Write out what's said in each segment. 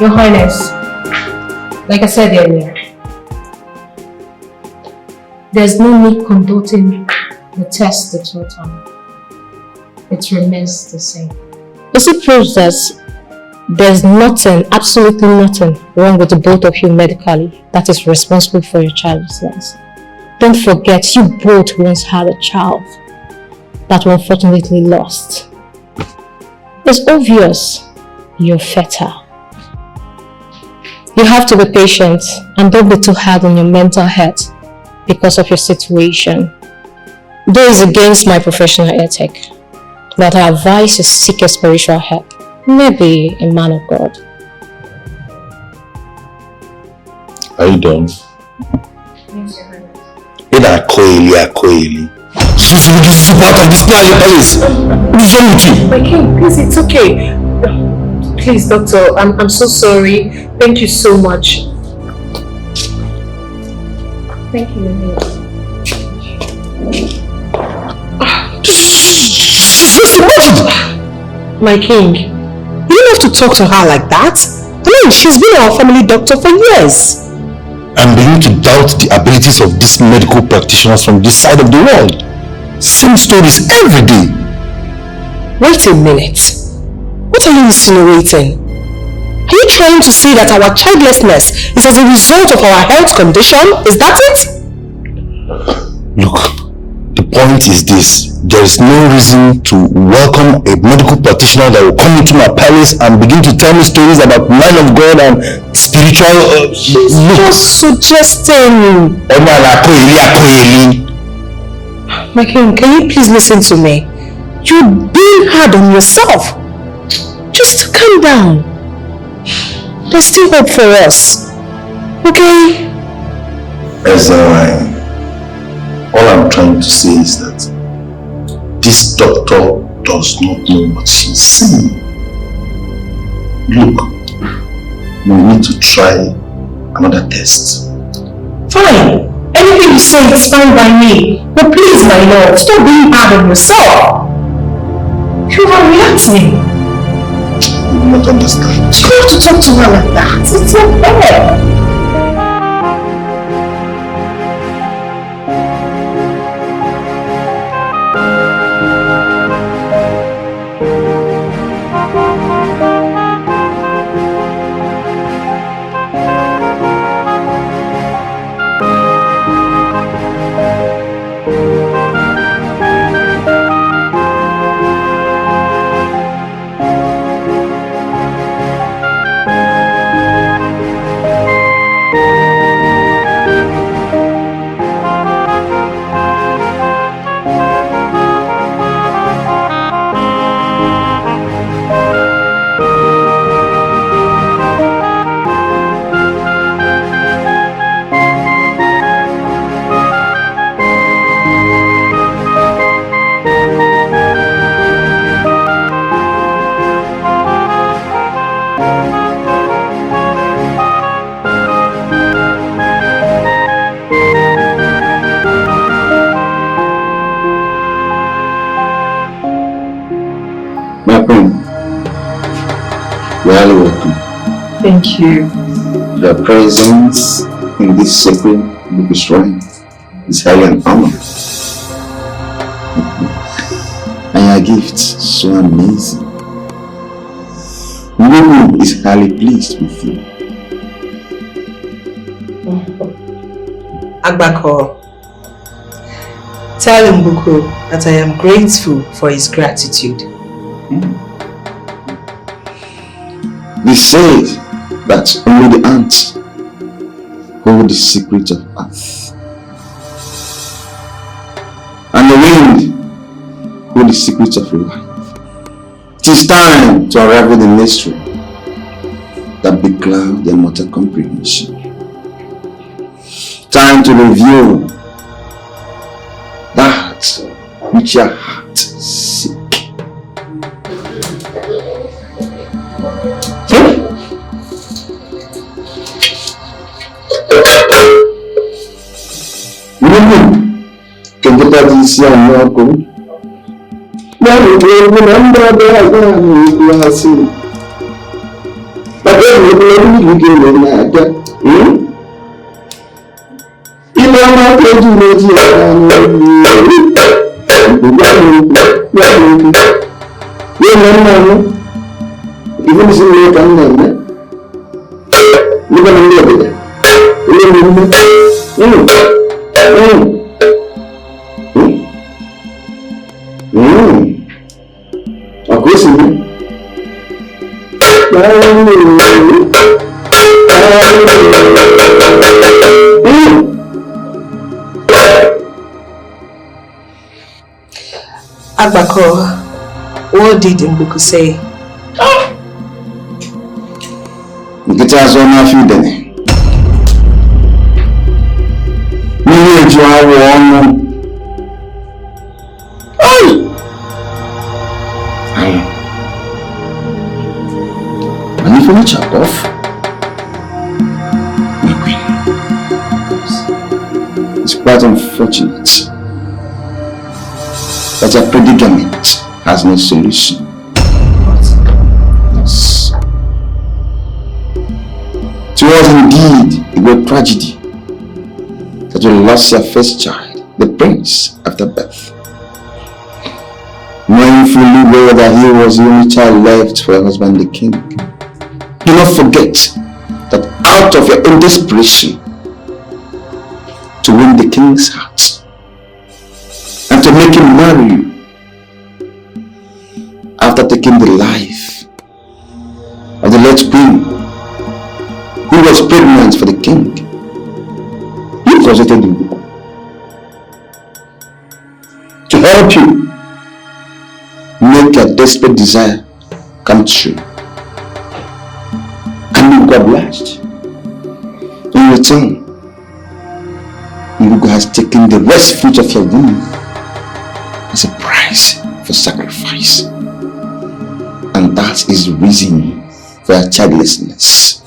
Your Highness, like I said earlier, there's no need conducting the test the third time. It remains the same. This proves that there's nothing, absolutely nothing wrong with the both of you medically that is responsible for your childlessness. Don't forget, you both once had a child that we unfortunately lost. It's obvious you're fertile. You have to be patient and don't be too hard on your mental health because of your situation. Though it's against my professional ethic, but I advise you seek a spiritual help. Maybe a man of God. Are you done? Yes, Your Highness. Will you step out of this palace? What is wrong with you? My king, please, it's okay. Please, doctor, I'm so sorry. Thank you so much. Thank you, Your Highness. My king, you don't have to talk to her like that. I mean, she's been our family doctor for years. I'm beginning to doubt the abilities of these medical practitioners from this side of the world. Same stories every day. Wait a minute. What are you insinuating? Are you trying to say that our childlessness is as a result of our health condition? Is that it? Look, the point is this. There is no reason to welcome a medical practitioner that will come into my palace and begin to tell me stories about man of God and spiritual... She's just suggesting... My king, can you please listen to me? You're being hard on yourself. Just calm down. There's still hope for us. Okay? All I'm trying to say is that this doctor does not know what she's saying. Look, we need to try another test. Fine. Anything you say is fine by me. But please, my love, stop being hard on yourself. You are reacting. You will not understand. You don't have to talk to her like that. It's not fair. Thank you. Your presence in this sacred book shrine is highly an honor. And your gift so amazing. Nollywood is highly pleased with you. Agbako, tell Mbuko that I am grateful for his gratitude. They say that only the ants hold the secret of earth, and the wind hold the secret of life. It is time to unravel the mystery that beclouds their mortal comprehension. Time to reveal that which your heart seeks. Sia Marco. Now we will remember the Agbako, what did Mbuku say? Get us on a few days. We need to have one. And if you chop off, my queen, it's quite unfortunate that your predicament has no solution. Yes. It was indeed a great tragedy that you lost your first child, the prince, after birth. Knowing fully well that he was the only child left for your husband, the king. Do not forget that out of your own desperation to win the king's heart and to make him marry you after taking the life of the late queen who was pregnant for the king, you consulted him to help you make your desperate desire come true. And you got obliged. In return, Ngugo has taken the rest fruit of your womb as a price for sacrifice. And that is the reason for your childlessness.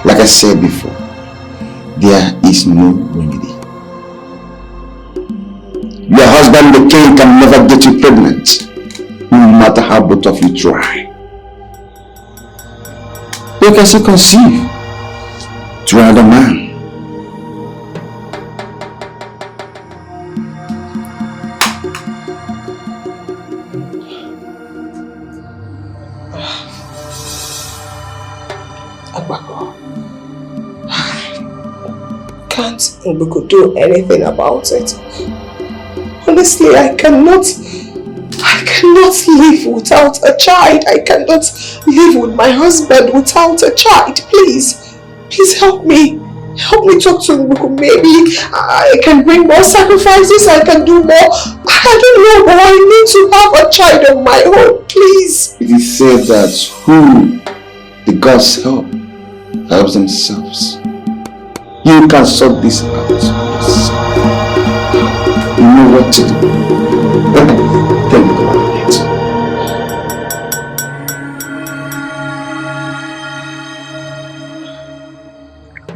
Like I said before, there is no remedy. Your husband, the king, can never get you pregnant, no matter how both of you try. You can still conceive through another man. Agbako, can't Mbuku do anything about it? Honestly, I cannot live without a child. I cannot live with my husband without a child. Please help me. Help me talk to Mbuku. Maybe I can bring more sacrifices. I can do more. I don't know, but I need to have a child of my own. Please. It is said that who the gods help helps themselves. You can sort this out yourself. You know what to do. Then you go on it.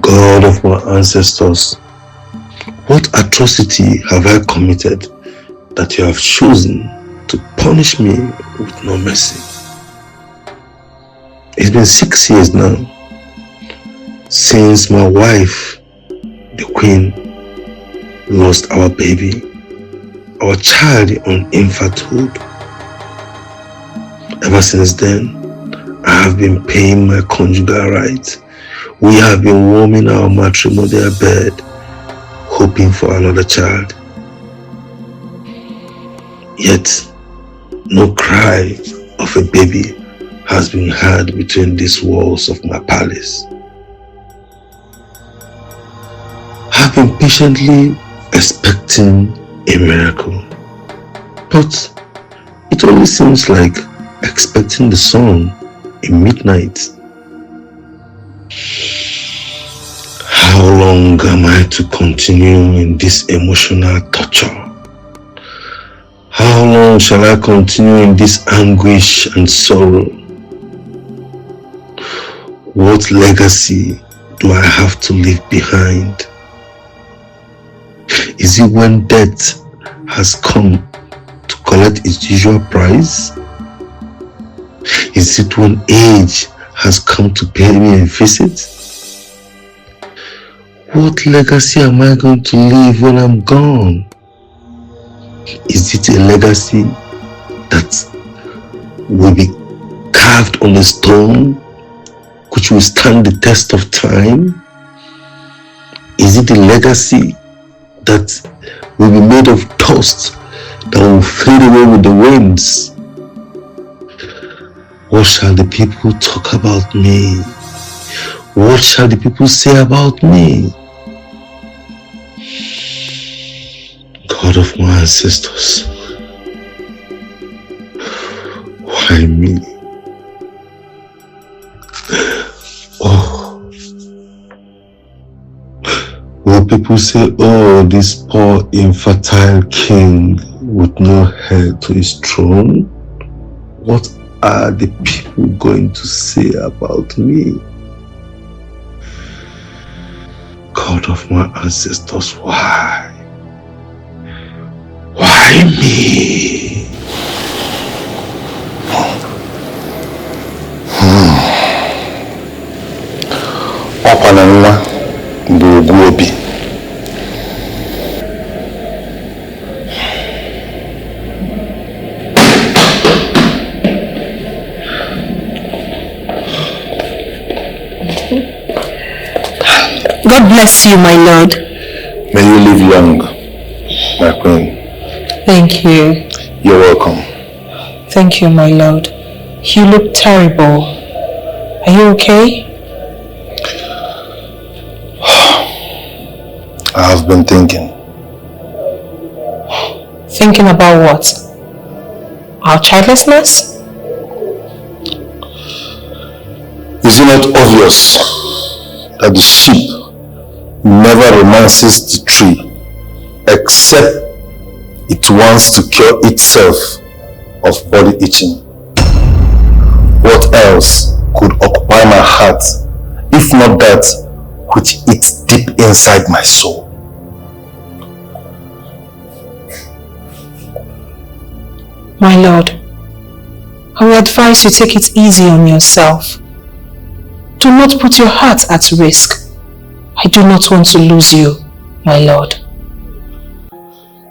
God of my ancestors, what atrocity have I committed that you have chosen to punish me with no mercy? It's been 6 years now since my wife, the queen, lost our baby, our child on infanhood. Ever since then, I have been paying my conjugal rights. We have been warming our matrimonial bed, hoping for another child. Yet, no cry of a baby has been heard between these walls of my palace. I've been patiently expecting a miracle, but it only seems like expecting the sun in midnight. How long am I to continue in this emotional torture? How long shall I continue in this anguish and sorrow? What legacy do I have to leave behind? Is it when death has come to collect its usual prize? Is it when age has come to pay me a visit? What legacy am I going to leave when I'm gone? Is it a legacy that will be carved on a stone which will stand the test of time? Is it a legacy that will be made of dust that will fade away with the winds? What shall the people talk about me? What shall the people say about me? God of my ancestors, why me? Oh, will people say, oh, this poor infertile king with no heir to his throne? What are the people going to say about me? God of my ancestors, why? Why me? Ọkwananwa bụ ogwu obi. God bless you, my lord. May you live long, my queen. Thank you. You're welcome. Thank you, my lord. You look terrible. Are you okay? I have been thinking. Thinking about what? Our childlessness? Is it not obvious that the sheep never romances the tree except it wants to cure itself of body itching? What else could occupy my heart if not that which eats deep inside my soul? My lord, I will advise you take it easy on yourself. Do not put your heart at risk. I do not want to lose you, my lord.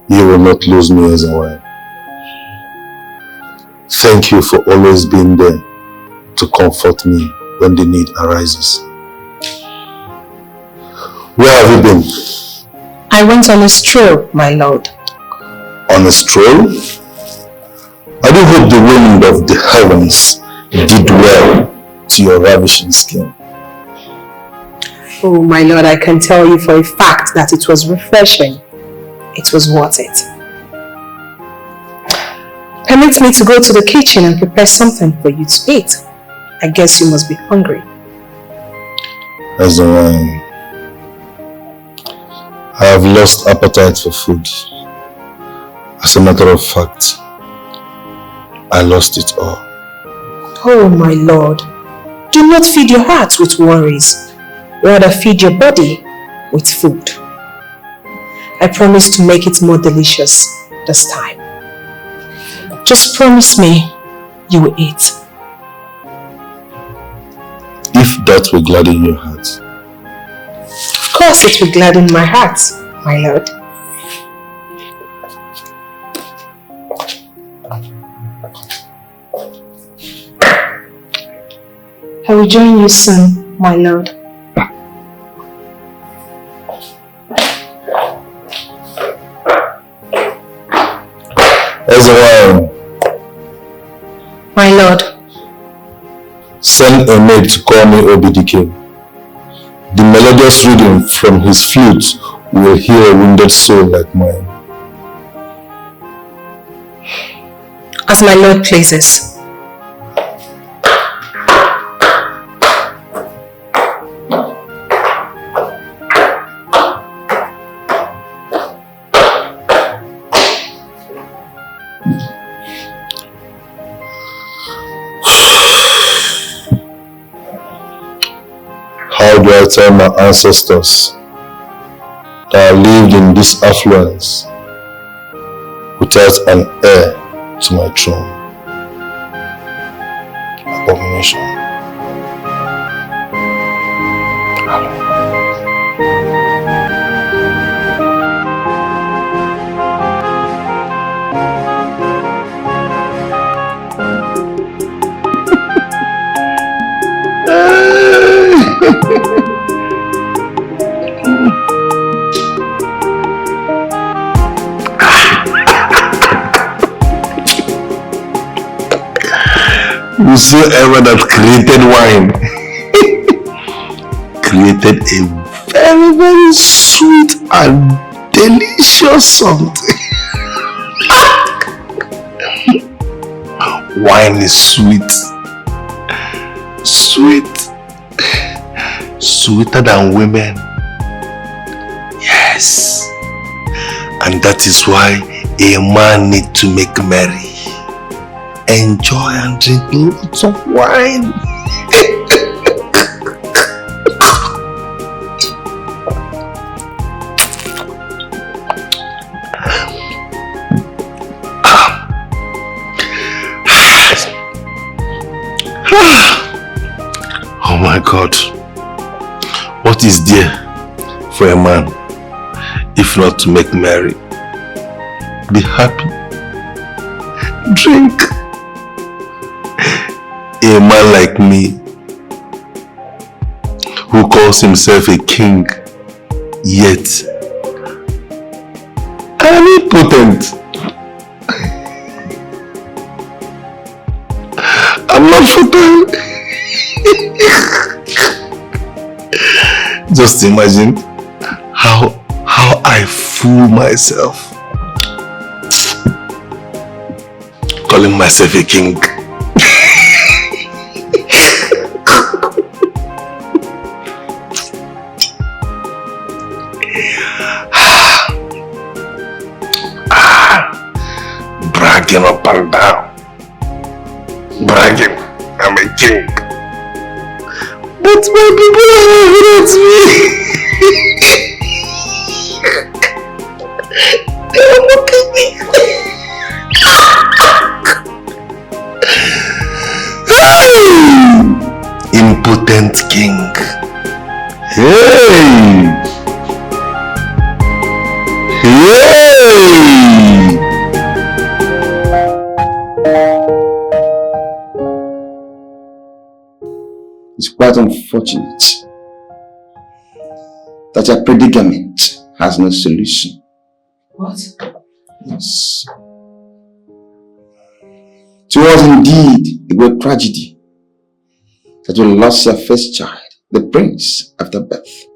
You will not lose me as a wife. Thank you for always being there to comfort me when the need arises. Where have you been? I went on a stroll, my lord. On a stroll? I do hope the wind of the heavens did well to your ravishing skin. Oh, my lord, I can tell you for a fact that it was refreshing. It was worth it. Permit me to go to the kitchen and prepare something for you to eat. I guess you must be hungry. As the wine. I have lost appetite for food. As a matter of fact, I lost it all. Oh, my lord. Do not feed your heart with worries. Rather feed your body with food. I promise to make it more delicious this time. Just promise me you will eat. If that will gladden your heart. Of course it will gladden my heart, my lord. I will join you soon, my lord. Ezewine, my lord. send a maid to call me Obidike. The melodious rhythm from his flute will heal a wounded soul like mine. As my lord pleases. How do I tell my ancestors that I lived in this affluence without an heir to my throne? attention. Whosoever that created wine created a very, very sweet and delicious something. Wine is sweet. Sweet. Sweeter than women. Yes. And that is why a man needs to make merry. Enjoy and drink lots of wine. Oh my God. What is there for a man if not to make merry? Be happy. Drink. A man like me, who calls himself a king, yet I'm impotent. I'm not fertile. Just imagine how I fool myself, calling myself a king. Bragging up and down. Bragging, I'm a king. But my people are laughing at me. They are mocking me. Impotent king. Hey! Hey! It's quite unfortunate that your predicament has no solution. What? Yes. It was indeed a great tragedy that you lost your first child, the prince, after birth.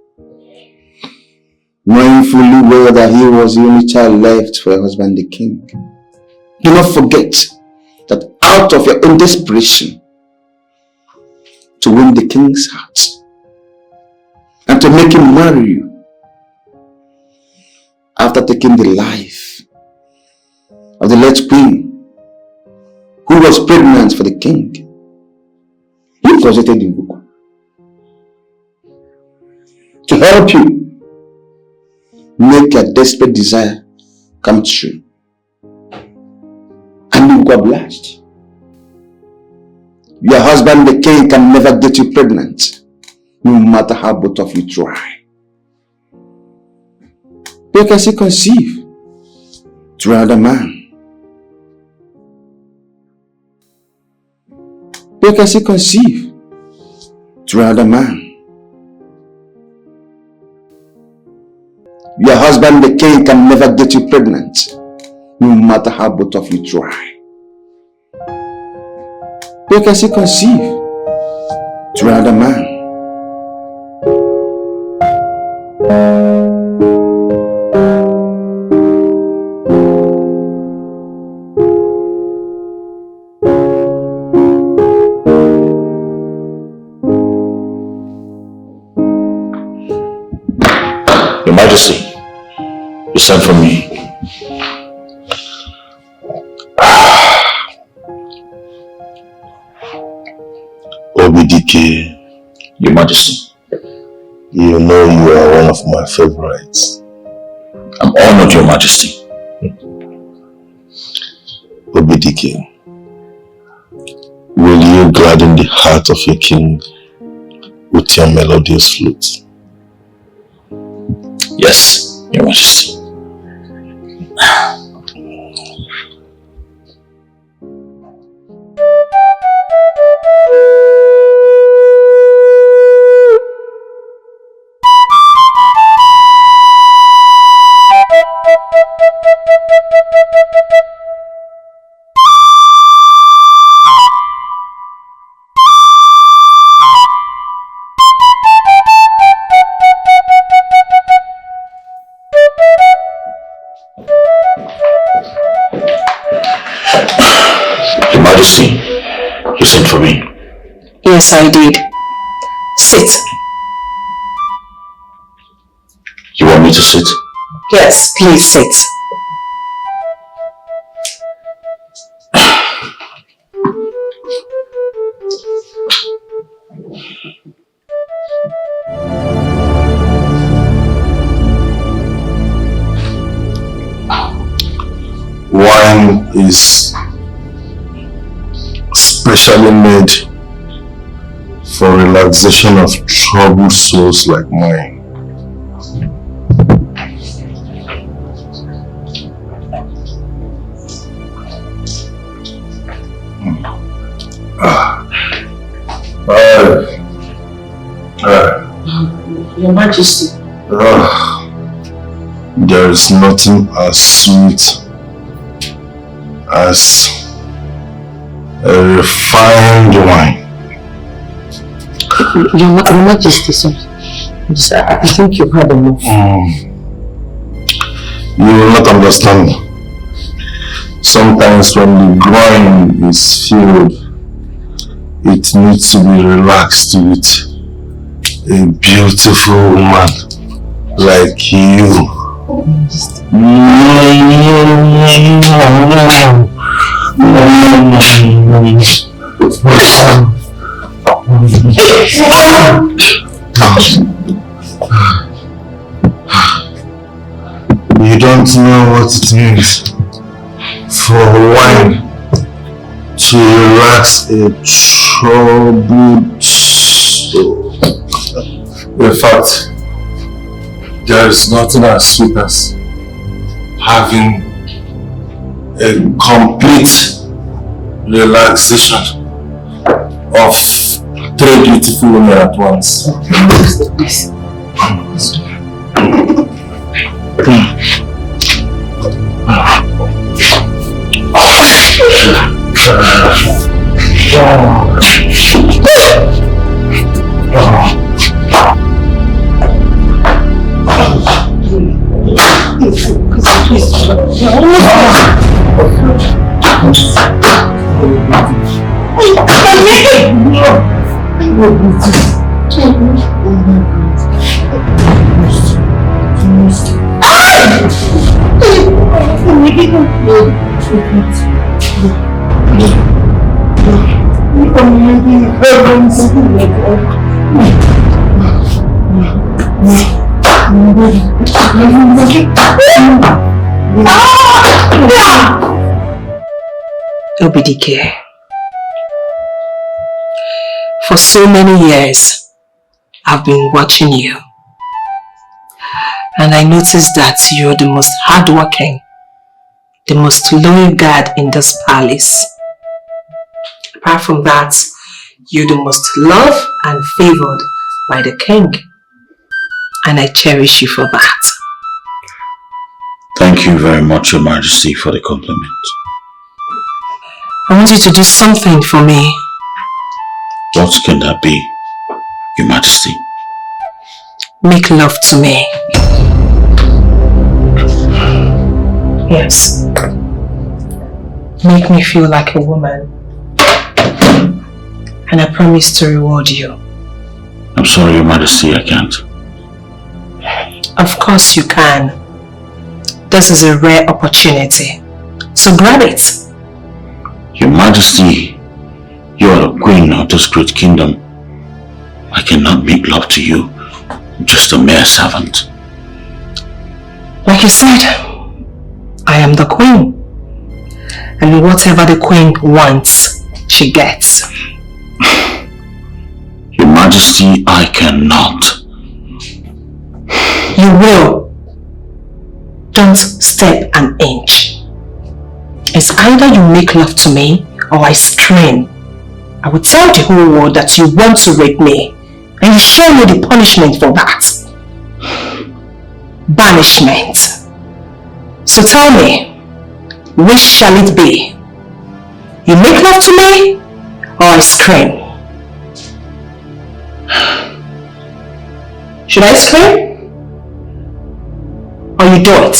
Knowing fully well that he was the only child left for your husband, the king. Do not forget that out of your own desperation to win the king's heart and to make him marry you, after taking the life of the late queen who was pregnant for the king, you consulted the book to help you make your desperate desire come true, and you got obliged. Your husband, the king, can never get you pregnant, no matter how both of you try. You can still conceive through another man. You can still conceive through another man. Your husband, the king, can never get you pregnant, no matter how both of you try. You can still conceive through another man. Your Majesty, you sent for me. Obidike, Your Majesty, you know you are one of my favorites. I'm honored, Your Majesty. Obidike, will you gladden the heart of your king with your melodious flute? Yes, Your Majesty. Your Majesty, you sent for me. Yes, I did. Sit. You want me to sit? Yes, please sit. Wine is specially made for relaxation of troubled souls like mine. Your Majesty. There is nothing as sweet as a refined wine. Your Majesty, sir. I think you've had enough. You will not understand. Sometimes when the wine is filled, it needs to be relaxed with a beautiful woman like you. You don't know what it means for wine to relax a troubled soul. In fact, there is nothing as sweet as having a complete relaxation of three beautiful women at once. Obidike, for so many years I've been watching you, and I noticed that you're the most hardworking, the most loyal guard in this palace. Apart from that, you're the most loved and favored by the king, and I cherish you for that. Thank you very much, Your Majesty, for the compliment. I want you to do something for me. What can that be, Your Majesty? Make love to me. Yes. Make me feel like a woman. And I promise to reward you. I'm sorry, Your Majesty, I can't. Of course you can. This is a rare opportunity. So grab it. Your Majesty, you are the queen of this great kingdom. I cannot make love to you, just a mere servant. Like you said, I am the queen. And whatever the queen wants, she gets. Majesty, I cannot. You will. Don't step an inch. It's either you make love to me or I scream. I will tell the whole world that you want to rape me, and you show me the punishment for that. Banishment. So tell me, which shall it be? You make love to me or I scream? Should I scream? Or you do it?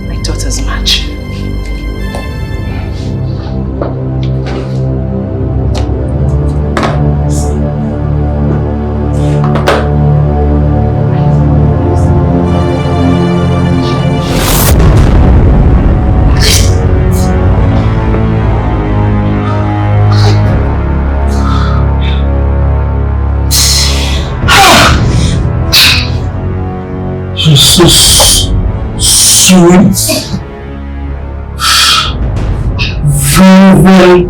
I thought as much. So sweet. Very,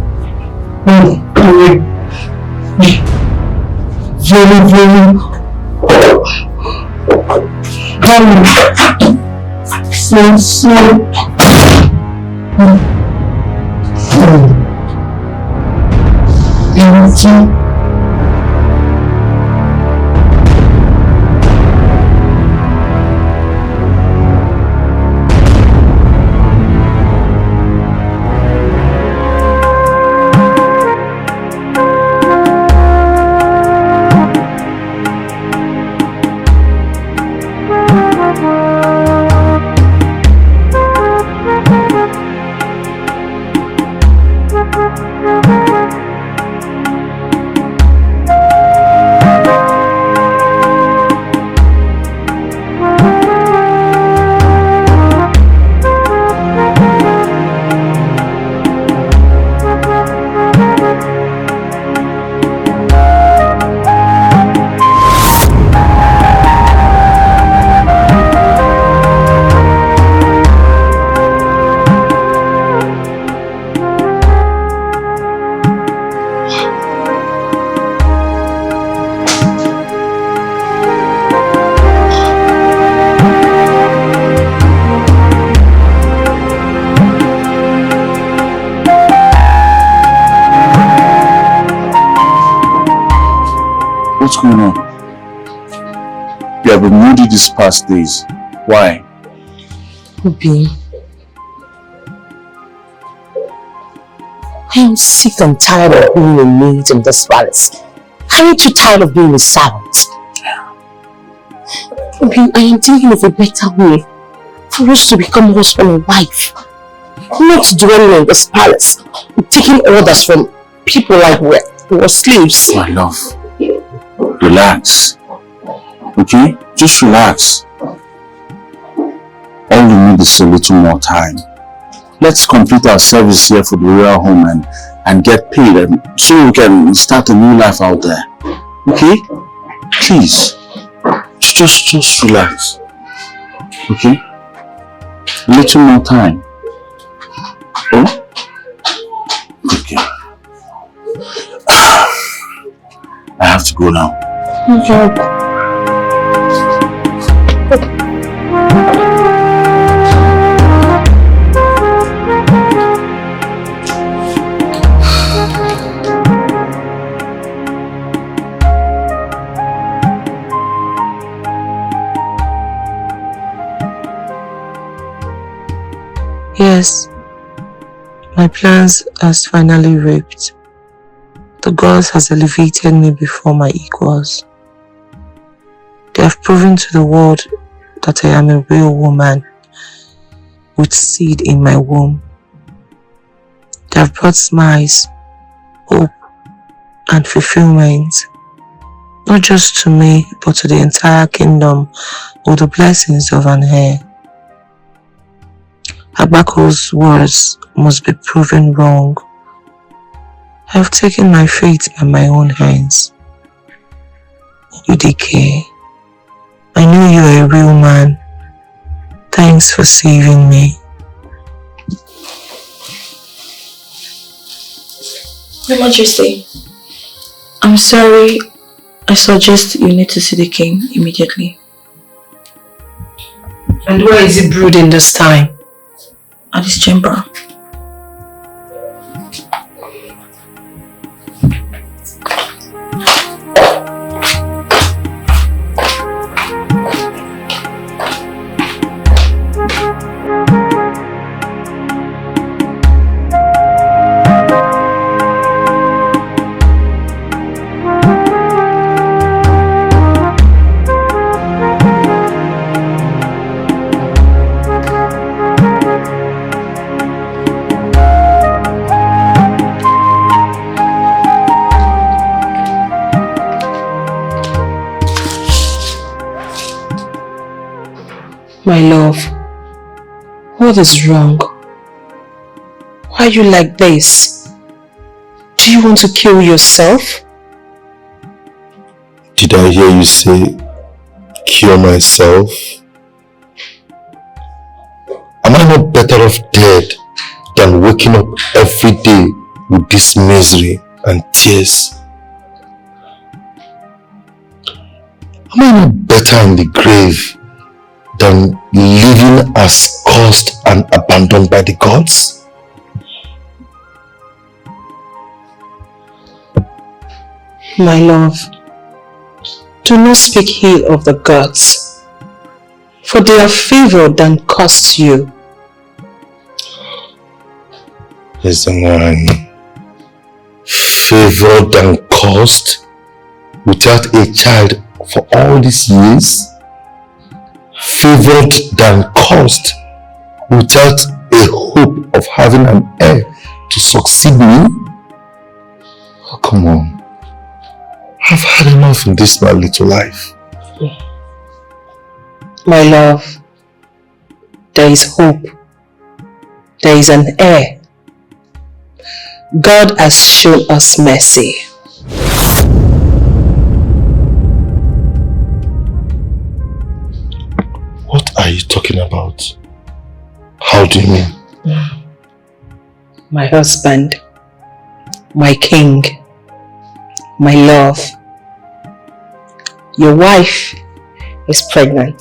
so what's going on? You have been moody these past days. Why? Obi, I am sick and tired of being a maid in this palace. Aren't you tired of being a servant? Obi, I am thinking of a better way for us to become husband and wife. Not dwelling in this palace, taking orders from people like we were slaves. My love, relax. Okay? Just relax. All we need is a little more time. Let's complete our service here for the royal home and get paid, and so we can start a new life out there. Okay? Please. Just relax. Okay? A little more time. Oh? Okay. I have to go now. Okay. Yes, my plans has finally reaped. The gods has elevated me before my equals. They have proven to the world that I am a real woman with seed in my womb. They have brought smiles, hope, and fulfillment, not just to me, but to the entire kingdom with the blessings of an heir. Agbako's words must be proven wrong. I have taken my fate by my own hands. Udike, I know you are a real man. Thanks for saving me. Your Majesty, I'm sorry. I suggest you need to see the king immediately. And where is he brooding this time? At his chamber. My love, what is wrong? Why are you like this? Do you want to kill yourself? Did I hear you say, cure myself? Am I not better off dead than waking up every day with this misery and tears? Am I not better in the grave than living as cursed and abandoned by the gods? My love, do not speak ill of the gods, for they are favored than cursed you. Is the one favored than cursed without a child for all these years? Favored than cursed without a hope of having an heir to succeed me? Oh, come on. I've had enough in this my little life. My love, there is hope. There is an heir. God has shown us mercy. What are you talking about? How do you mean? My husband, my king, my love, your wife is pregnant.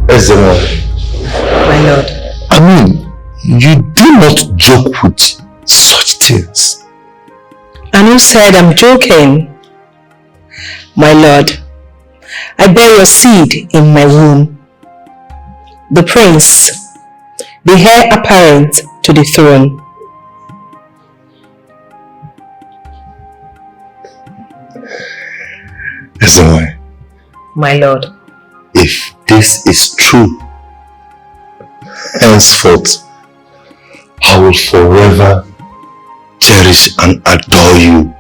Ezema, My lord, I mean, you do not joke with such things. and who said I'm joking? My lord, I bear your seed in my womb. The prince, the heir apparent to the throne. Ezema, My lord, if this is true, henceforth, I will forever cherish and adore you,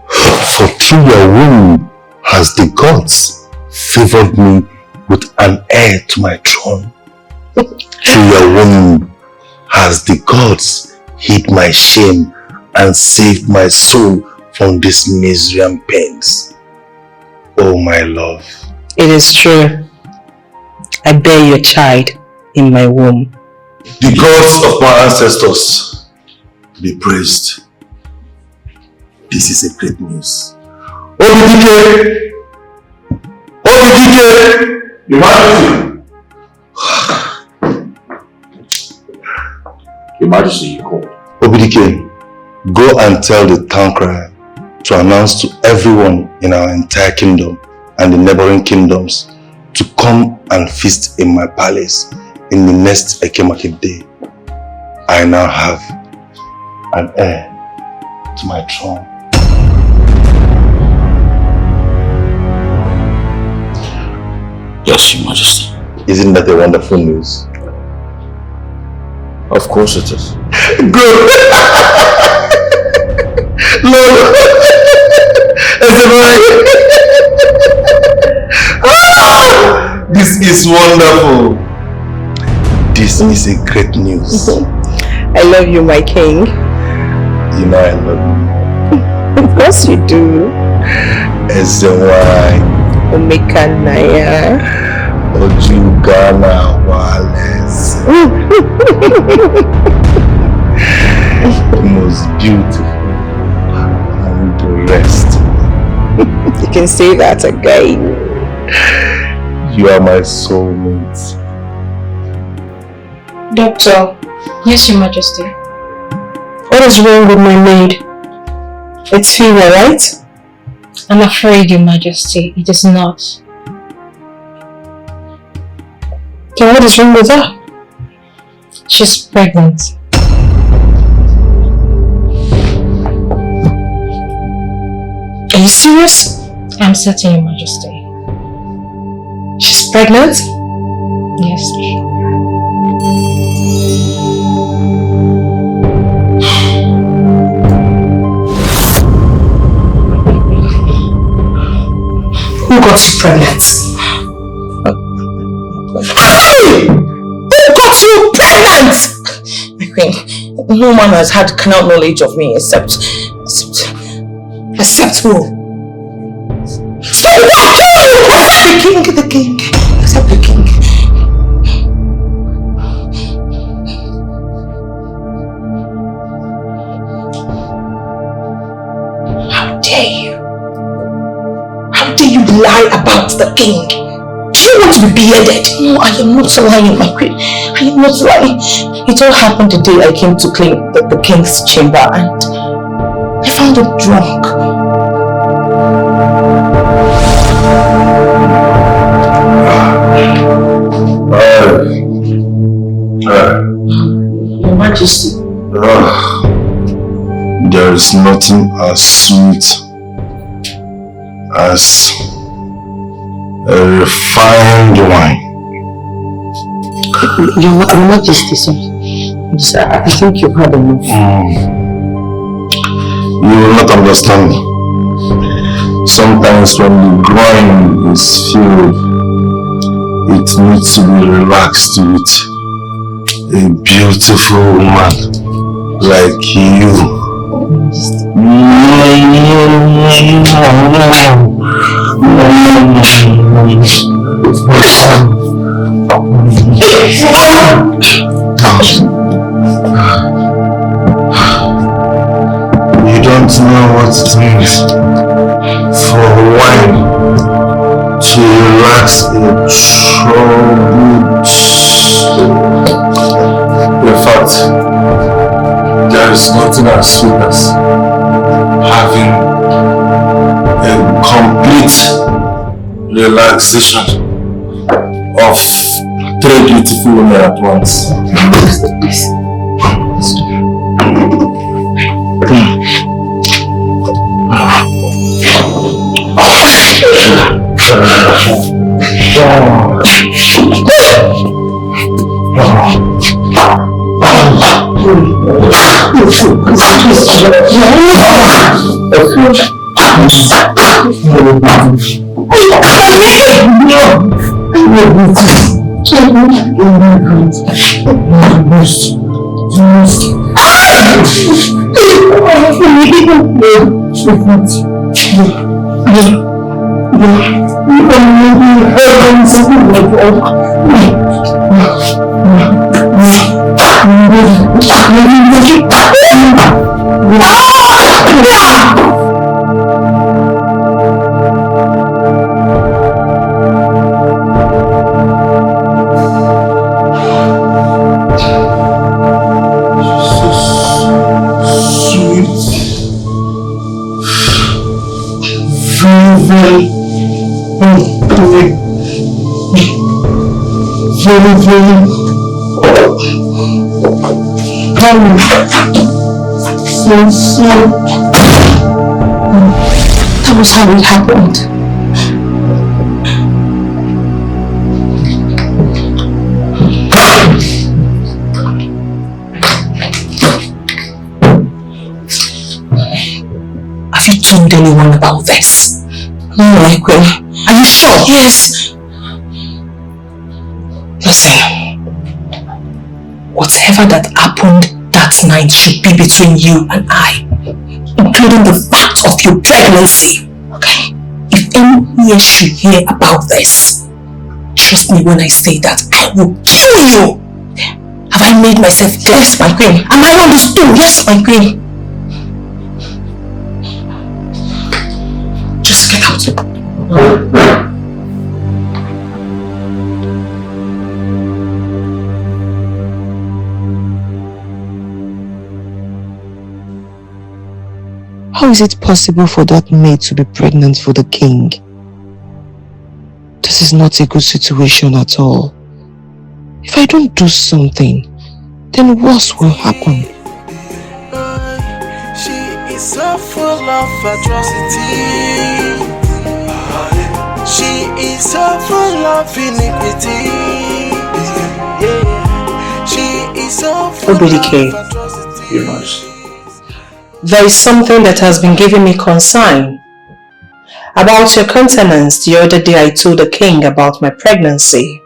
for through your womb has the gods favored me with an heir to my throne. Through your womb has the gods hid my shame and saved my soul from this misery and pains. Oh my love. it is true. I bear your child in my womb. The gods of my ancestors be praised. This is a great news. Obidike! Obidike! Your Majesty! Your Majesty, you called. Obidike, go and tell the town crier to announce to everyone in our entire kingdom and the neighboring kingdoms to come and feast in my palace in the next Eke Market day. I now have an heir to my throne. Yes, Your Majesty. Isn't that a wonderful news? Of course it is. Good! Lord! This is wonderful. This is a great news. I love you, my king. You know I love Of course you do. you. Ezewai. Omeka Naya. Ojugana Wales. Most beautiful and can say that again. You are my soulmate. Doctor, Yes, Your Majesty. what is wrong with my maid? It's fever, right? I'm afraid, Your Majesty, it is not. Then what is wrong with her? She's pregnant. Are you serious? I'm certain, Your Majesty. She's pregnant? Yes. Who got you pregnant? Hey! Who got you pregnant? My queen, no man has had carnal knowledge of me except who? So what? Except the king. Except the king. How dare you? How dare you lie about the king? Do you want to be beheaded? no, I am not lying, my queen. I am not lying. It all happened the day I came to clean the king's chamber and I found him drunk. Your Majesty. There is nothing as sweet as a refined wine. Your Majesty, sir. I think you've had enough. You will not understand me. Sometimes when the groin is filled, it needs to be relaxed with a beautiful woman like you. You don't know what it means for wine to relax a troubled soul. In fact, there is nothing as sweet as having a complete relaxation of three beautiful women at once. That was how it happened. Have you told anyone about this? No, my queen. Are you sure? Yes. Listen, whatever that happened that night should be between you and I, including the fact of your pregnancy. Okay? If anyone here should hear about this, trust me when I say that I will kill you. Have I made myself clear? Yes, my queen. Am I understood? Yes, my queen. Just get out. How is it possible for that maid to be pregnant for the king? This is not a good situation at all. If I don't do something, then worse will happen. She is so full of atrocity. She is so full of iniquity. She is so full of atrocity. Your Majesty. There is something that has been giving me concern. About your countenance the other day I told the king about my pregnancy.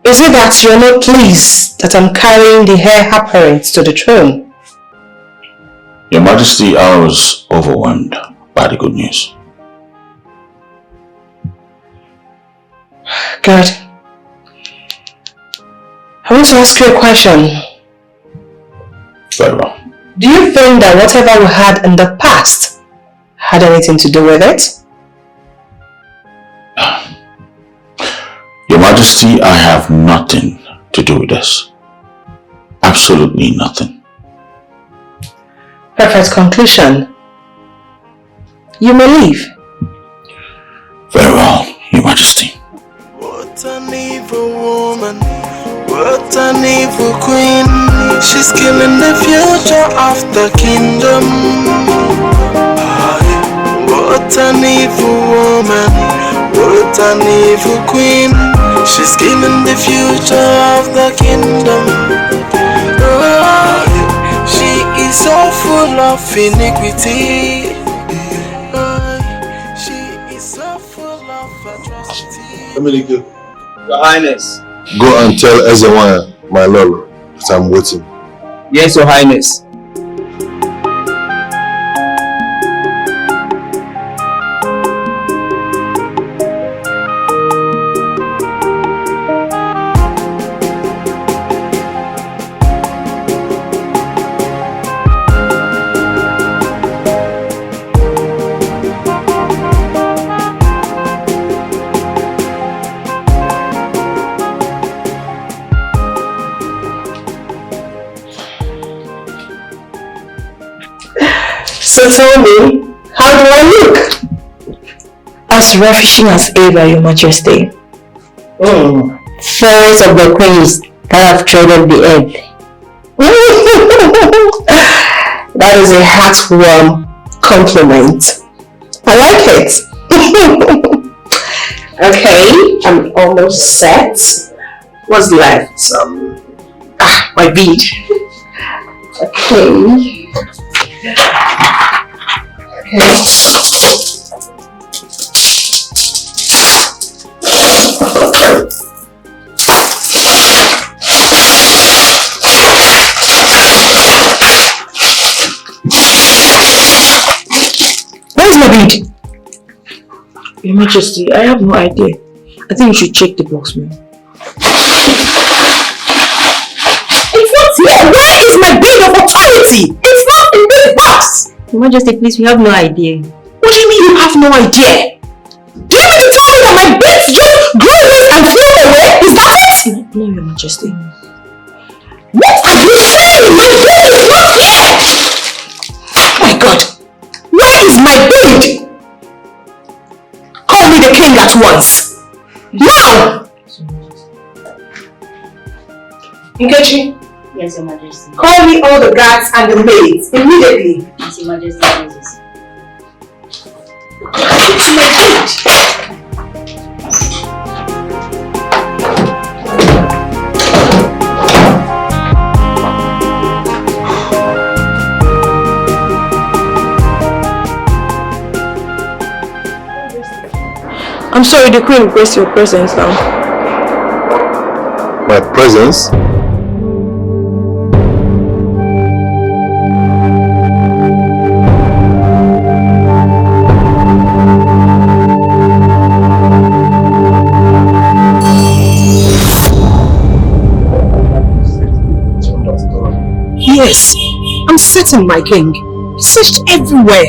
Is it that you're not pleased that I'm carrying the heir apparent to the throne? Your Majesty, I was overwhelmed by the good news. Good. I want to ask you a question. Very well. Do you think that whatever we had in the past had anything to do with it? Your Majesty, I have nothing to do with this. Absolutely nothing. Perfect conclusion. You may leave. Very well, Your Majesty. What an evil woman, what an evil queen. She's killing the future of the kingdom. What an evil woman, what an evil queen. She's killing the future of the kingdom. She is so full of iniquity. She is so full of atrocity. Your Highness. Go and tell Ezewanya, my lord, that I'm waiting. Yes, Your Highness. So tell me, how do I look? As ravishing as ever, Your Majesty. Fairest of the queens that have trodden the earth. That is a heartwarm compliment. I like it. Okay, I'm almost set. What's left? My bead. Okay. Where's my bead? Your Majesty, I have no idea. I think you should check the box, ma'am. It's not here! Where is my bead of authority? It's not in this box! Your Majesty, please, we have no idea. What do you mean you have no idea? Do you mean to tell me that my beads just grew away and flew away? Is that it? No, Your Majesty. What are you saying? My bead is not here! Oh my God! Where is my bead? Call me the king at once! Now! Nkechi, Yes, Your Majesty. call me all the guards and the maids immediately. Yes, Your Majesty. Yes. It's my bead. I'm sorry, the Queen requests your presence now. My presence? Yes, I'm certain, my king. Searched everywhere.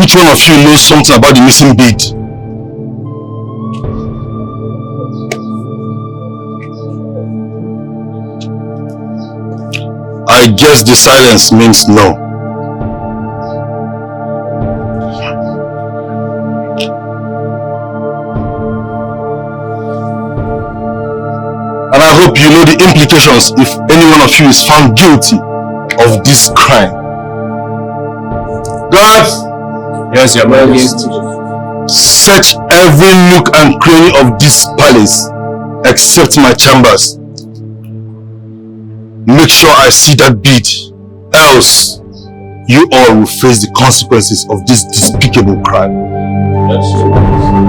each one of you knows something about the missing bead. I guess the silence means no. And I hope you know the implications if any one of you is found guilty of this crime. Guards! Yes, Your Majesty. Search every nook and cranny of this palace except my chambers. Make sure I see that bead, else you all will face the consequences of this despicable crime. Yes, Your Majesty.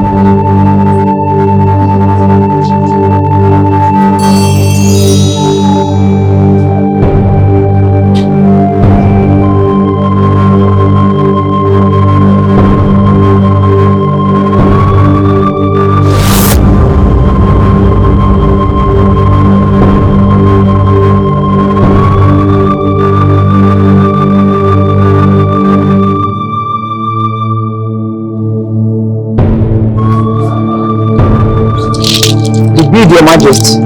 Your Majesty.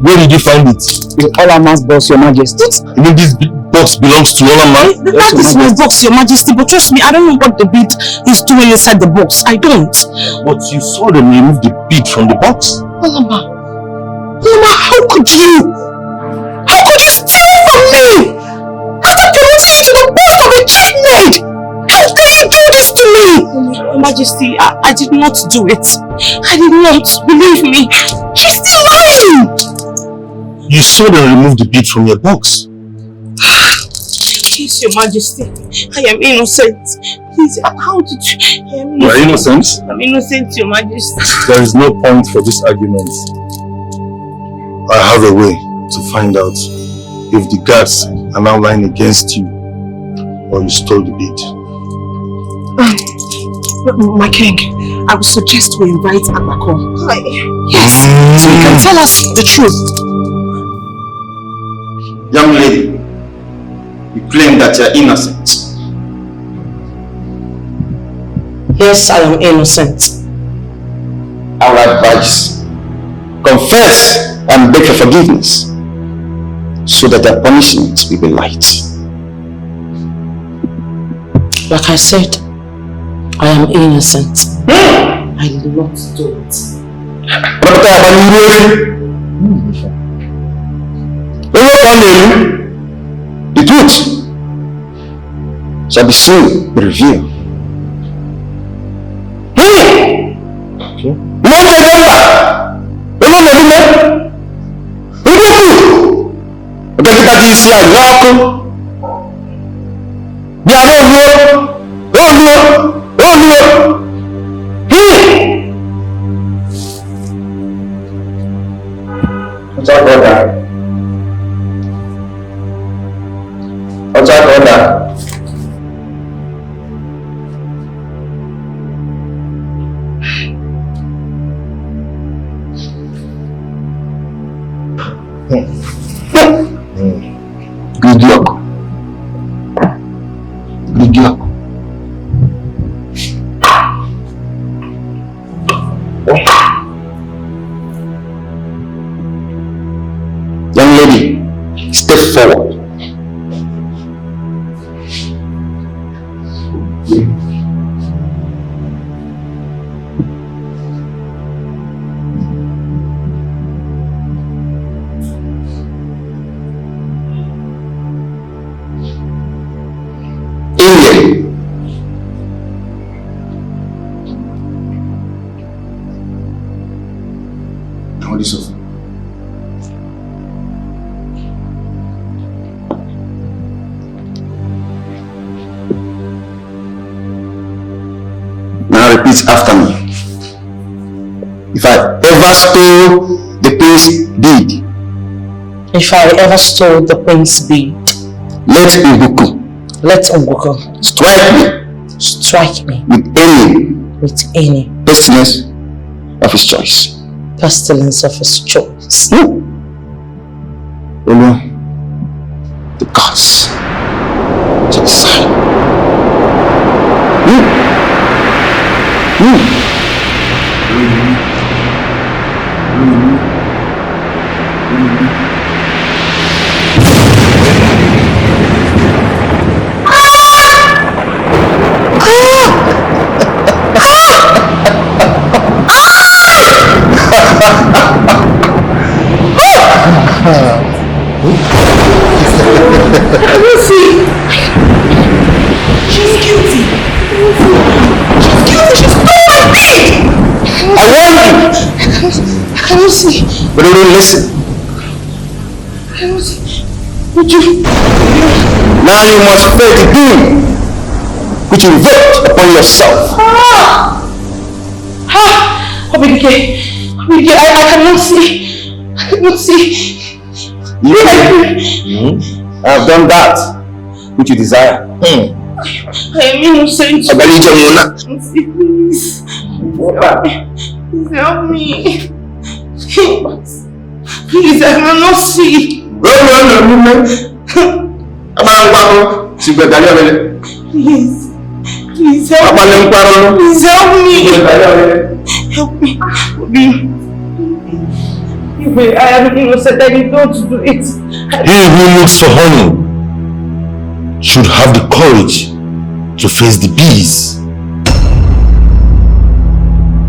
Where did you find it? In Olaman's box, Your Majesty. You mean this box belongs to Olaman? That is my box, Your Majesty, but trust me, I don't know what the bead is doing inside the box. I don't. But you saw them remove the bead from the box. Olama, how could you? How could you steal it from me? After promoting you to the post of a chief maid? How can you do this to me? Your Majesty, I did not do it. I did not. Believe me. She's still lying. You saw them remove the bead from your box. Please, Your Majesty. I am innocent. Please, how did you... You are innocent? I'm innocent, Your Majesty. There is no point for this argument. I have a way to find out if the guards are now lying against you or you stole the bead. My king, I would suggest we invite Agbako. Yes, so he can tell us the truth. Young lady, you claim that you are innocent. Yes, I am innocent. I would advise, confess and beg for forgiveness so that the punishment will be light. Like I said, I am innocent. I did not do it. The truth shall be soon revealed. Good luck. Good luck. Young lady, step forward. Now repeat after me. If I ever stole the queen's bead, If I ever stole the queen's bead, let Unguku strike me with any pestilence of his choice. Pestilence of his choice. The God She's guilty. She's guilty. She stole my maid. I warned you! I cannot see. But you didn't listen. I cannot see. Would you? Now you must pay the doom which you invoked upon yourself. Obidike, I cannot see. I cannot see. I have done that which you desire. I am innocent. Please. Please help me. Please, I cannot see. Please. Please help me. Please help me. Help me. I am innocent. I did not do it. He who looks for honey should have the courage to face the bees.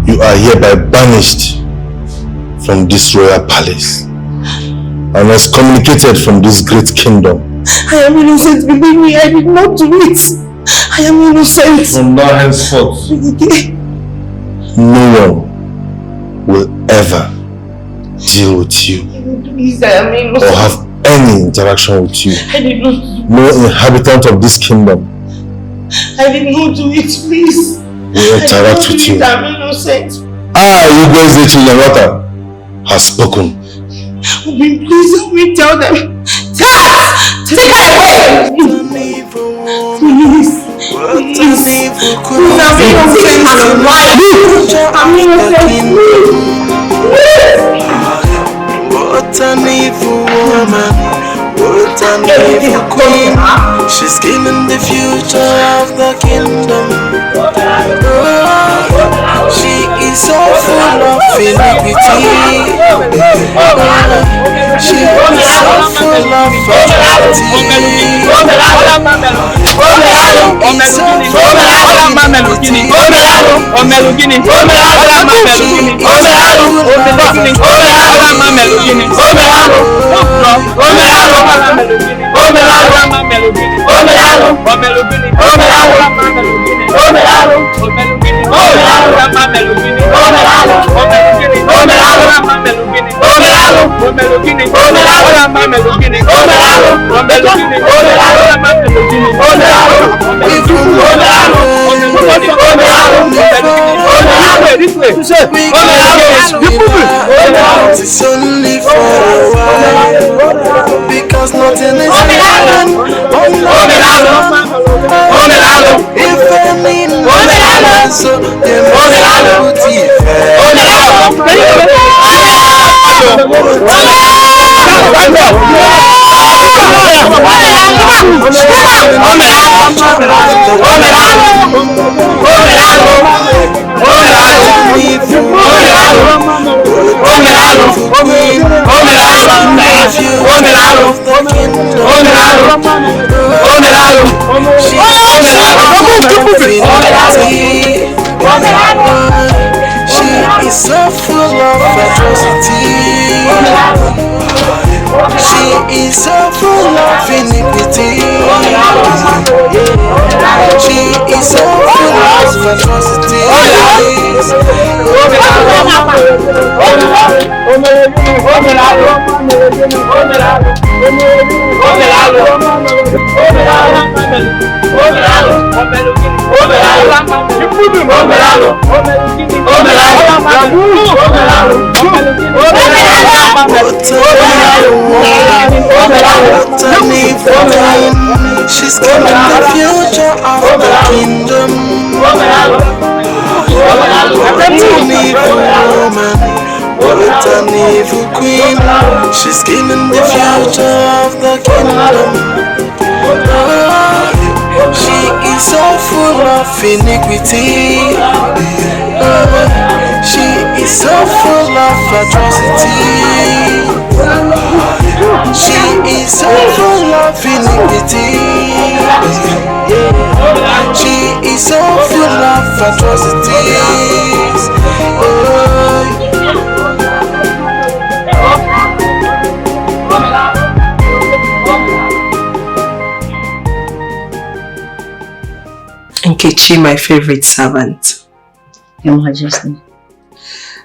You are hereby banished from this royal palace and excommunicated from this great kingdom. I am innocent, believe me, I did not do it. I am innocent. From now henceforth, no one will ever deal with you. Please, I am innocent. Or have any interaction with you. I did not. No inhabitant of this kingdom. I did not do it, please. Will interact with you. I'm innocent. You guys, the children, has spoken. Please help me tell them. Take her away! Please. Please. I'm innocent. I'm innocent. What an evil woman. What an evil queen. She's killing the future of the kingdom. She is so full of iniquity. She is so full of it's only for a while, because nothing is happening. If any nonsense, so they must put it She is so full of atrocity. She is so full of iniquity. She is so full of atrocity. She's killing the future of the kingdom. What an evil woman, what an evil queen. She's killing the future of the kingdom. She is so full of iniquity. She is so full of atrocity. She is so full of iniquity. She is so full of atrocities. Nkechi, my favorite servant. Your Majesty.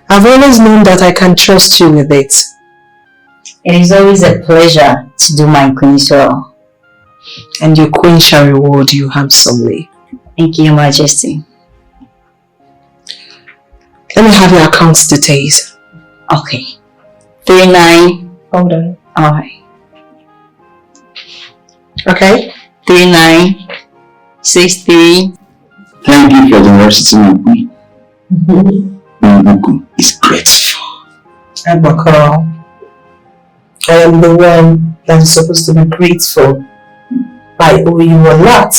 I've always known that I can trust you with it. It is always a pleasure to do my queen's role. And your queen shall reward you handsomely. Thank you, Your Majesty. Let me have your account details. Okay. 39. Hold on. Alright. Okay. 3963. Thank you for the university, my queen. Mbuku is grateful. Abakar, I am the one that is supposed to be grateful. I owe you a lot.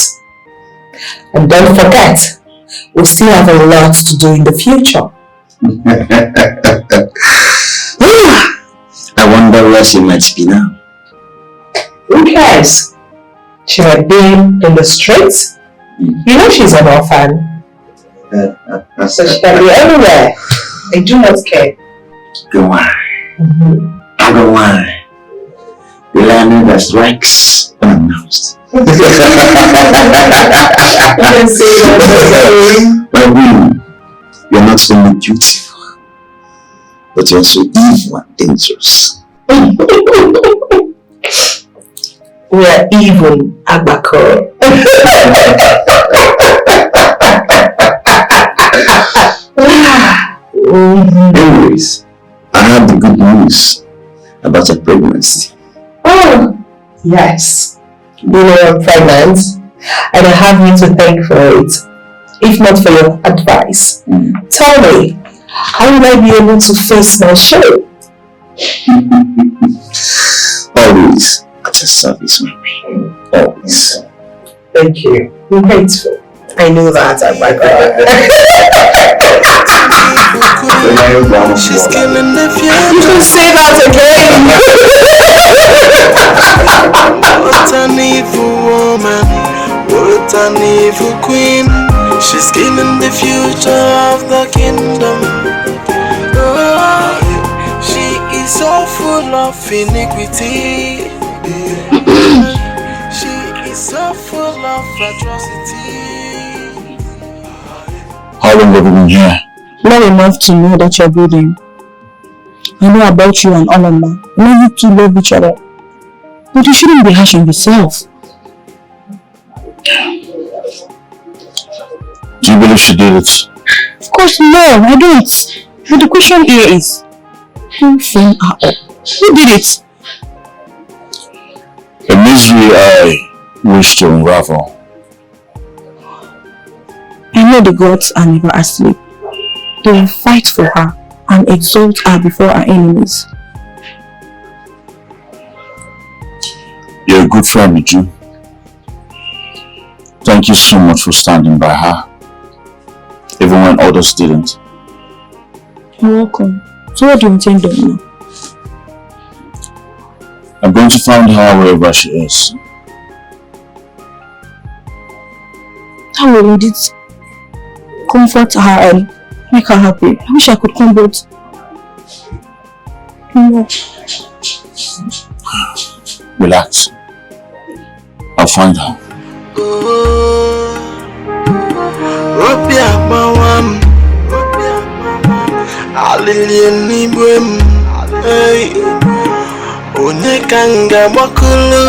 And don't forget, we still have a lot to do in the future. I wonder where she might be now. Who cares? She might be in the streets. You know she's an orphan. So she can be everywhere. I do not care. Go on. Go on. The lion that strikes unannounced. You can say that. My queen, you're not only beautiful, but you're also evil and dangerous. We are evil, Abakar. Anyways, I have the good news about your pregnancy. Oh, yes. You know I'm pregnant, and I have you to thank for it, if not for your advice. Tell me, how will I be able to face my show? Always at your service, my queen. Always. Thank you. I'm grateful. I know that, Abakar. She's killing the You future. can say that again. What an evil woman, what an evil queen. She's killing the future of the kingdom. Oh, she is so full of iniquity. She is so full of atrocity. How long have you been here? Long enough to know that you're breathing. I know about you and Olama. I know you two love each other. But you shouldn't be harsh on yourself. Do you believe she did it? Of course, no, I don't. But the question here is, who framed her up? Who did it? A misery I wish to unravel. I know the gods are never asleep. They will fight for her and exalt her before her enemies. You're a good friend, Uju. Thank you so much for standing by her, even when others didn't. You're welcome. So what do you intend doing now? I'm going to find her wherever she is. How will indeed comfort her and make her happy. I wish I could come, but no. Relax. I'll find her. Onye kanga makulu,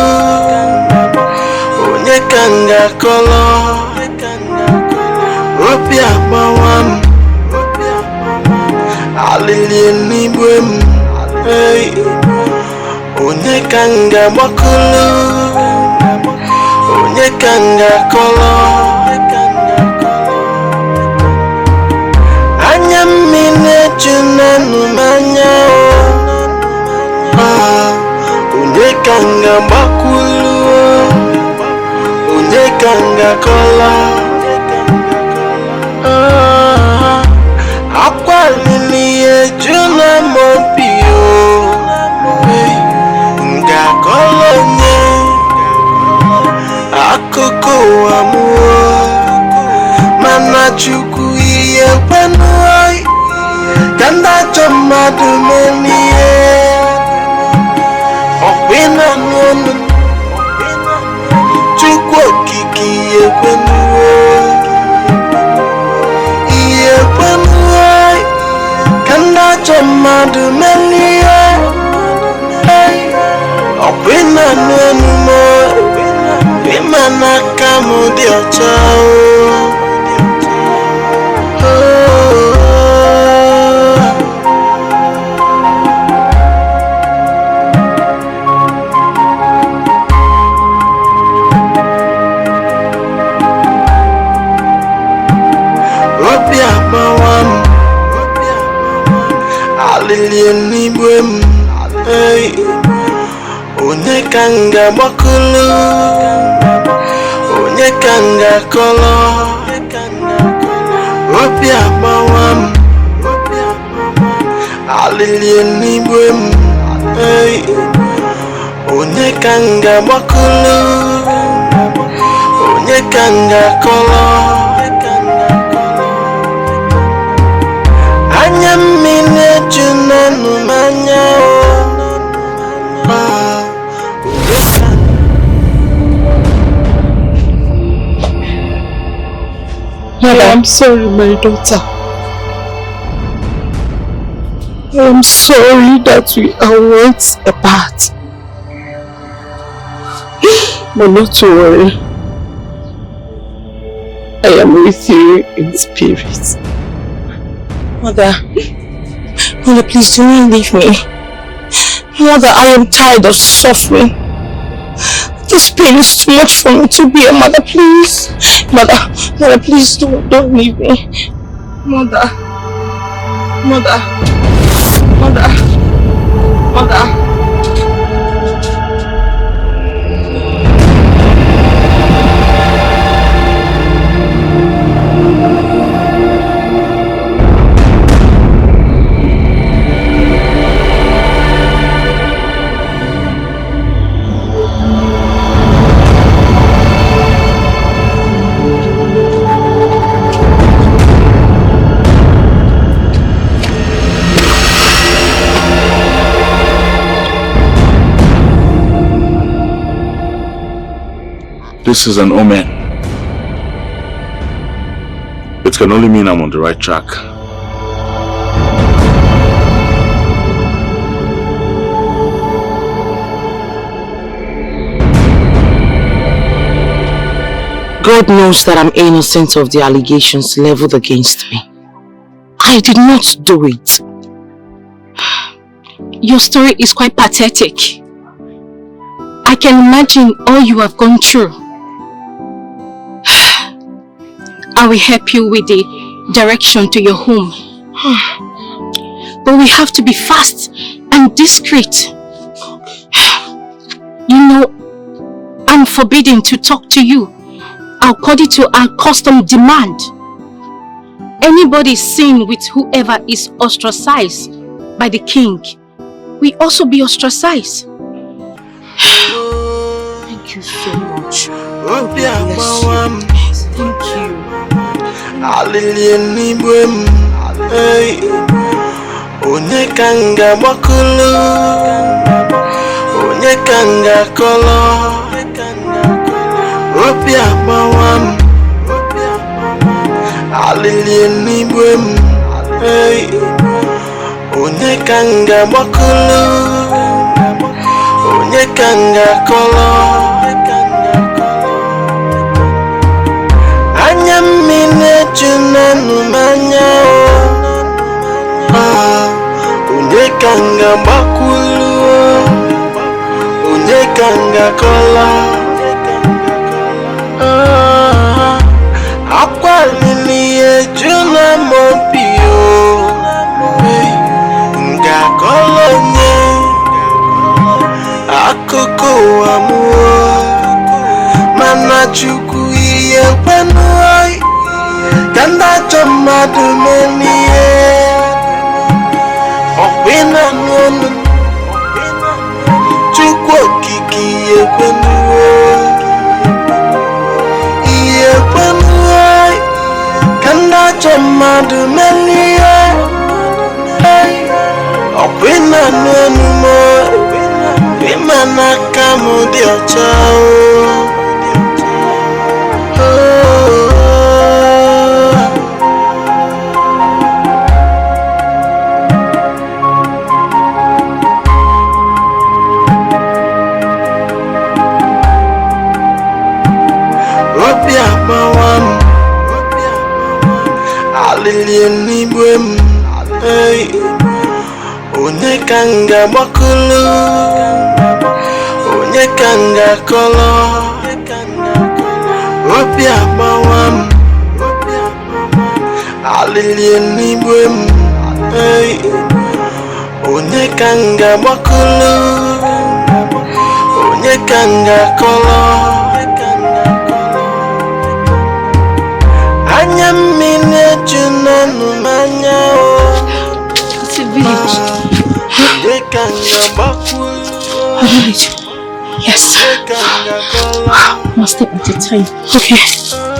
onye kanga kolo, Ropi abawam, alili nibwem, onye kanga makulu, onye kanga kolo, anya mine junanu manya. Onye kanga makulu, onye kanga kola akwa lili ejuna mopio nga kolonye akoko amuo mana chuku iye panuai kanda chamadu menie opina nonu chuku kiki iye panuai kanda chamadu menie opina nonu mo imana kamu dia chao Alilien ibwem onye kanga bakulu onye kanga kolo obi agbawam alilien ibwem onye kanga bakulu onye kanga kolo anya mmine junanu manya Mother, I'm sorry, my daughter. I am sorry that we are once apart. But not to worry. I am with you in spirit. Mother, please do not leave me. Mother, I am tired of suffering. This pain is too much for me to bear. Mother, please. Mother, please don't leave me. Mother. This is an omen. It can only mean I'm on the right track. God knows that I'm innocent of the allegations leveled against me. I did not do it. Your story is quite pathetic. I can imagine all you have gone through. I will help you with the direction to your home. But we have to be fast and discreet. You know, I'm forbidden to talk to you according to our custom demand. Anybody seen with whoever is ostracized by the king will also be ostracized. Thank you so much. God bless you. Thank you. Alilien ibwem onye kanga bakulu onye kanga kolo obi agbawam alilien ibwem onye kanga bakulu onye kanga kolo anya mmine junanu manya onye kanga bakulu onye kanga kola akwa lili ejuna mopio nga kolonye akoko amuo mana chuku mmadụ menie ọkwịna n'ọnụ Chukwu okike ekwenuo ihe ekwenuo ka ndị ajọ mmadụ menie ọkwịna n'ọnụ mo ịma n'aka m dị ọcha Alilienibwem hey onye kanga bakulu onye kanga kolo obi agbawam alilienibwem hey onye kanga bakulu onye kanga kolo It's a village. A village. Yes. One step at a time. Okay.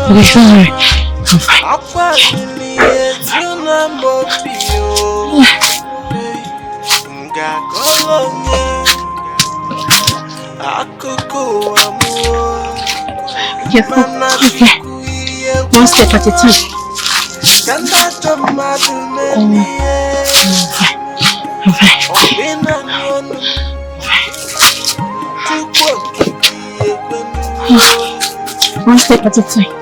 Okay, don't worry. I'm fine. Careful. Okay. One step at a time. I'm fine. One step at a time.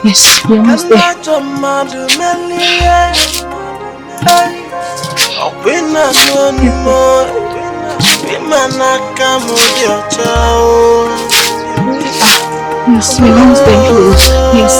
Yes, we're almost there. Yes, we're almost there. Yes.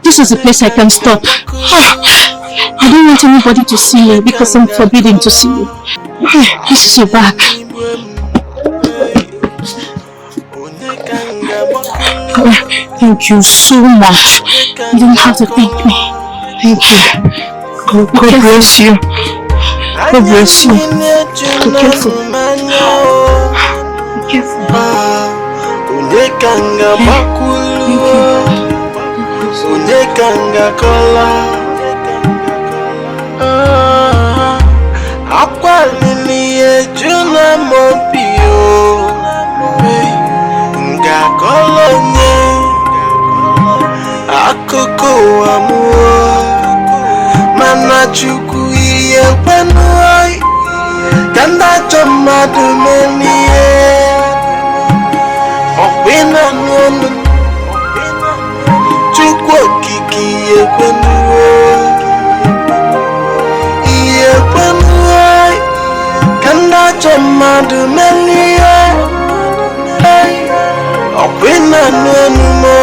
This is a place I can stop. I don't want anybody to see me because I'm forbidden to see you. This is your bag. Thank you so much. You don't have to thank me. Thank you. God bless you. God bless you. Be careful. Be careful. Thank Akoko amuo mana chukwu iye kwenuoi kanda chomadu menie okwina n'onu chukwu okike iye kwenuo iye kwenuoi kanda chomadu menie okwina n'onu mo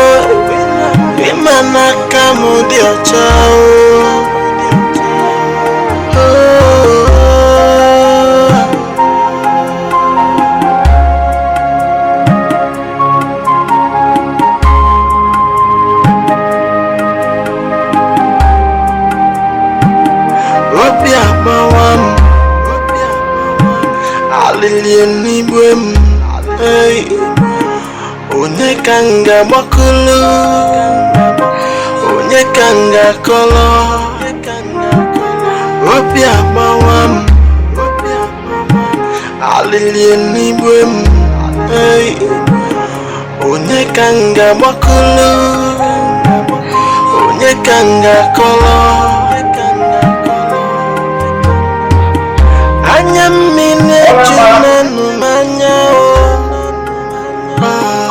Imana kamu di ochao Obi abawam alilienibwem hey onye kanga bakulu onye kanga kolo obi agbawam alilienibwem hey onye kanga bakulu onye kanga kolo anya mmine junanu manya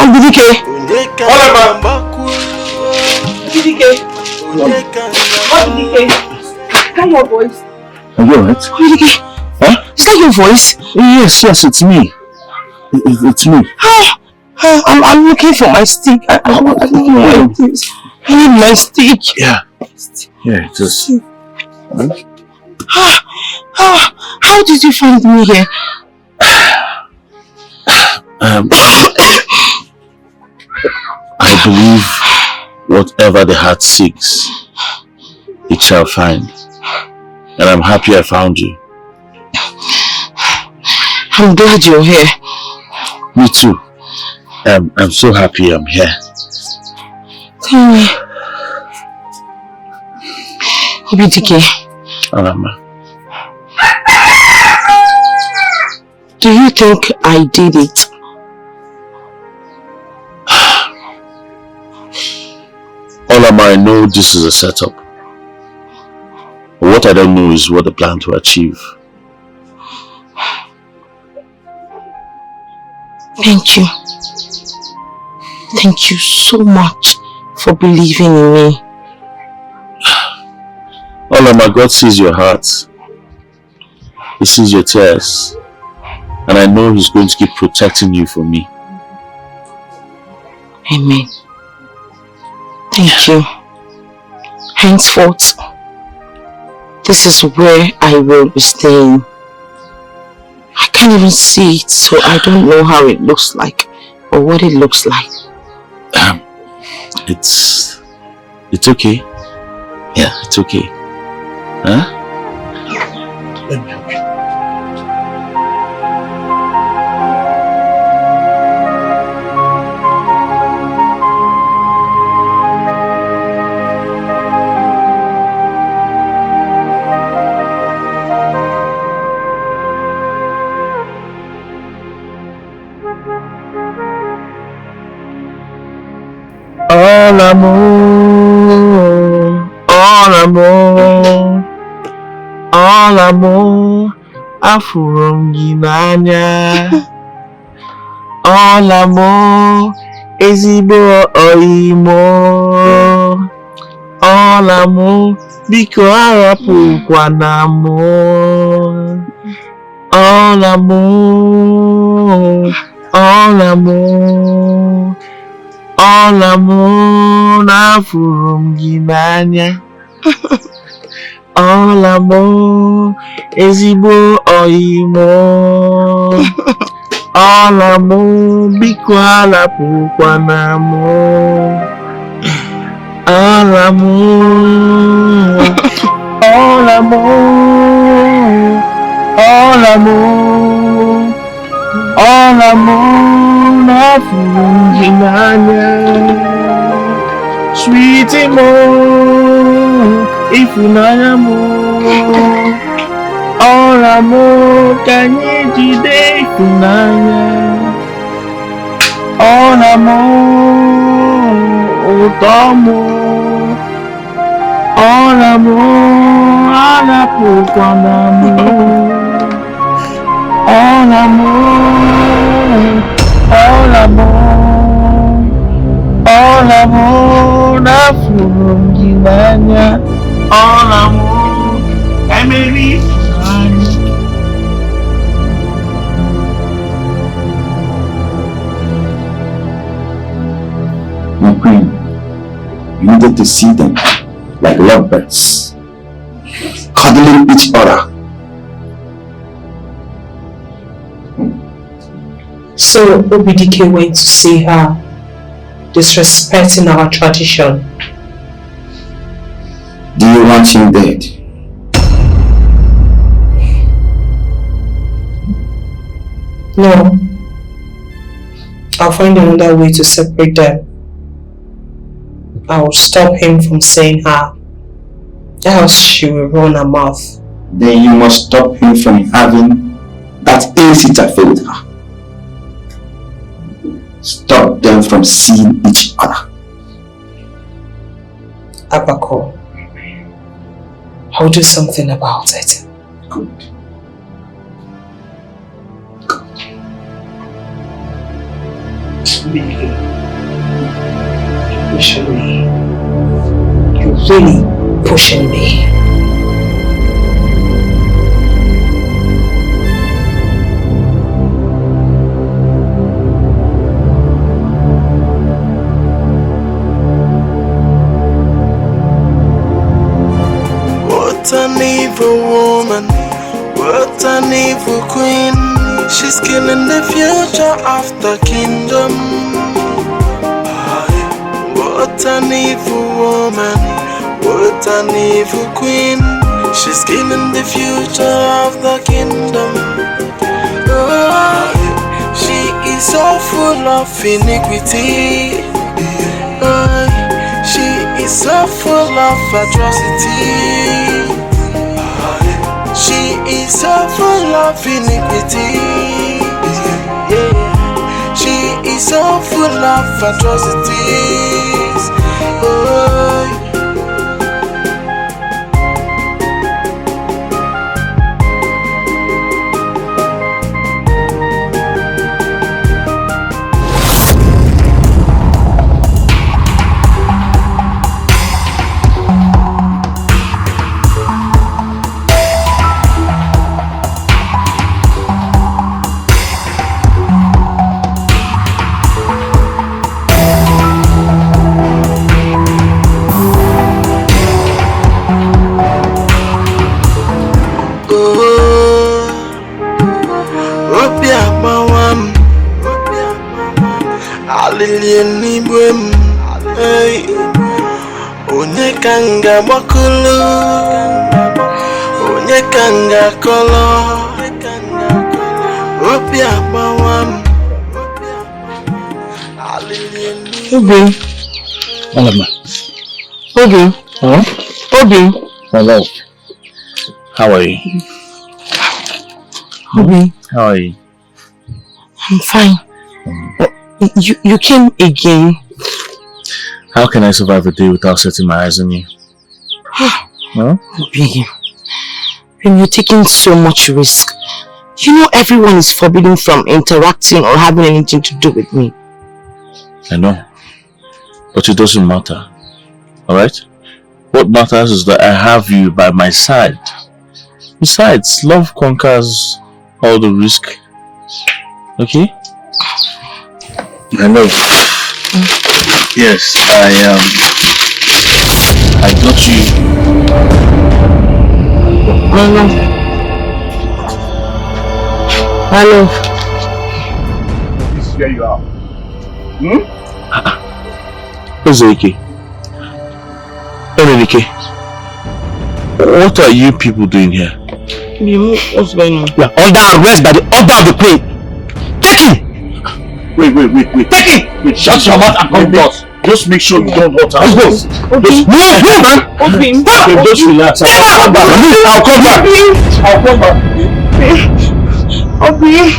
Obidike. Obidike. Obidike. Calm your voice. Are you alright? Obidike. Huh? that your voice? Yes, it's me. It's me. I'm looking for my stick. I need my stick. Yeah, just... How did you find me here? I believe whatever the heart seeks, it shall find. And I'm happy I found you. I'm glad you're here. Me too. I'm so happy I'm here. Tell me. Obidike. Alama. Do you think I did it? Alama, I know this is a setup. But what I don't know is what the plan to achieve. Thank you. Thank you so much for believing in me. Alama, God sees your heart. He sees your tears. And I know He's going to keep protecting you from me. Amen. Thank you. Henceforth, this is where I will be staying. I can't even see it, so I don't know how it looks like or what it looks like. It's okay. Yeah, it's okay. Huh? Let me help you. All amor, afụrụ gị n'anya. All amor, ezigbo ọyịmọ. All amor, biko arapụkwana mụ. All amor, all amor. All amor, afụrụ gị n'anya. All amor, ezigbo ọyịmọ. All amor, biko arapụkwana mụ. All amor, all amor, all amor, all amor, afụrụ gị n'anya. Sweetie mo, ịfụnanya mo. All amor, ka anyị jide ịfụnanya. All amor, ụtọ mo. All amor, arapụkwana mụ. All amor, all amor, all amor, afụrụ gị n'anya. All amor, emeri anyị. My queen, you needed to see them like lovebirds, cuddling each other. So Obidike went to see her, disrespecting our tradition. Do you want him dead? No. I'll find another way to separate them. I will stop him from seeing her. Else she will run her mouth. Then you must stop him from having that instant affair with her. Stop them from seeing each other. Abako, I'll do something about it. Good. Really, you're pushing me. You're really pushing me. What an evil woman, what an evil queen. She's killing the future of the kingdom. What an evil woman, what an evil queen. She's killing the future of the kingdom. She is so full of iniquity. She is so full of atrocity. She is so full of iniquity. She is so full of atrocities. Onye kanga makulu, onye kanga kolo, obi abawam. Obi. Hello, Obi. Huh? Obi. Hello. How are you? Obi. How are you? I'm fine. You came again. How can I survive a day without setting my eyes on you? Huh? Obi, you're taking so much risk. You know everyone is forbidden from interacting or having anything to do with me. I know. But it doesn't matter. Alright? What matters is that I have you by my side. Besides, love conquers all the risk. Okay? I know. Yes, I got you. Hello. This is where you are. Where's Ike? What are you people doing here? What's going on? We are under arrest by the order of the queen. Take him! Wait. Take him! Wait, shut your mouth and come with us. Just make sure you don't hurt us. Let's go. Just move, man! Obi. Okay, just relax. I'll come back. Obi. Obi.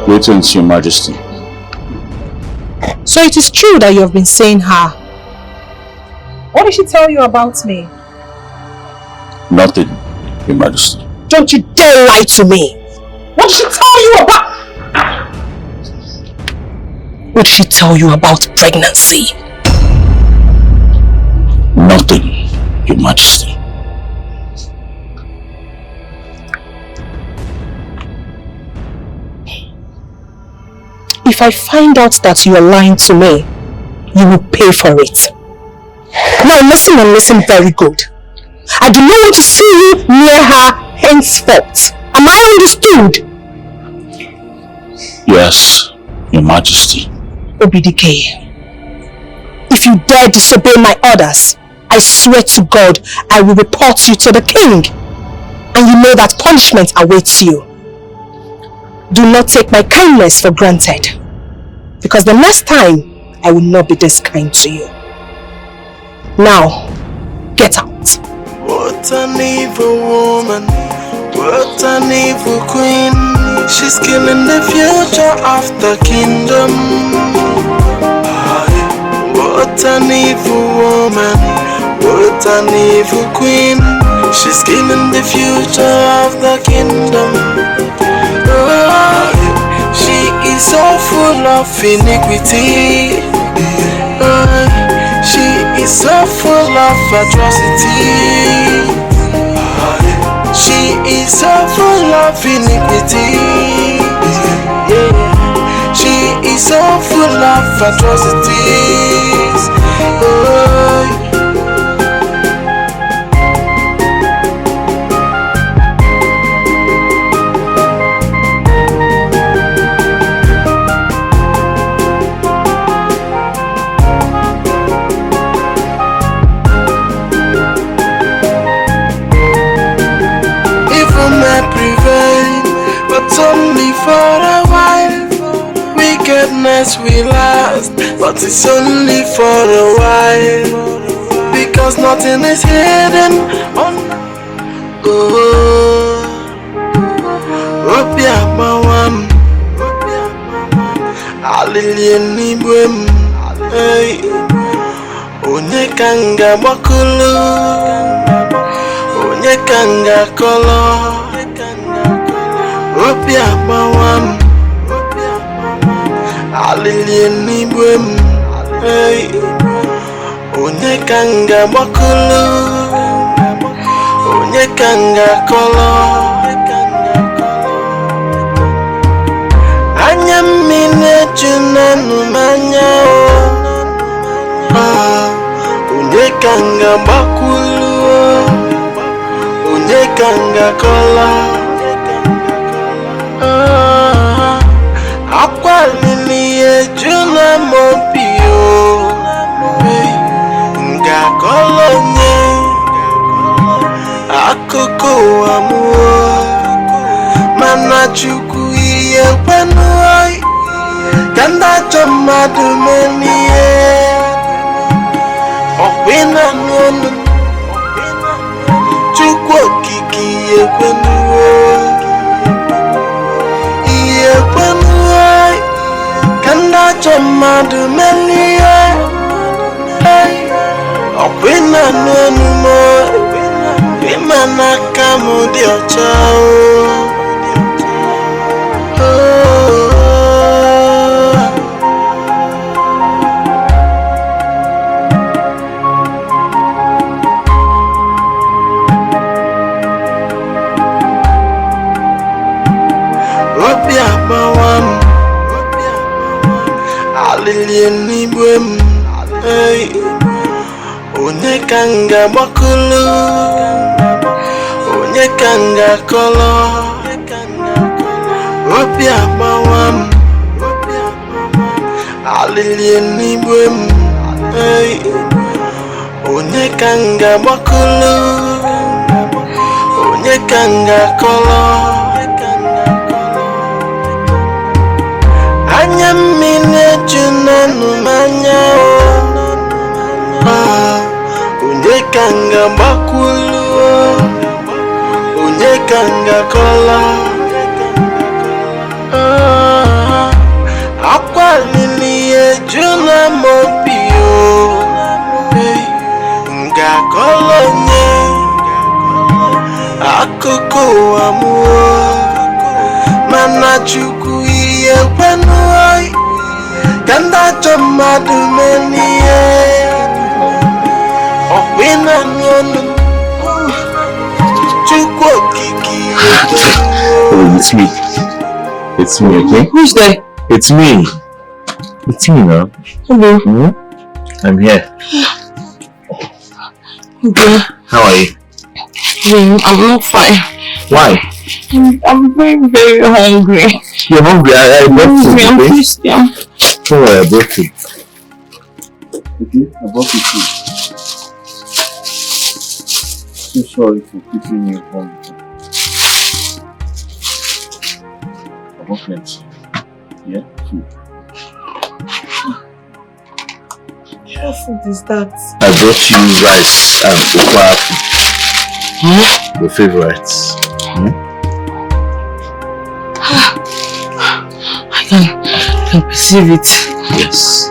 Greetings, Your Majesty. So it is true that you have been saying her. What did she tell you about me? Nothing, Your Majesty. Don't you dare lie to me! What did she tell you about? What did she tell you about pregnancy? Nothing, Your Majesty. if I find out that you are lying to me, you will pay for it. Now listen and listen very good. I do not want to see you near her henceforth. Am I understood? Yes, Your Majesty. Obidike, if you dare disobey my orders, I swear to God, I will report you to the king. And you know that punishment awaits you. Do not take my kindness for granted, because the next time, I will not be this kind to you. Now, get out. What an evil woman, what an evil queen. She's killing the future of the kingdom. What an evil woman, what an evil queen. She's killing the future of the kingdom. She is so full of iniquity. She is so full of atrocity. She is so full of iniquity. She is so full of atrocities. Only for a while. Wickedness will last, but it's only for a while. Because nothing is hidden on Opia Mawam Alilieni Bwem Onyekanga Bakulu Onyekanga Kolo Opia Mawam Alilieni Bwem Onyekanga Bakulu Onyekanga Kolo Anyamine Junanu Manya Onyekanga Bakulu Onyekanga Kolo Akwa lilie juna mopio Nga kolonye Akoko amuo Mana chuku iye wenuoi Kanda chomadu meniye Okwina nonu Chuku okiki iye wenuoi Kanda chomadu melie Opina nunumo Imana kamudi ochao Opia bawam Alilieni Bwem Onyekanga Bakulu Onyekanga Kolo Opia Bawam Alilieni Bwem Onyekanga Bakulu Onyekanga Kolo Anyamine Junanu Manya Onyekanga Bakulu Onyekanga Kola Akwa lilie Juna Mopio Nga kolonye Akoko amuo Mana chuku iye wenuoi Kanda chomadu meniye Okwina nonu Chuku okiki Oh, it's me. It's me, okay? Who's there? It's me. It's me now. Hello. I'm here. Okay. How are you? I'm not fine. Why? I'm very, very hungry. You're hungry? I brought food, I'm okay? Christian. Don't worry, I brought food. Okay, I brought you food. So sorry for keeping you hungry. I brought plenty. Yeah, food. What food is that? I brought you rice and okwa. Your favorites. I can perceive it. Yes.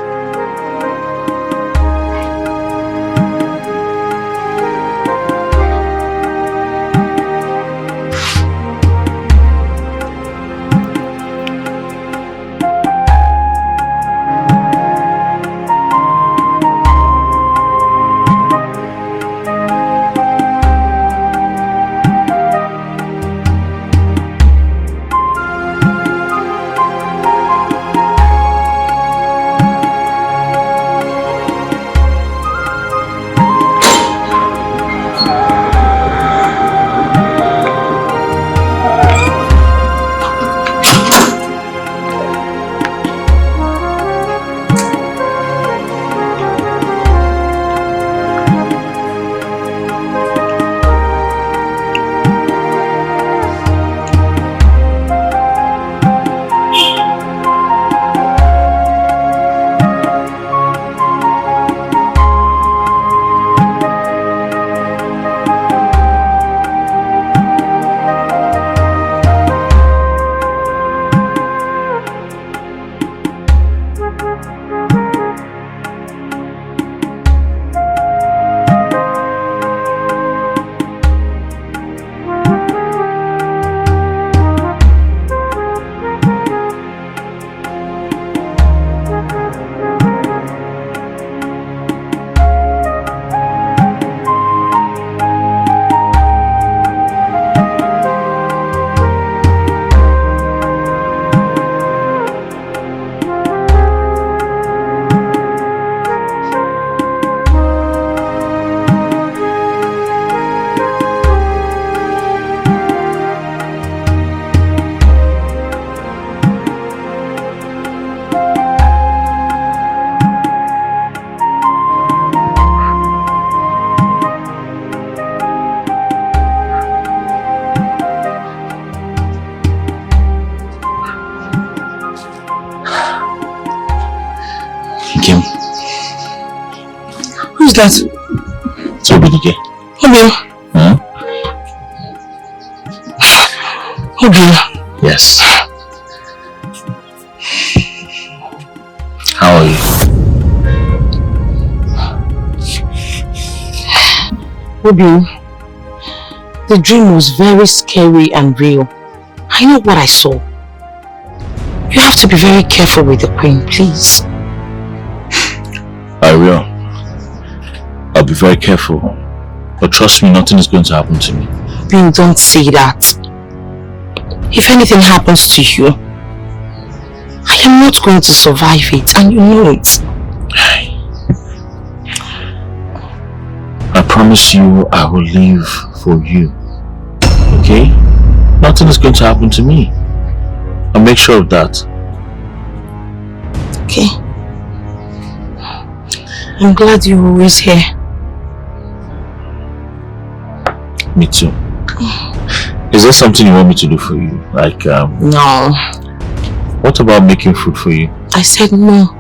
Who's that? It's Obinike. Obi. Obi. Yes. How are you? Obi, the dream was very scary and real. I know what I saw. You have to be very careful with the queen, please. I will. I'll be very careful. But trust me, nothing is going to happen to me. Obi, don't say that. If anything happens to you, I am not going to survive it, and you know it. I promise you I will live for you. Okay? Nothing is going to happen to me. I'll make sure of that. Okay. I'm glad you're always here. Me too. Is there something you want me to do for you? Like, No. what about making food for you? I said no.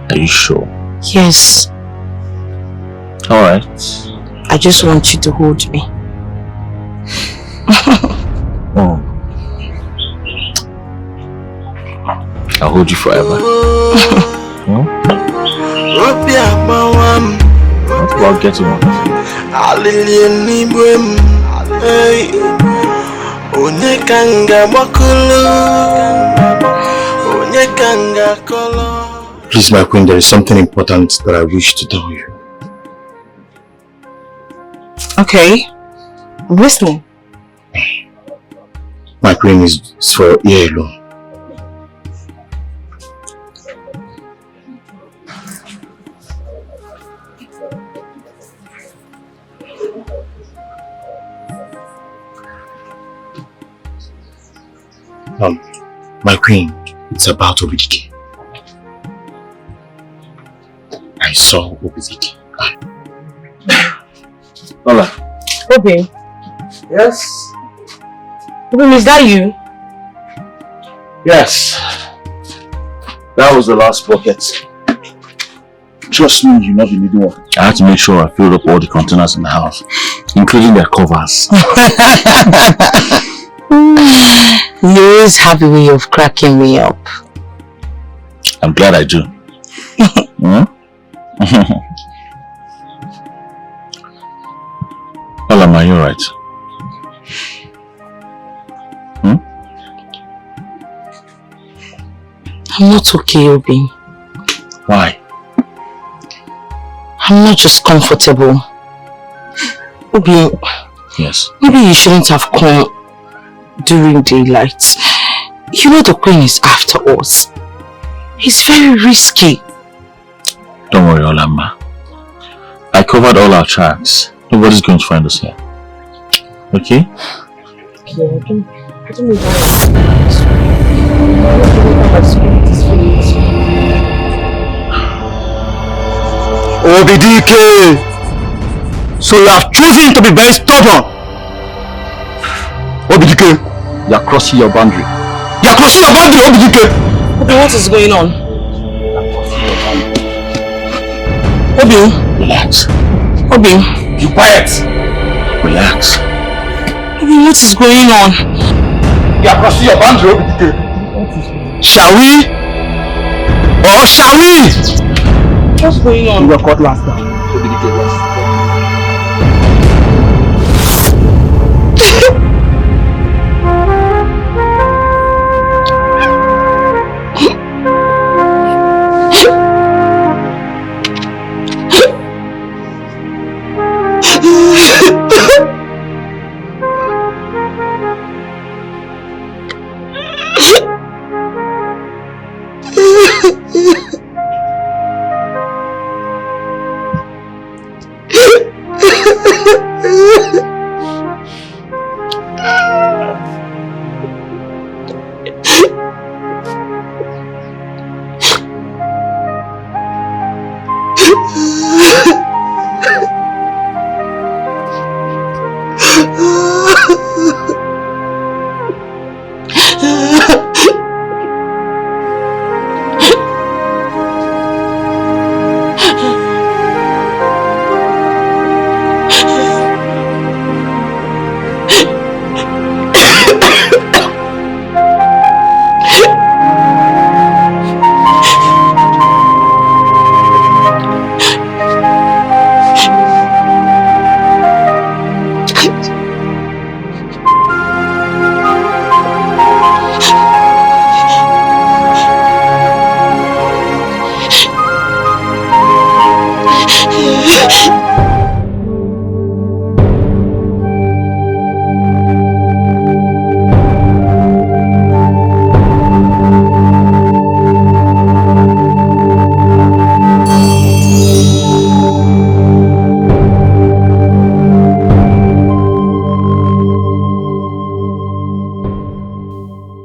Are you sure? Yes. Alright. I just want you to hold me. Oh. I'll hold you forever. What about getting one? Please, my queen, there is something important that I wish to tell you. Okay. I'm listening. My queen is for your ear alone. My queen, it's about Obidike. I saw Obidike. Hola. Obi. Yes? Obi, is that you? Yes. That was the last bucket. Trust me, you're not the needing one. I had to make sure I filled up all the containers in the house, including their covers. You always have a way of cracking me up. I'm glad I do. Olama, you're right. I'm not okay, Obi. Why? I'm not just comfortable. Obi, yes. Maybe you shouldn't have come during daylight. You know the queen is after us. It's very risky. Don't worry, Olama. I covered all our tracks. Nobody's going to find us here. Okay? Yeah, I don't know Obidike! So you have chosen to be very stubborn. Obidike, you are crossing your boundary. You are crossing your boundary, Obidike! Obi, what is going on? Obi, relax. Obi, be quiet. Relax. Obi, what is going on? You are crossing your boundary, Obidike. Shall we? Or shall we? What's going on? You were caught last time. Obidike, yes.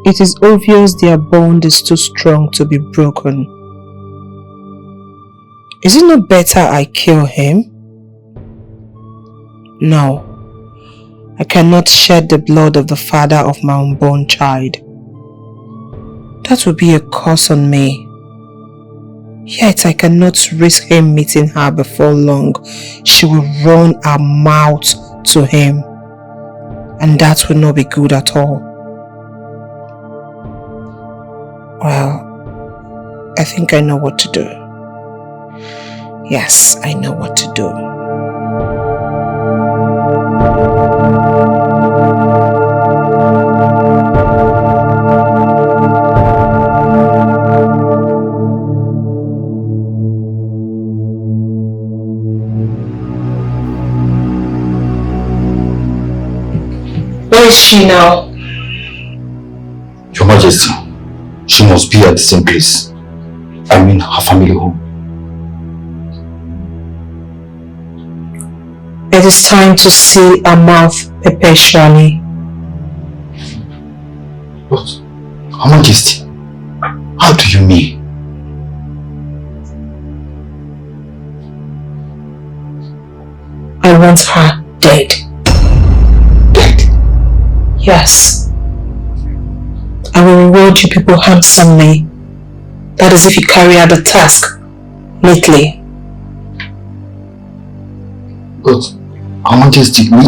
It is obvious their bond is too strong to be broken. Is it not better I kill him? No. I cannot shed the blood of the father of my unborn child. That would be a curse on me. Yet I cannot risk him meeting her before long. She will run her mouth to him. And that will not be good at all. Well, I think I know what to do. Yes, I know what to do. Where is she now? Your Majesty, she must be at the same place. I mean her family home. It is time to seal her mouth perpetually. What? Her Majesty, how do you mean? I want her dead. Dead? Yes. I will reward you people handsomely. That is if you carry out the task neatly. But, Her Majesty, we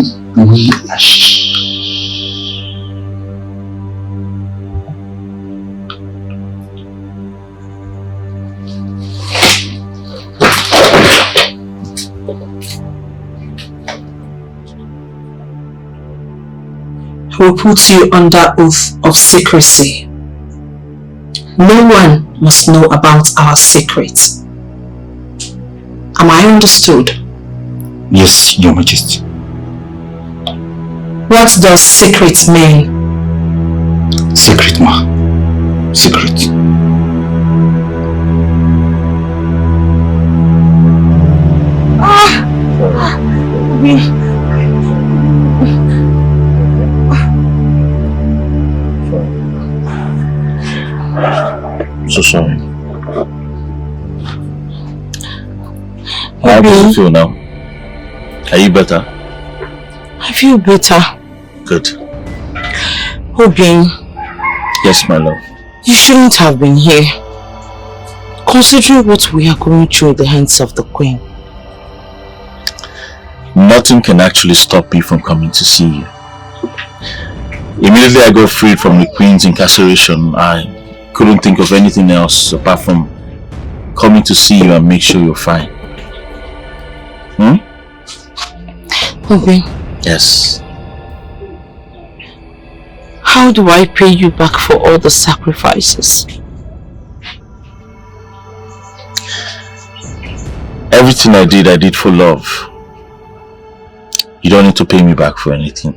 will put you under oath of secrecy. No one must know about our secrets. Am I understood? Yes, Your Majesty. What does secret mean? Secret, ma. Secret. So sorry. How do you feel now? Are you better? I feel better. Good. Obin. Yes, my love. You shouldn't have been here. Considering what we are going through at the hands of the Queen. Nothing can actually stop me from coming to see you. Immediately I got freed from the Queen's incarceration, I couldn't think of anything else apart from coming to see you and make sure you're fine. Okay. Yes. How do I pay you back for all the sacrifices? Everything I did for love. You don't need to pay me back for anything.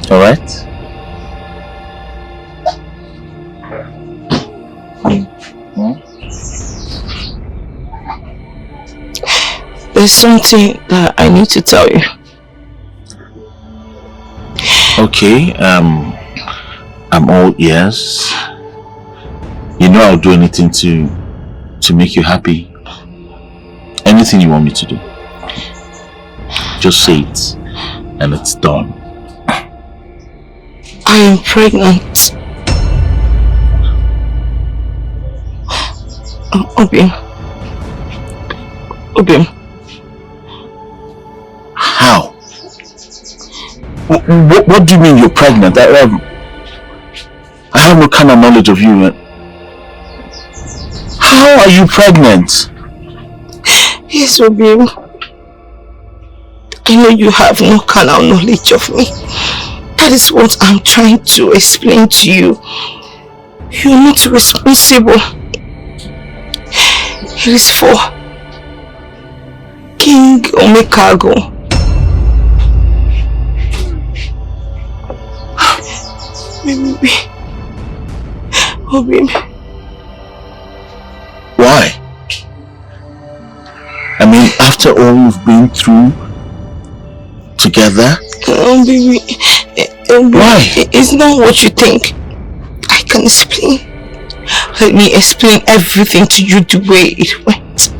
Alright? There's something that I need to tell you. Okay, I'm all ears. You know I'll do anything to make you happy. Anything you want me to do. Just say it and it's done. I am pregnant. Obim. How? What do you mean you're pregnant? I have no kind of knowledge of you. How are you pregnant? Yes, Obim. I know you have no kind of knowledge of me. That is what I'm trying to explain to you. You're not responsible. It is for King Omekago. Baby. Obim. Why? I mean, after all we've been through together? Baby. Why? It's not what you think. I can explain. Let me explain everything to you the way it went.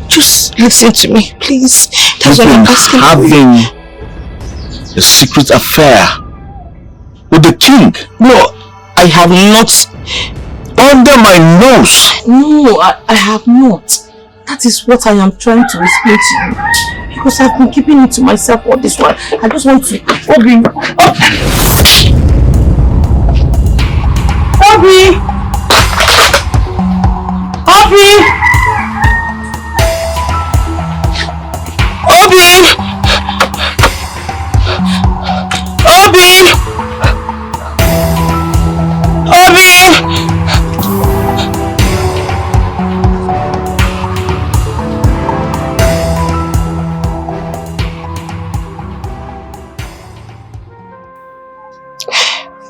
Just listen to me, please. That's what I'm asking for you. Having a secret affair with the king? No, I have not. Under my nose? No, I have not. That is what I am trying to explain to you. Because I've been keeping it to myself all this while. I just want to... Obi!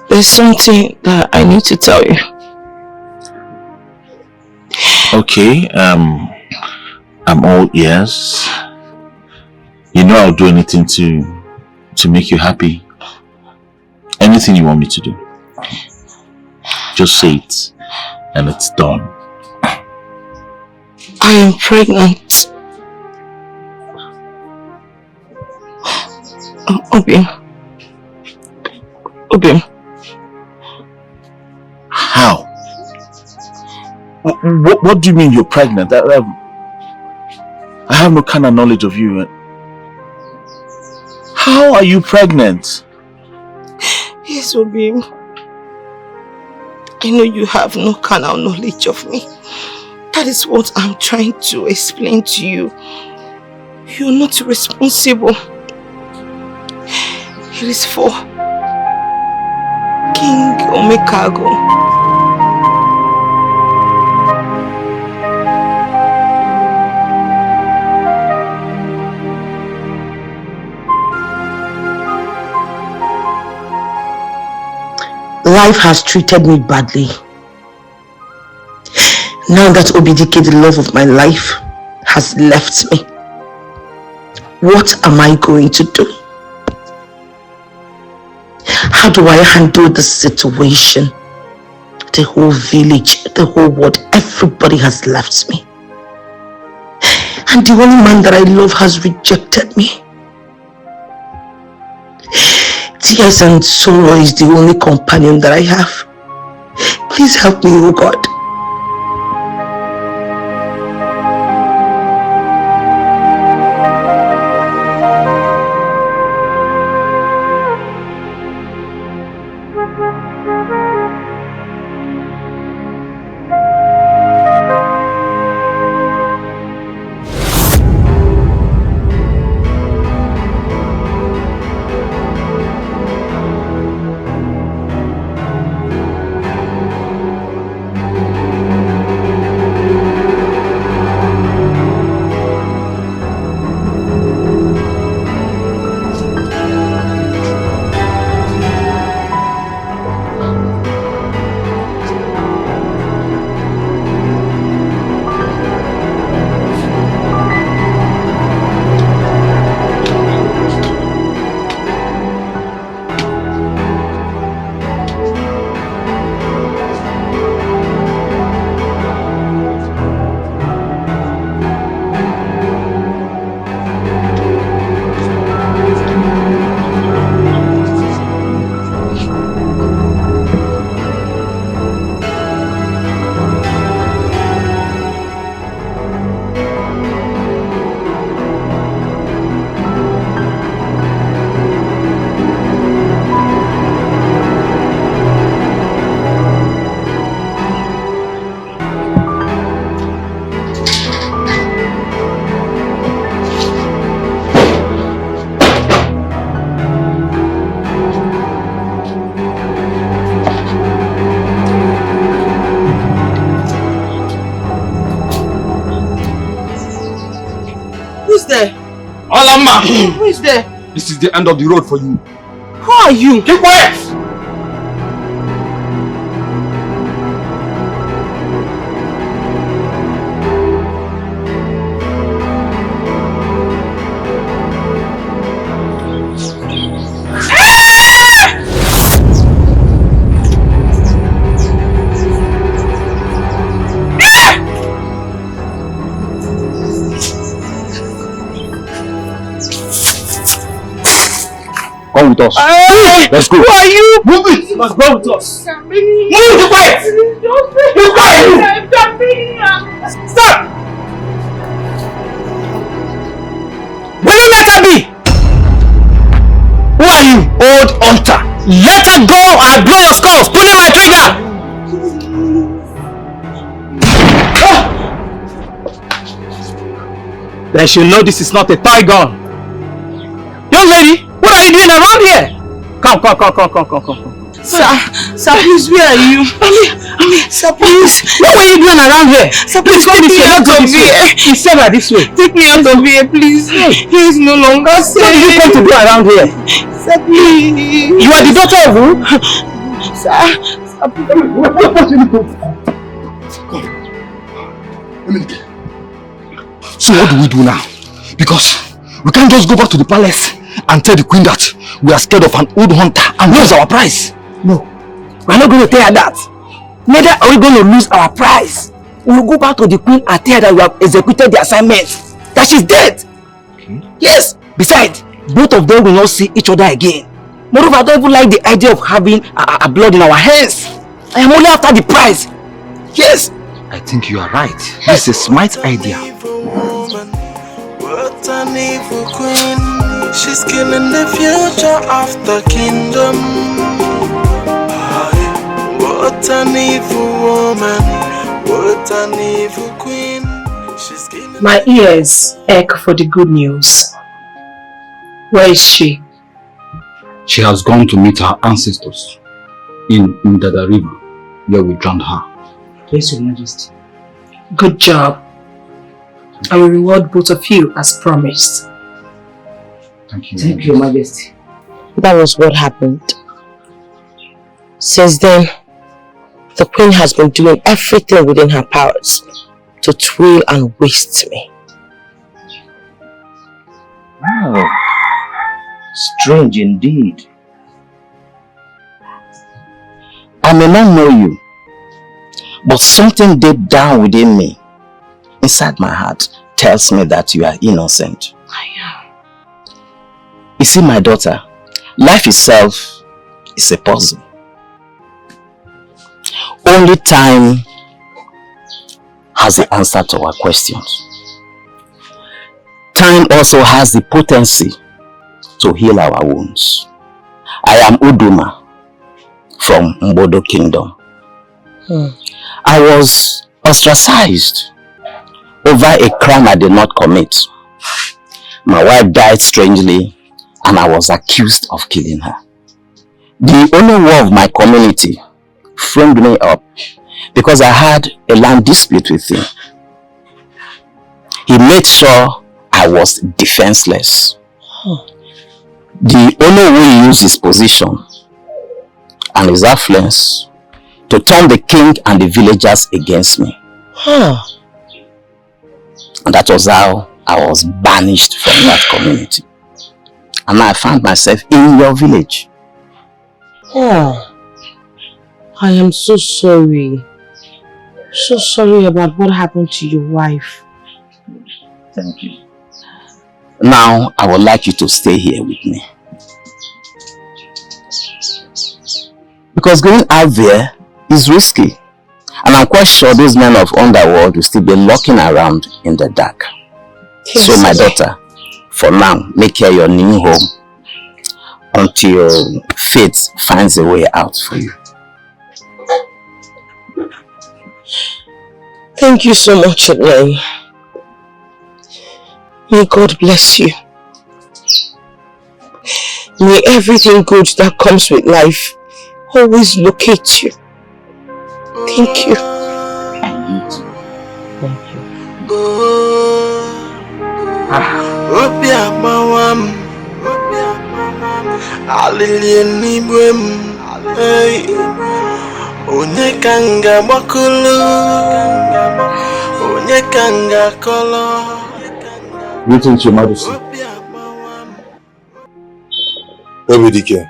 There's something that I need to tell you. Okay, I'm all ears. You know I'll do anything to make you happy. Anything you want me to do. Just say it, and it's done. I am pregnant. Obim. How? What do you mean you're pregnant? I have no kind of knowledge of you. How are you pregnant? Yes, Obim. I know you have no kind of knowledge of me. That is what I'm trying to explain to you. You're not responsible. It is for King Omekago. Life has treated me badly. Now that Obidike, the love of my life, has left me, what am I going to do? How do I handle the situation? The whole village, the whole world, everybody has left me. And the only man that I love has rejected me. Tears and sorrow is the only companion that I have. Please help me, oh God. Who is there? This is the end of the road for you. Who are you? Keep quiet! Come with us. Let's go. Who are you? Move it. You must go with us. Move the quiet. Be quiet. Stop. Will you let her be? Who are you, old hunter? Let her go or I blow your skulls. Pulling my trigger. Then she'll know this is not a toy gun. Young lady, what are you doing around here? Come. Sir, please, where are you? Sir, please. What were you doing around here? Sir, please take me out of here. Please send her this way. Take me out of here, please. He is no longer safe. What did you come to do around here? Sir, please. You are the daughter of who? Sir, So what do we do now? Because we can't just go back to the palace and tell the queen that we are scared of an old hunter and lose our prize. No, we're not going to tell her that. neither are we going to lose our prize. We will go back to the queen and tell her that we have executed the assignment, that she's dead. Okay. Yes. Besides, both of them will not see each other again. Moreover, I don't even like the idea of having a blood in our hands. I am only after the prize. Yes. I think you are right. This is a smart idea. What an evil queen. She's killing the future of the kingdom. What an evil woman. What an evil queen. She's killing. My ears ache for the good news. Where is she? She has gone to meet her ancestors in Ndada River, where we drowned her. Yes, Your Majesty. Good job. I will reward both of you as promised. Thank you. Thank you, Your Majesty. That was what happened. Since then, the queen has been doing everything within her powers to thrill and waste me. Wow. Strange indeed. I may not know you, but something deep down within me, inside my heart, tells me that you are innocent. I am. You see, my daughter, life itself is a puzzle. Only time has the answer to our questions. Time also has the potency to heal our wounds. I am Uduma from Mbodo Kingdom. I was ostracized over a crime I did not commit. My wife died strangely and I was accused of killing her. The owner of my community framed me up because I had a land dispute with him. He made sure I was defenseless. The owner will use his position and his affluence to turn the king and the villagers against me. And that was how I was banished from that community. And I found myself in your village. Oh, I am so sorry. So sorry about what happened to your wife. Thank you. Now, I would like you to stay here with me. Because going out there is risky. And I'm quite sure those men of underworld will still be lurking around in the dark. Yes, so my daughter, for now, make here your new home until fate finds a way out for you. Thank you so much, Adnan. May God bless you. May everything good that comes with life always locate you. Thank you. And you too. Thank you. Greetings, Your Majesty. Obidike,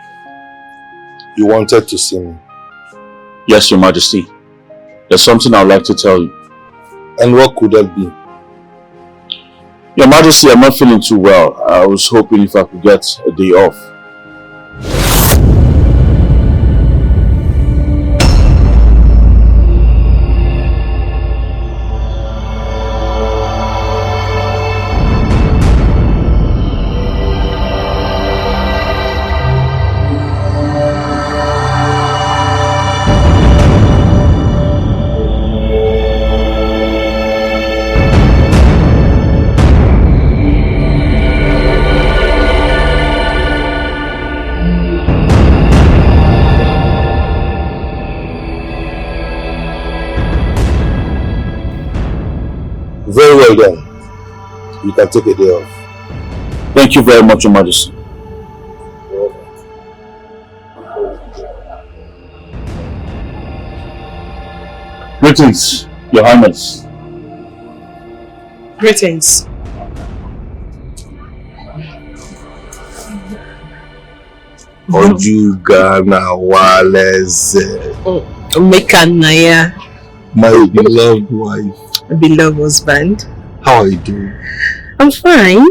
you wanted to see me. Yes, Your Majesty. There's something I'd like to tell you. And what could that be? Your Majesty, I'm not feeling too well. I was hoping if I could get a day off. Very well then. You can take a day off. Thank you very much, Your Majesty. Greetings, Your Highness. Greetings. Ojugana Waleze. Mekanaya. My beloved wife. Beloved husband. How are you doing? I'm fine.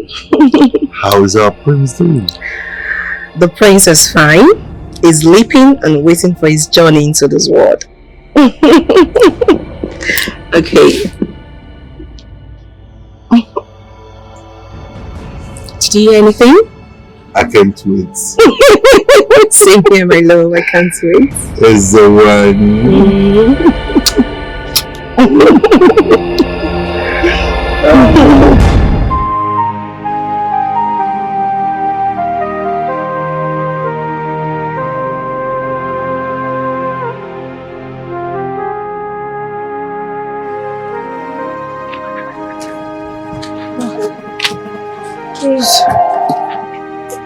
How is our prince doing? The prince is fine. He's sleeping and waiting for his journey into this world. Okay. Did you hear anything? I can't wait. Same here, my love. I can't wait. It's the one.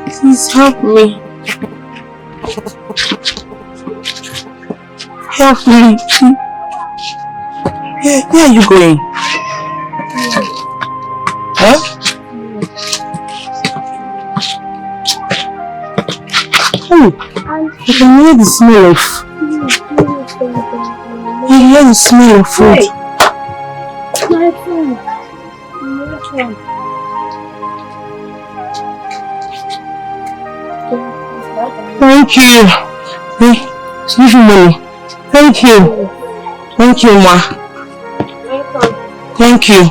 Please help me. Help me. Where are you going? Huh? Oh, I can hear the smell of. I hear the smell of food. My phone. Thank you. Hey, give me money. Thank you. Thank you, ma. Thank you.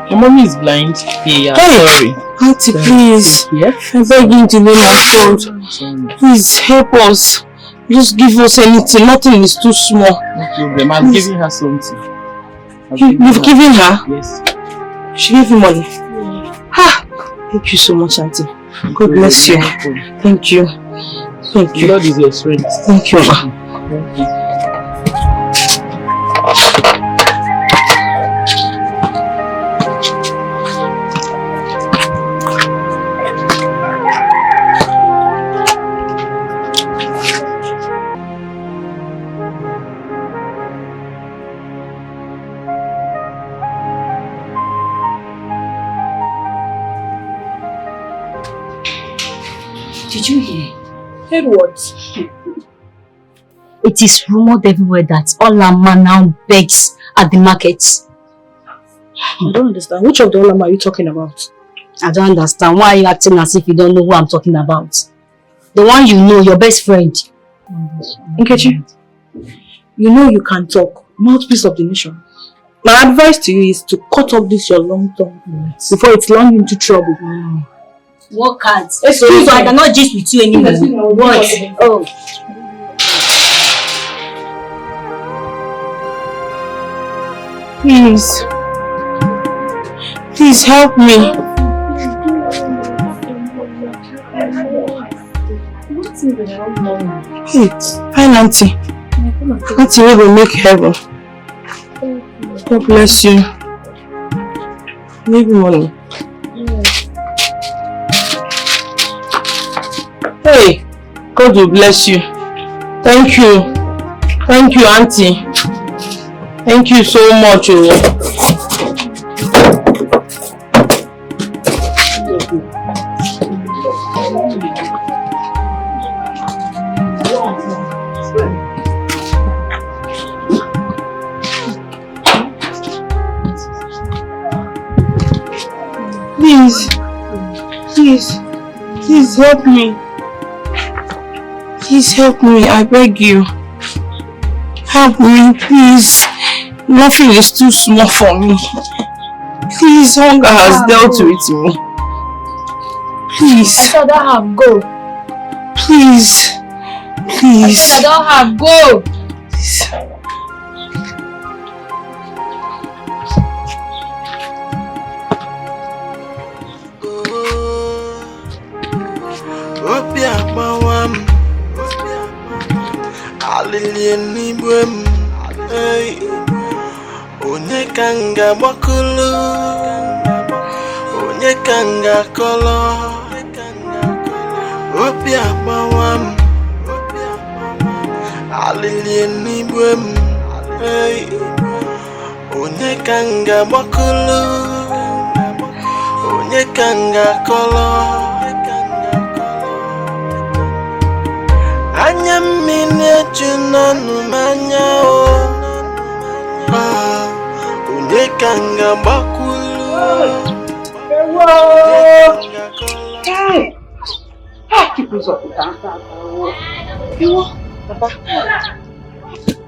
Your mommy is blind. Yeah, sorry. Auntie, please. Yes. I beg you in the name of God. Please help us. Just give us anything. Nothing is too small. No problem. I'm giving her something. You've given her? Yes. She gave you money? Ah, thank you so much, Auntie. God bless you. Thank you. Thank you. God is your strength. Thank you, ma. Thank you. Did you hear? Heard what? It is rumored everywhere that Olama now begs at the markets. I don't understand. Which of the Olama are you talking about? I don't understand. Why are you acting as if you don't know who I'm talking about? The one you know, your best friend. Nkechi, you know you can talk. Mouthpiece of the nation. My advice to you is to cut off this your long tongue before it's long into trouble. Work hard. So I cannot gist with you anymore. What? Oh. Please. Please help me. Hey, fine auntie. Auntie, we will make heaven. God bless you. Give me money. Hey, God will bless you. Thank you. Thank you, auntie. Thank you so much. Please help me. Please help me, I beg you. Help me, please. Nothing is too small for me. Please, hunger has dealt with me. Please. I don't have go. Please. Please. I don't have go. Please. Onye kanga makulu, onye kanga kolo, Opia Bawam Alilien Nibwem Hey Onyekanga Makulu Onyekanga Kolo Anyam mine junanu manya Onyekanga Makulu Hey! Keep us up. Papa.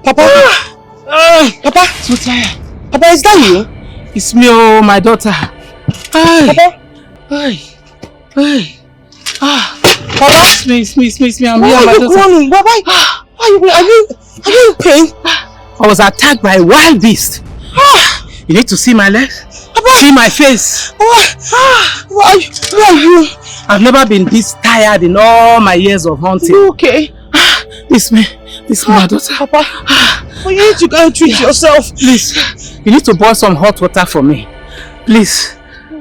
Papa. So tired. Papa, is that you? It's me, oh, my daughter. Hey. Papa. Hey. Papa. It's me. I'm Why here, my are you daughter. groaning? Why are you in pain? I was attacked by a wild beast. You need to see my legs. See my face. Where are you? I've never been this tired in all my years of hunting. You okay? This me, my daughter. Papa, you need to go and treat yourself. Please, you need to boil some hot water for me. Please.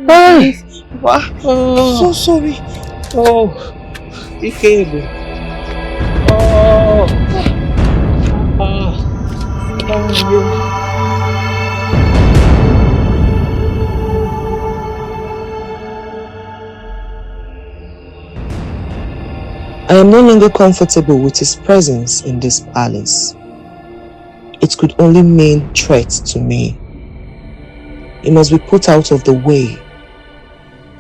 Hey. Papa, so sorry. Oh, be careful. I am no longer comfortable with his presence in this palace. It could only mean threat to me. He must be put out of the way.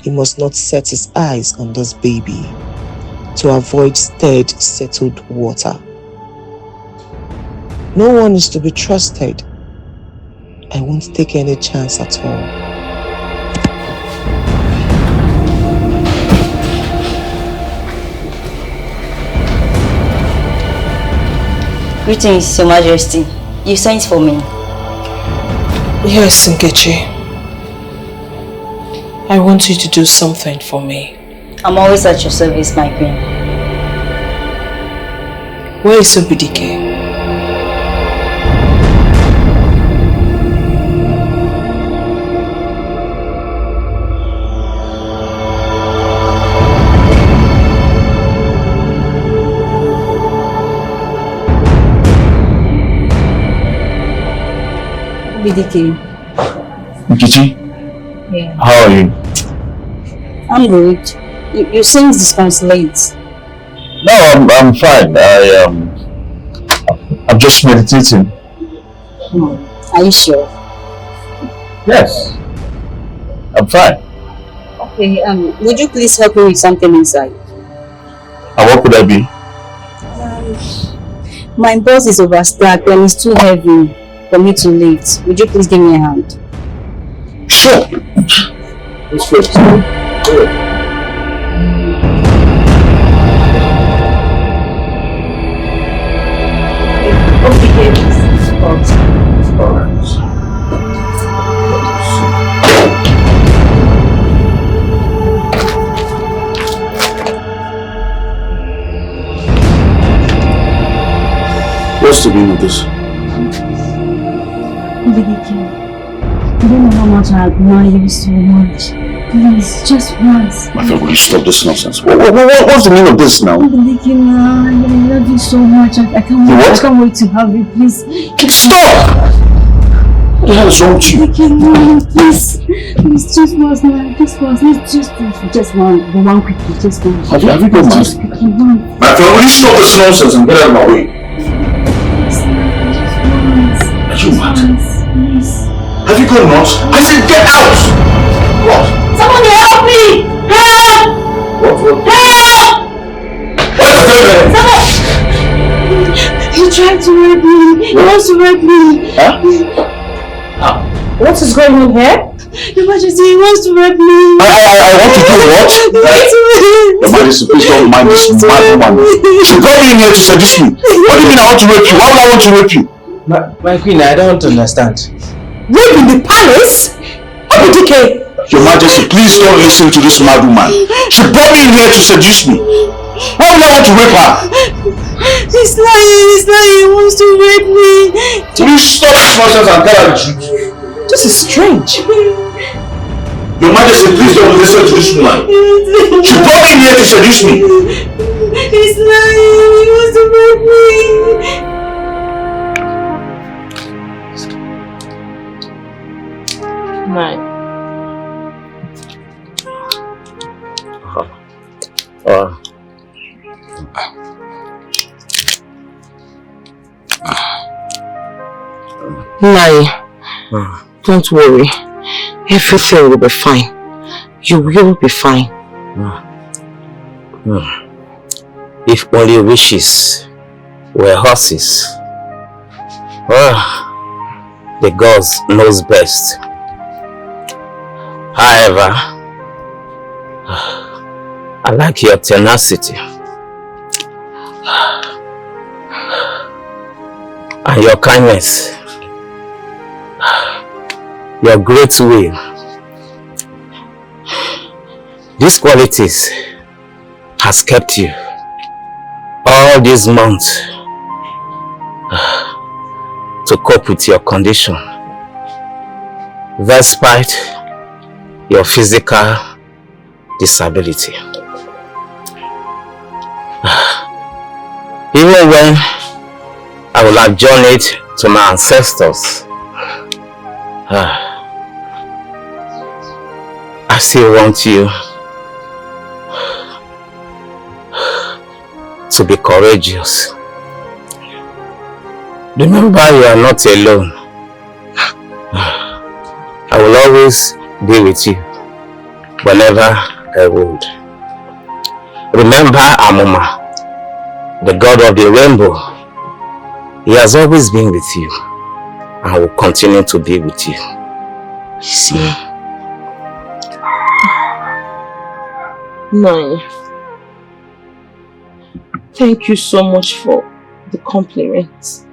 He must not set his eyes on this baby to avoid stirred, settled water. No one is to be trusted. I won't take any chance at all. Greetings, Your Majesty. You sent for me. Yes, Nkechi. I want you to do something for me. I'm always at your service, my queen. Where is Obidike? BDK. Nkechi, Yeah. how are you? I'm good. You seem disconsolate. No, I'm fine. I'm just meditating. Are you sure? Yes, I'm fine. Okay. Would you please help me with something inside? And what could I be? My boss is overstacked and it's too heavy for me to lift. Would you please give me a hand? Sure. Let's first. What's the meaning of this? BDK, you don't know how much I admire you so much. Please, just once. My friend, will you stop this nonsense? What's the meaning of this now? BDK, I love you so much. I can't wait to have you. Please. Stop! What the hell is wrong with you? BDK, no, please. Please, just once now. Just once. Let's just one quickly. Just one. Have you got just quickly, one. My friend, will you stop this nonsense and get out of my way? Are you mad? Please. Have you got nuts? I said get out! What? Someone help me! Help! What? Help! Someone! He tried to rape me. He wants to rape me. Huh? What is going on here? Your Majesty, he wants to rape me. I want to do what? He wants to rape me. Your Majesty, please don't mind this mad woman. She brought me in here to seduce me. What do you mean I want to rape you? Why would I want to rape you? My queen, I don't understand. Rape in the palace? Obidike! Your Majesty, please don't listen to this mad woman. She brought me in here to seduce me. Why would I want to rape her? He's lying, he wants to rape me. Will you stop this nonsense and tell her the truth? This is strange. Your Majesty, please don't listen to this woman. She brought me here to seduce me. He's lying. He wants to break me. Right. Don't worry. Everything will be fine. You will be fine. If only wishes were horses. The gods knows best. However, I like your tenacity and your kindness, your great will. These qualities has kept you all these months to cope with your condition, despite your physical disability. Even when I will have journeyed to my ancestors, I still want you to be courageous. Remember, you are not alone. I will always be with you whenever I would. Remember Amuma, the god of the rainbow. He has always been with you and will continue to be with you. See? No. Thank you so much for the compliments.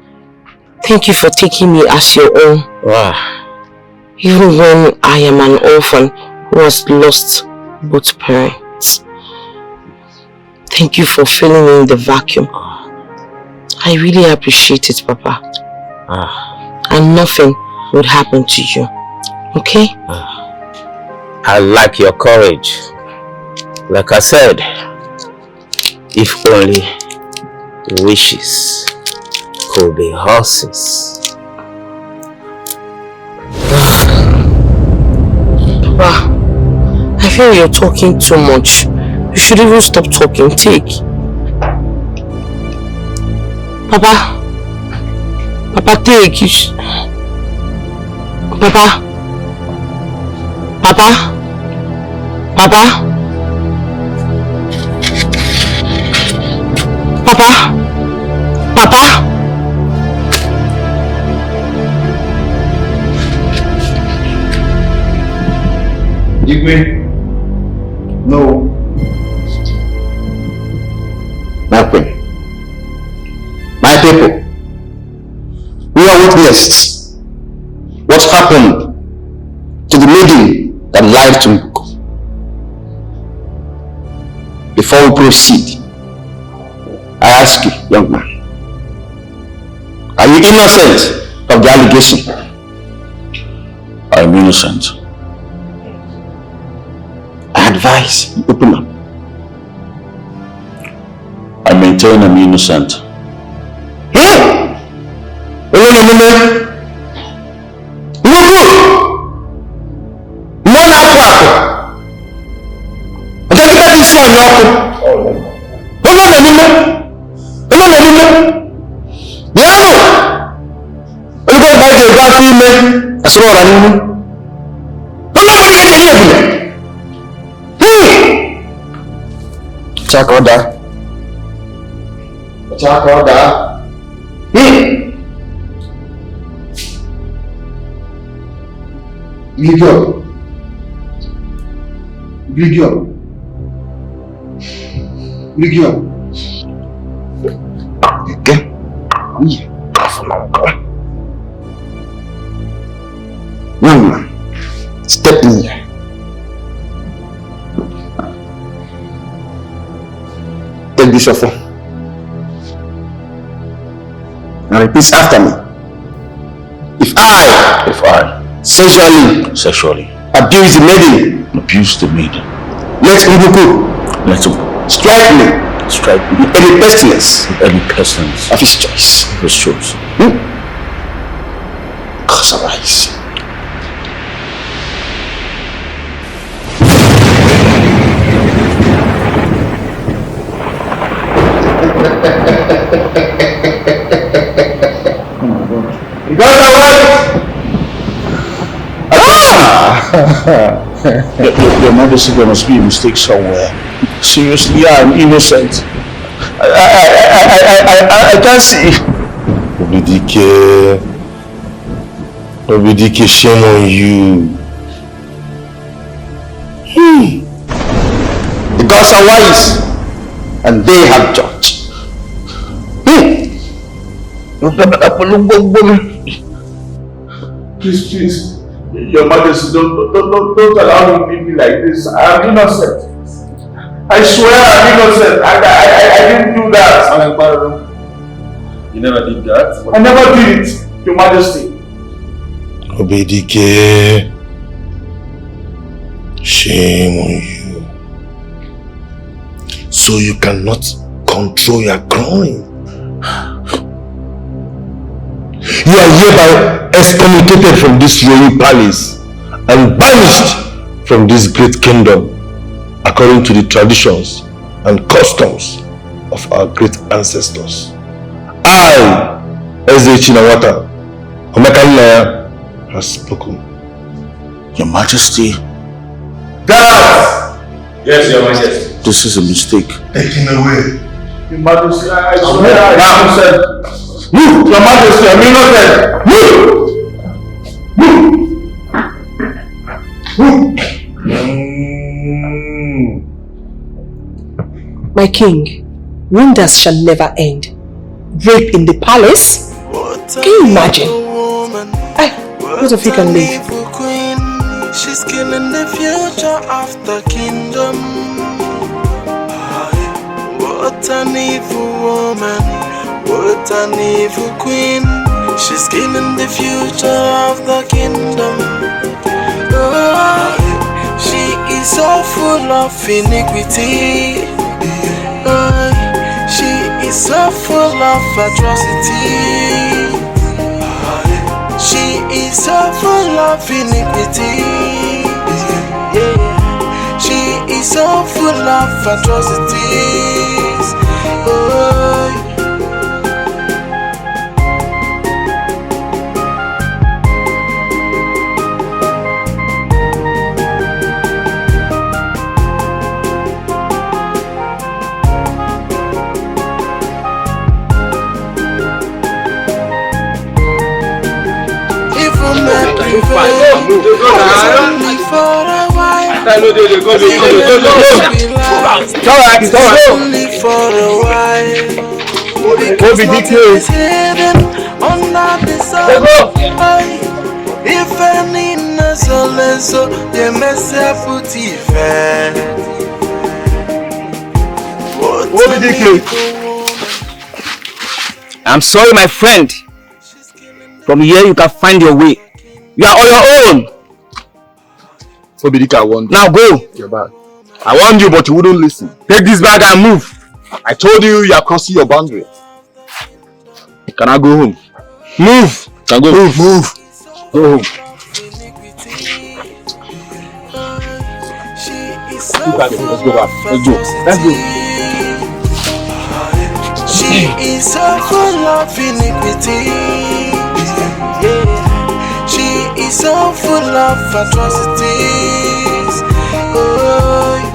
Thank you for taking me as your own. Wow. Even when I am an orphan who has lost both parents. Thank you for filling in the vacuum. I really appreciate it, Papa. And nothing would happen to you. Okay? I like your courage. Like I said, if only wishes could be horses. Papa, I feel you're talking too much. You should even stop talking. Take. Papa. Papa, take. Papa. Papa. Papa. Papa. Papa. Igwe. No. My queen. My people. We are witnessed what happened to the maiden that lied to me. Before we proceed, I ask you, young man, are you innocent of the allegation? I'm innocent. I advise you open up. I maintain I'm innocent. Chakoda. Brigio. Okay. Young man, step in here. Take this offer. Now repeat after me. If I sexually Abuse the maiden. Abuse the maiden. Let Mbuku strike me. Strike me. With any pestilence. With any pestilence. Of his choice. Of his choice. Cause arise. Because Your Majesty, there must be a mistake somewhere. Seriously, I'm innocent. I can't see. Obidike, shame on you. The gods are wise, and they have judged. Please, Your Majesty, don't allow me to be like this. I'm innocent. I swear I'm innocent. I didn't do that. You never did that? I never did it, Your Majesty. Obidike, shame on you. So you cannot control your groin. You are hereby excommunicated from this royal palace and banished from this great kingdom according to the traditions and customs of our great ancestors. I, Eze Chinawata, Omekanaya, has spoken. Your Majesty. Guards! Yes, Your Majesty. This is a mistake. Take him away. Your Majesty, I swear I'm innocent. Move! Your Majesty, I'm innocent! Move! My king, wonders shall never end. Rape in the palace? Can you imagine? Both of you can leave. She's killing the future of the kingdom. What an evil woman, what an evil queen. She's killing the future of the kingdom. Oh, she is so full of iniquity. Oh, she is so full of atrocity. She is so full of iniquity. Yeah. She is so full of atrocities. Oh. It's only for a while. Because what is hidden under the sun. If any so they mess up with I'm sorry, my friend. From here you can find your way. You are on your own. Obidike, I warned you. Now go. Your bag. I warned you, but you wouldn't listen. Take this bag and move. I told you you are crossing your boundary. Can I go home? Move. Can go. Move. Go home. Let's go back. Let's go. She is so full of iniquity. Yeah. She is so full of atrocities. Oh.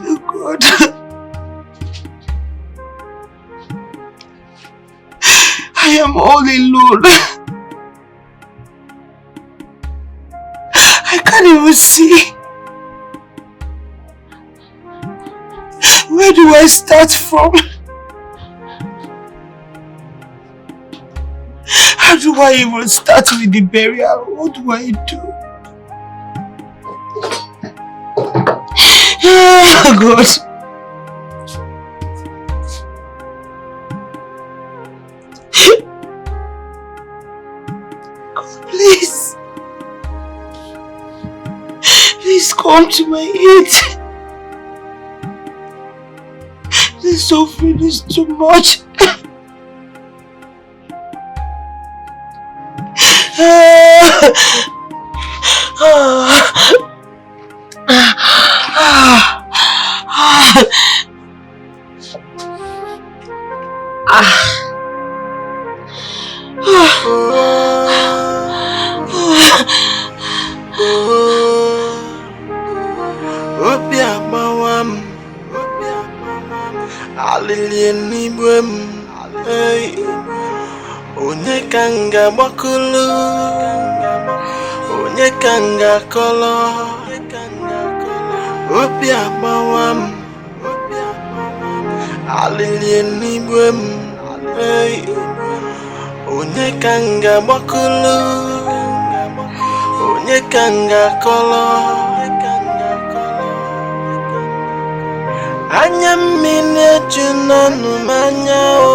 Oh God. I am all alone. I can't even see. Where do I start from? How do I even start with the burial? What do I do? Oh God. Please. Please come to my aid. This suffering is too much. Onye kanga bakulu, onye kanga kolo, obi amawam, alilie nibwem, onye kanga bakulu, onye kanga kolo, anya mine junanu manya o.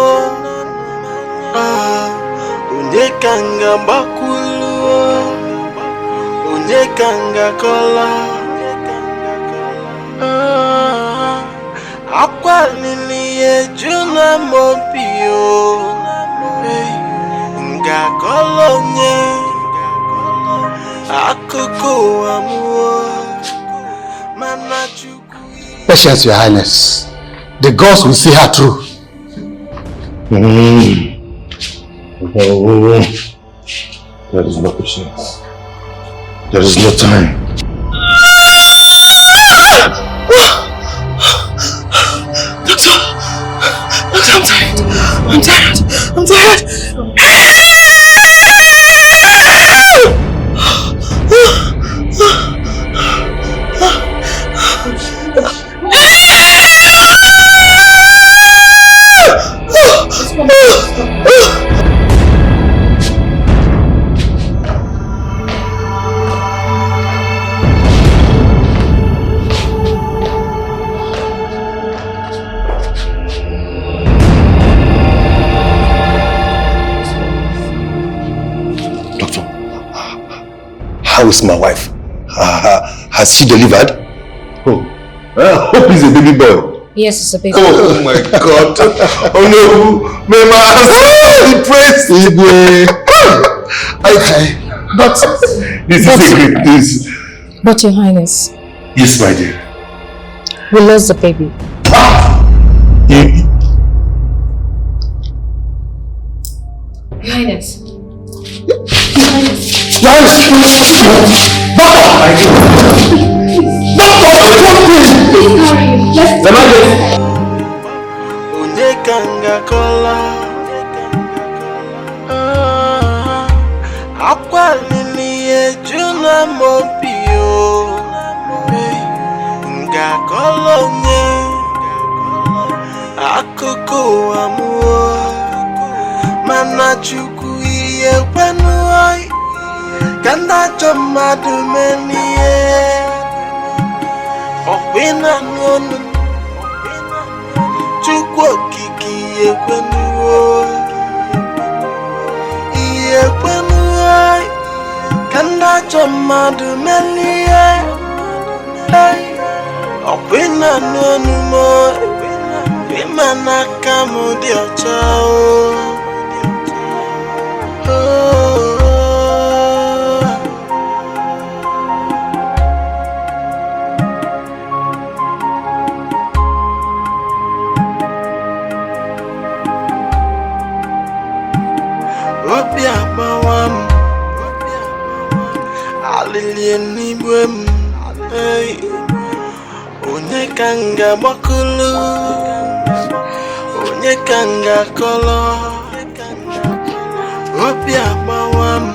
Onye kanga bakulu, onye kanga kola, akwa liliye juna mopio, nga kolonye, akoko amuo, manachuku. Patience, Your Highness. The gods will see her through. Oh, there is no patience. There is no time. Doctor, I'm tired. I'm tired. I'm tired. How is my wife? Has she delivered? Oh, I hope it's a baby boy. Yes, it's a baby. Oh my God! Oh no! May my ancestors be praised. But this is a great news. But Your Highness. Yes, my dear. We lost the baby. Your Highness. Your Highness. Onye kanga kola, akwa liliye juna mopio, nga kolonye, akoko amuo, manachuku iye wenuoi, kanda chomadu meniye, okwina nonu, chukwu okiki iye wenuoi, kanda chomadu meniye, okwina nonu mo, imana kamu di ochao. Obi amawam, alilie nibwem, onye kanga bakulu, onye kanga kolo, obi agbawam,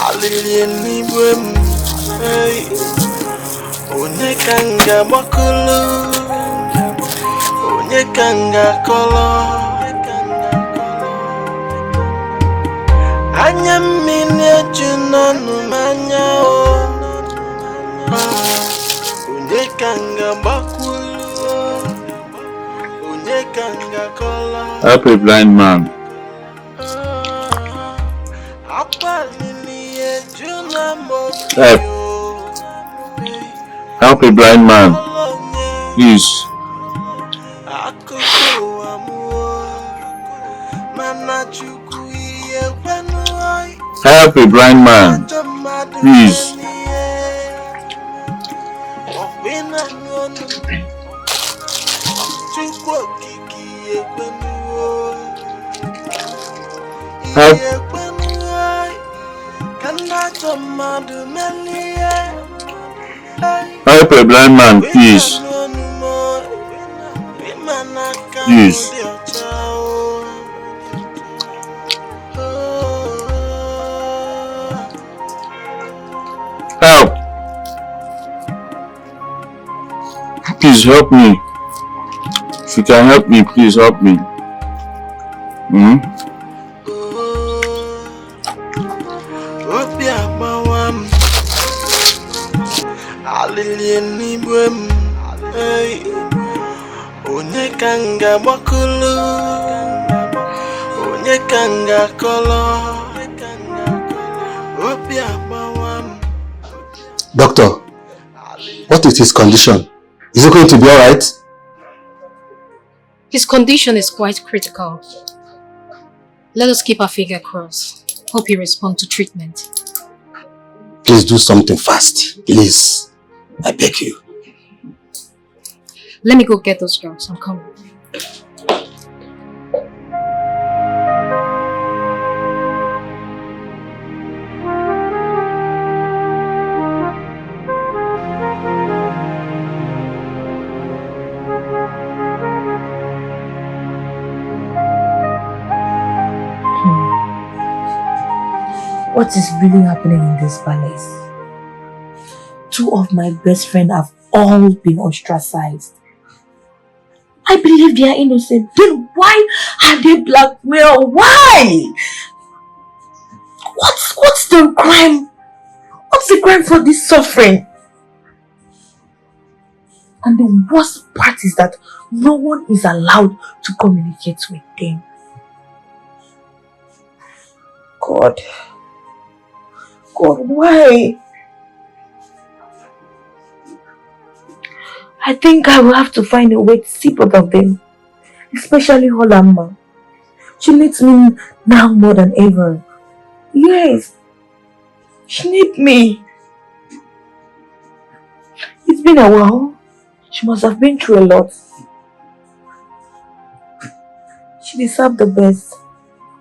alili nibwem, hey. Onye kanga bakulu, onye kanga kolo. Anya mmiri ejuna n'anya o, onye kanga bakulu, onye kanga kola. Help a blind man. Help. Help a blind man. Please. Help a blind man. Please. Help. Help a blind man, please. Please. Help. Please help me. If you can help me, please help me. Onye kanga bakulu, onye kanga kolo. Doctor, what is his condition? Is he going to be alright? His condition is quite critical. Let us keep our finger crossed. Hope he responds to treatment. Please do something fast. Please. I beg you. Let me go get those drugs. I'm coming. What is really happening in this palace? Two of my best friends have all been ostracized. I believe they are innocent. Then why are they blackmailed? Why? What's the crime? What's the crime for this suffering? And the worst part is that no one is allowed to communicate with them. God, why? I think I will have to find a way to see both of them. Especially Holama. She needs me now more than ever. Yes. She needs me. It's been a while. She must have been through a lot. She deserves the best.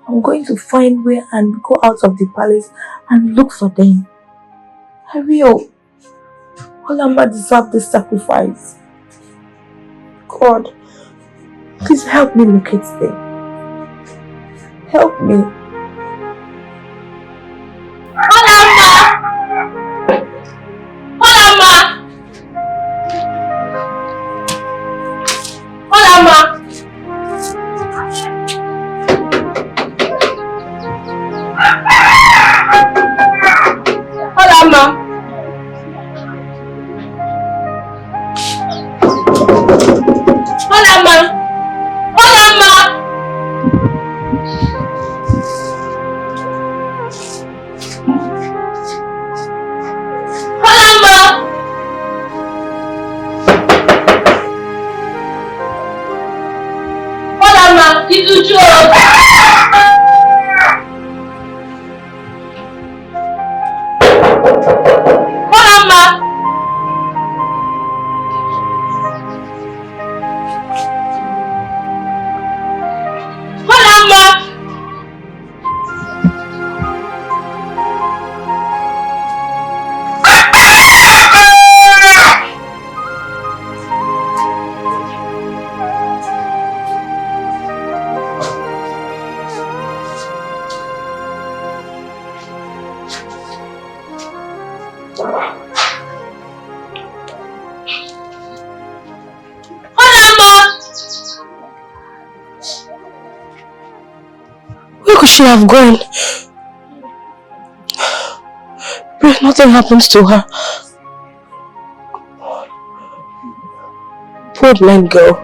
I'm going to find where and go out of the palace and look for them. I will. Holama deserves this sacrifice. God, please help me locate them. Help me. Holama! Holama! Holama! Holama! Holama! Holama! Holama! Holama! It's a joke! should have gone. Pray nothing happens to her. Poor blind girl.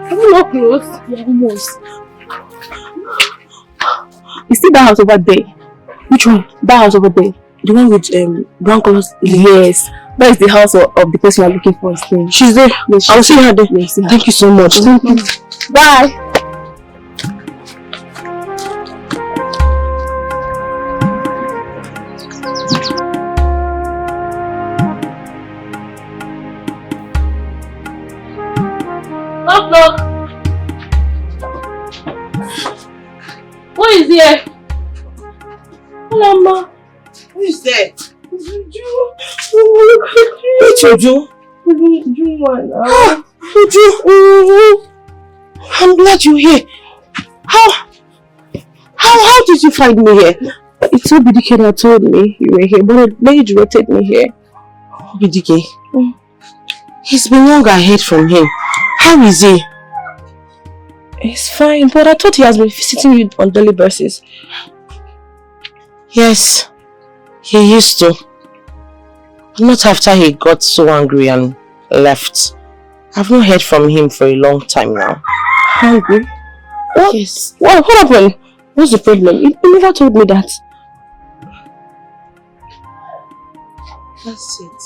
Are we not close? Yeah, almost. You see that house over there? Which one? That house over there. The one with brown colors? Yes. That is the house of the person you are looking for. She's there. Yes, I'll see her there. Yes, see her. Thank you so much. Thank you. Bye. Knock, knock. Who is there? Hello, Ma. Who is there? Uju. Which Uju? Uju. I'm glad you're here. How did you find me here? It's Obidike that told me you were here, but they directed me here. Obidike? He's been long I heard from him. How is he? He's fine, but I thought he has been visiting you on daily basis. Yes, he used to. But not after he got so angry and left. I've not heard from him for a long time now. Angry? What? Yes. What happened? What's the problem? He never told me that. That's it.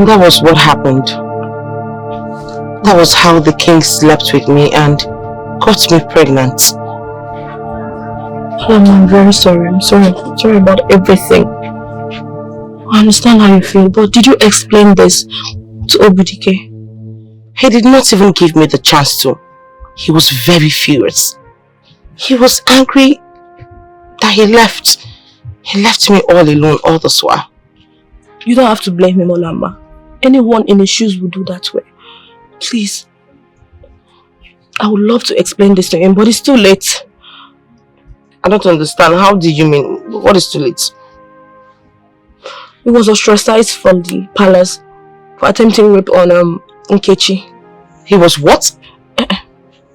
That was what happened. That was how the king slept with me and got me pregnant. I'm very sorry. I'm sorry. Sorry about everything. I understand how you feel, but did you explain this to Obidike? He did not even give me the chance to. He was very furious. He was angry that he left. He left me all alone all this while. You don't have to blame him, Olamba. Anyone in his shoes would do that way. Please. I would love to explain this to him, but it's too late. I don't understand. How do you mean? What is too late? He was ostracized from the palace for attempting rape on Nkechi. He was what?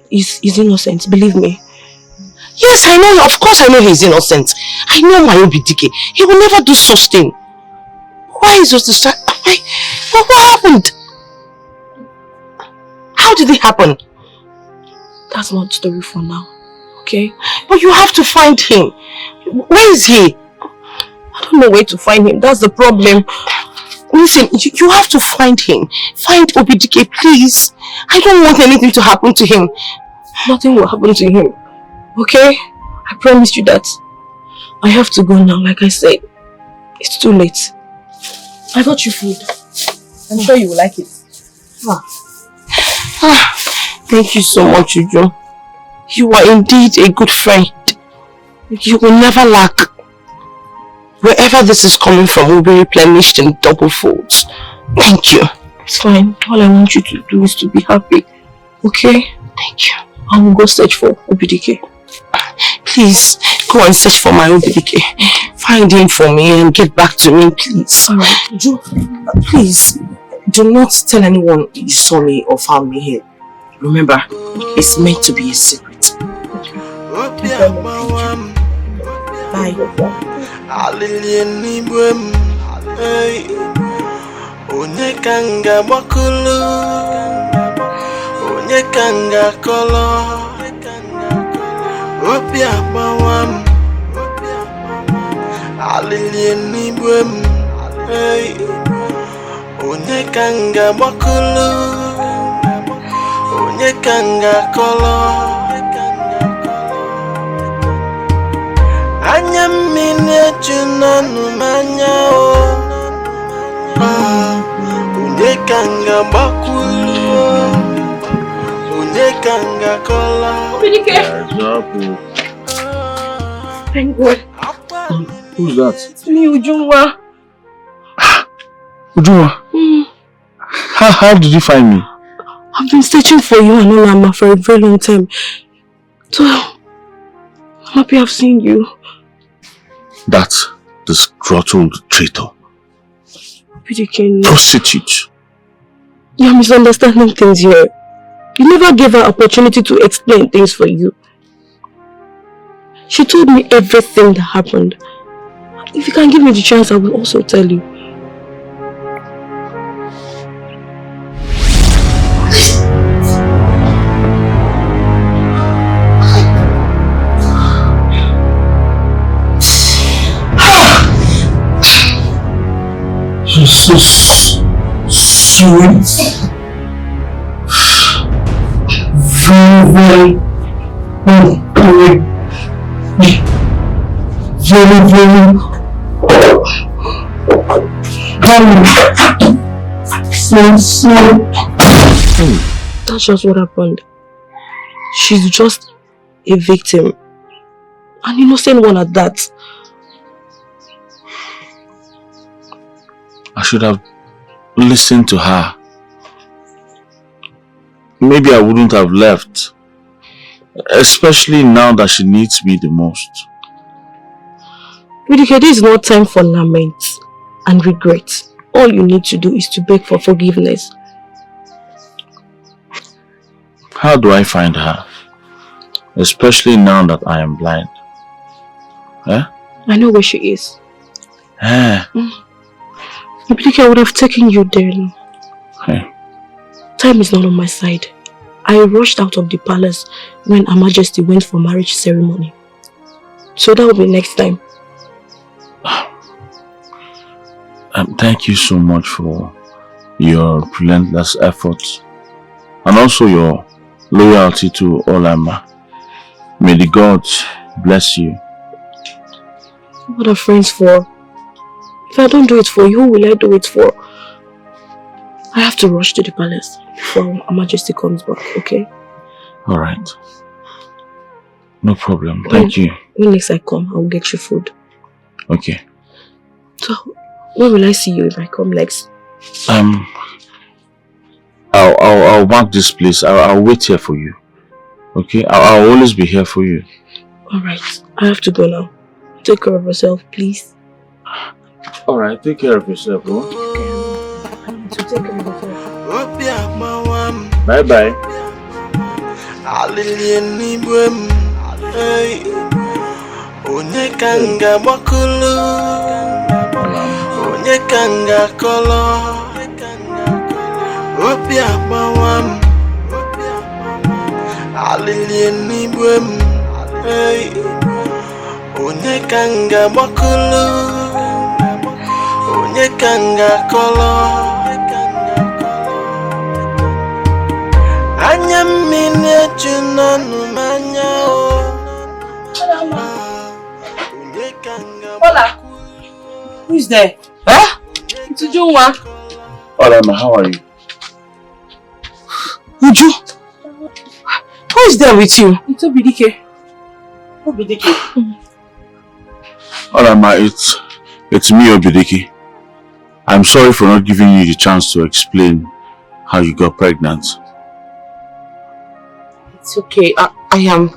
He's innocent, believe me. Yes, I know. Of course I know he's innocent. I know my Obidike. He will never do such thing. Why is this? What happened? How did it happen? That's not the story for now, okay? But you have to find him. Where is he? I don't know where to find him. That's the problem. Listen, you have to find him. Find Obidike, please. I don't want anything to happen to him. Nothing will happen to him, okay? I promised you that. I have to go now, like I said. It's too late. I got you food. I'm sure you will like it. Thank you so much, Uju. You are indeed a good friend. You will never lack. Wherever this is coming from will be replenished in double folds. Thank you. It's fine. All I want you to do is to be happy. Okay? Thank you. I will go search for Obidike. Please, go and search for my Obidike. Find him for me and get back to me, please. Alright. Uju, please, do not tell anyone you saw me or found me here. Remember, it's meant to be a secret. Bye. Onyekanga bakulu, onyekanga kolo, obi abawam, alilieni bwem, onyekanga bakulu, onyekanga kolo, anyamine junanu manya o. Onyekanga bakulu, onyekanga kola. Obidike. Thank God. Who's that? Me, Ujunwa. Ujunwa? How did you find me? I've been searching for you and Olama for a very long time. So, I'm happy I've seen you. That disgruntled traitor. Prostitute. You're misunderstanding things here. You never gave her opportunity to explain things for you. She told me everything that happened. If you can give me the chance, I will also tell you. So sweet, very That's just what happened. She's just a victim, an innocent one at that. I should have listened to her. Maybe I wouldn't have left. Especially now that she needs me the most. Ridike, this is not time for lament and regret. All you need to do is to beg for forgiveness. How do I find her? Especially now that I am blind. Eh? I know where she is. Eh? Ridike, I would have taken you there now. Hey. Time is not on my side. I rushed out of the palace when Her Majesty went for marriage ceremony. So that will be next time. Thank you so much for your relentless efforts and also your loyalty to Olama. May the gods bless you. What are friends for? If I don't do it for you, who will I do it for? I have to rush to the palace before Her Majesty comes back, okay? Alright. No problem. Thank you. When next I come, I'll get you food. Okay. So, where will I see you if I come next? I'll mark this place. I'll wait here for you. Okay? I'll always be here for you. Alright. I have to go now. Take care of yourself, please. Alright, take care of yourself, bro. Take care of yourself. Bye bye. Onyekanga bakulu, onyekanga kolo, obi abawam, alilieni bwem, onyekanga bakulu, onyekanga kolo. Anyamine junanu manya o. Hola. Who is there? Huh? It's Ujunwa. Olama, how are you? Uju? Who is there with you? It's Obidike. Obidike. Olama, it's me, Obidike. I'm sorry for not giving you the chance to explain how you got pregnant. It's okay. I am.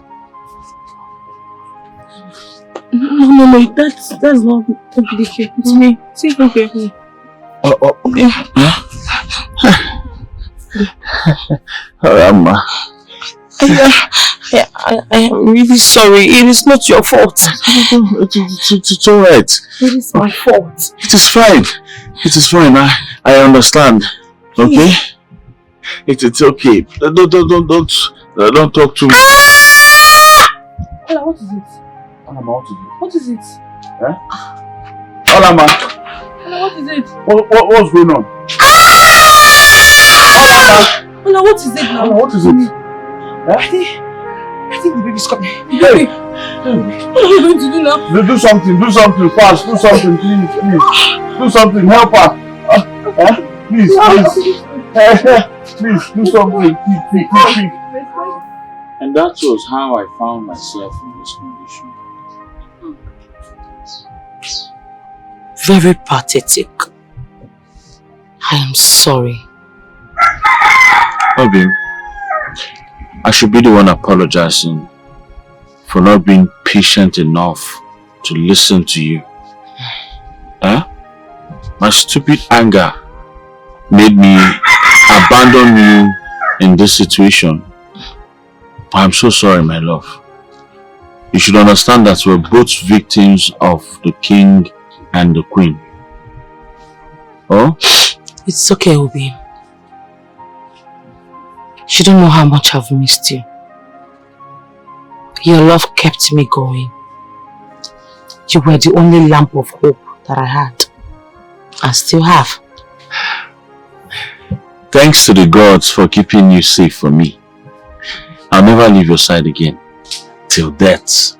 No, that's not the case. It's me. See, okay. Amma. I am really sorry. It is not your fault. It's alright. It is my fault. It is fine. It is fine. I understand. Okay? It's okay. Don't talk to me. Ola, what is it? What is it? Eh? Ola, what is it? What's going on? Ola, what is it now? What is it? I think the baby's coming. Baby. What are you going to do now? Do something fast. Do something, please. Do something, help her. Please. Please, do something. Quick. And that was how I found myself in this condition. Very pathetic. I am sorry. Obi, I should be the one apologizing for not being patient enough to listen to you. My stupid anger made me abandon you in this situation. I'm so sorry, my love. You should understand that we're both victims of the king and the queen. Oh? It's okay, Obi. You don't know how much I've missed you. Your love kept me going. You were the only lamp of hope that I had. And still have. Thanks to the gods for keeping you safe for me. I'll never leave your side again. Till death.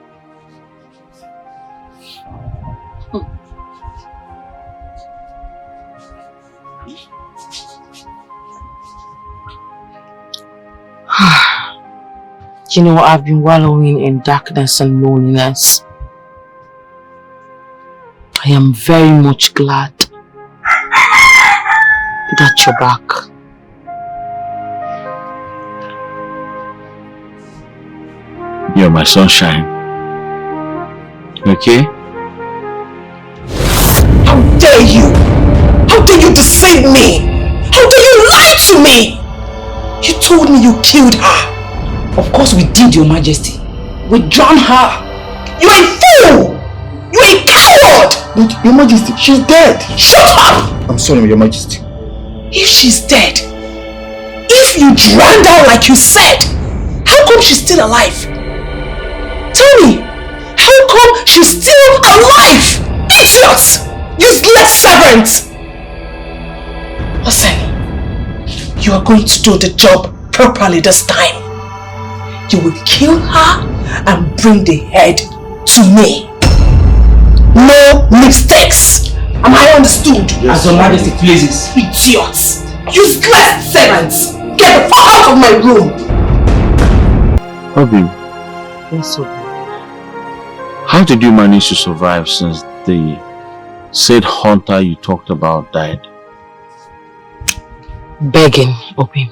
You know, I've been wallowing in darkness and loneliness. I am very much glad that you're back. You're my sunshine. Okay? How dare you! How dare you deceive me! How dare you lie to me! You told me you killed her. Of course we did, Your Majesty. We drowned her. You're a fool! You're a coward! But, Your Majesty, she's dead. Shut up! I'm sorry, Your Majesty. If she's dead, if you drowned her like you said, how come she's still alive? Tell me, how come she's still alive? Idiots! Useless servants! Listen, you are going to do the job properly this time. You will kill her and bring the head to me. No mistakes. Am I understood? As Your Majesty pleases. Idiots! Useless servants! Get the fuck out of my room! Obi, Yes, Obi. how did you manage to survive since the said hunter you talked about died? Begging, Obi.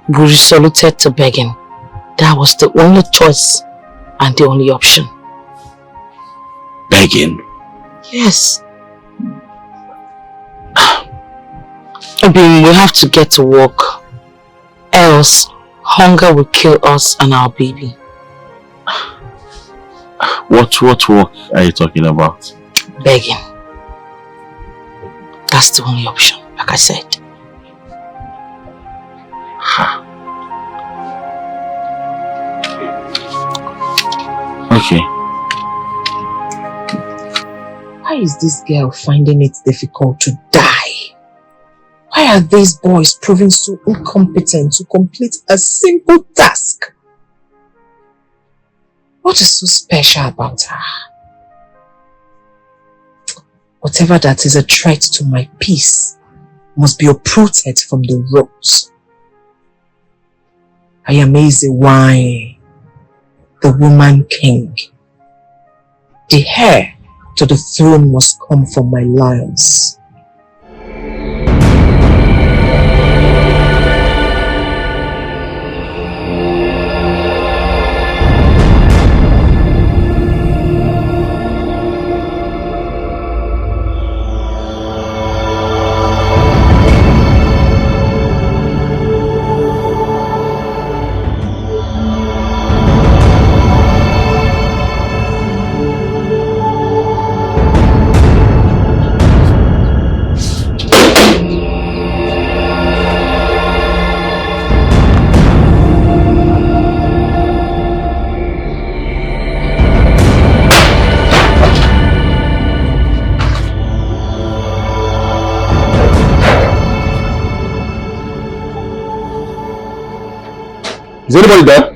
We resorted to begging. That was the only choice and the only option. Begging? Yes. Obi, we have to get to work. Else, hunger will kill us and our baby. What work are you talking about? Begging. That's the only option, like I said. Okay. Why is this girl finding it difficult to die? Why are these boys proving so incompetent to complete a simple task? What is so special about her? Whatever that is a threat to my peace must be uprooted from the roots. I am Easy Wine, the woman king. The heir to the throne must come from my loins. Is anybody there?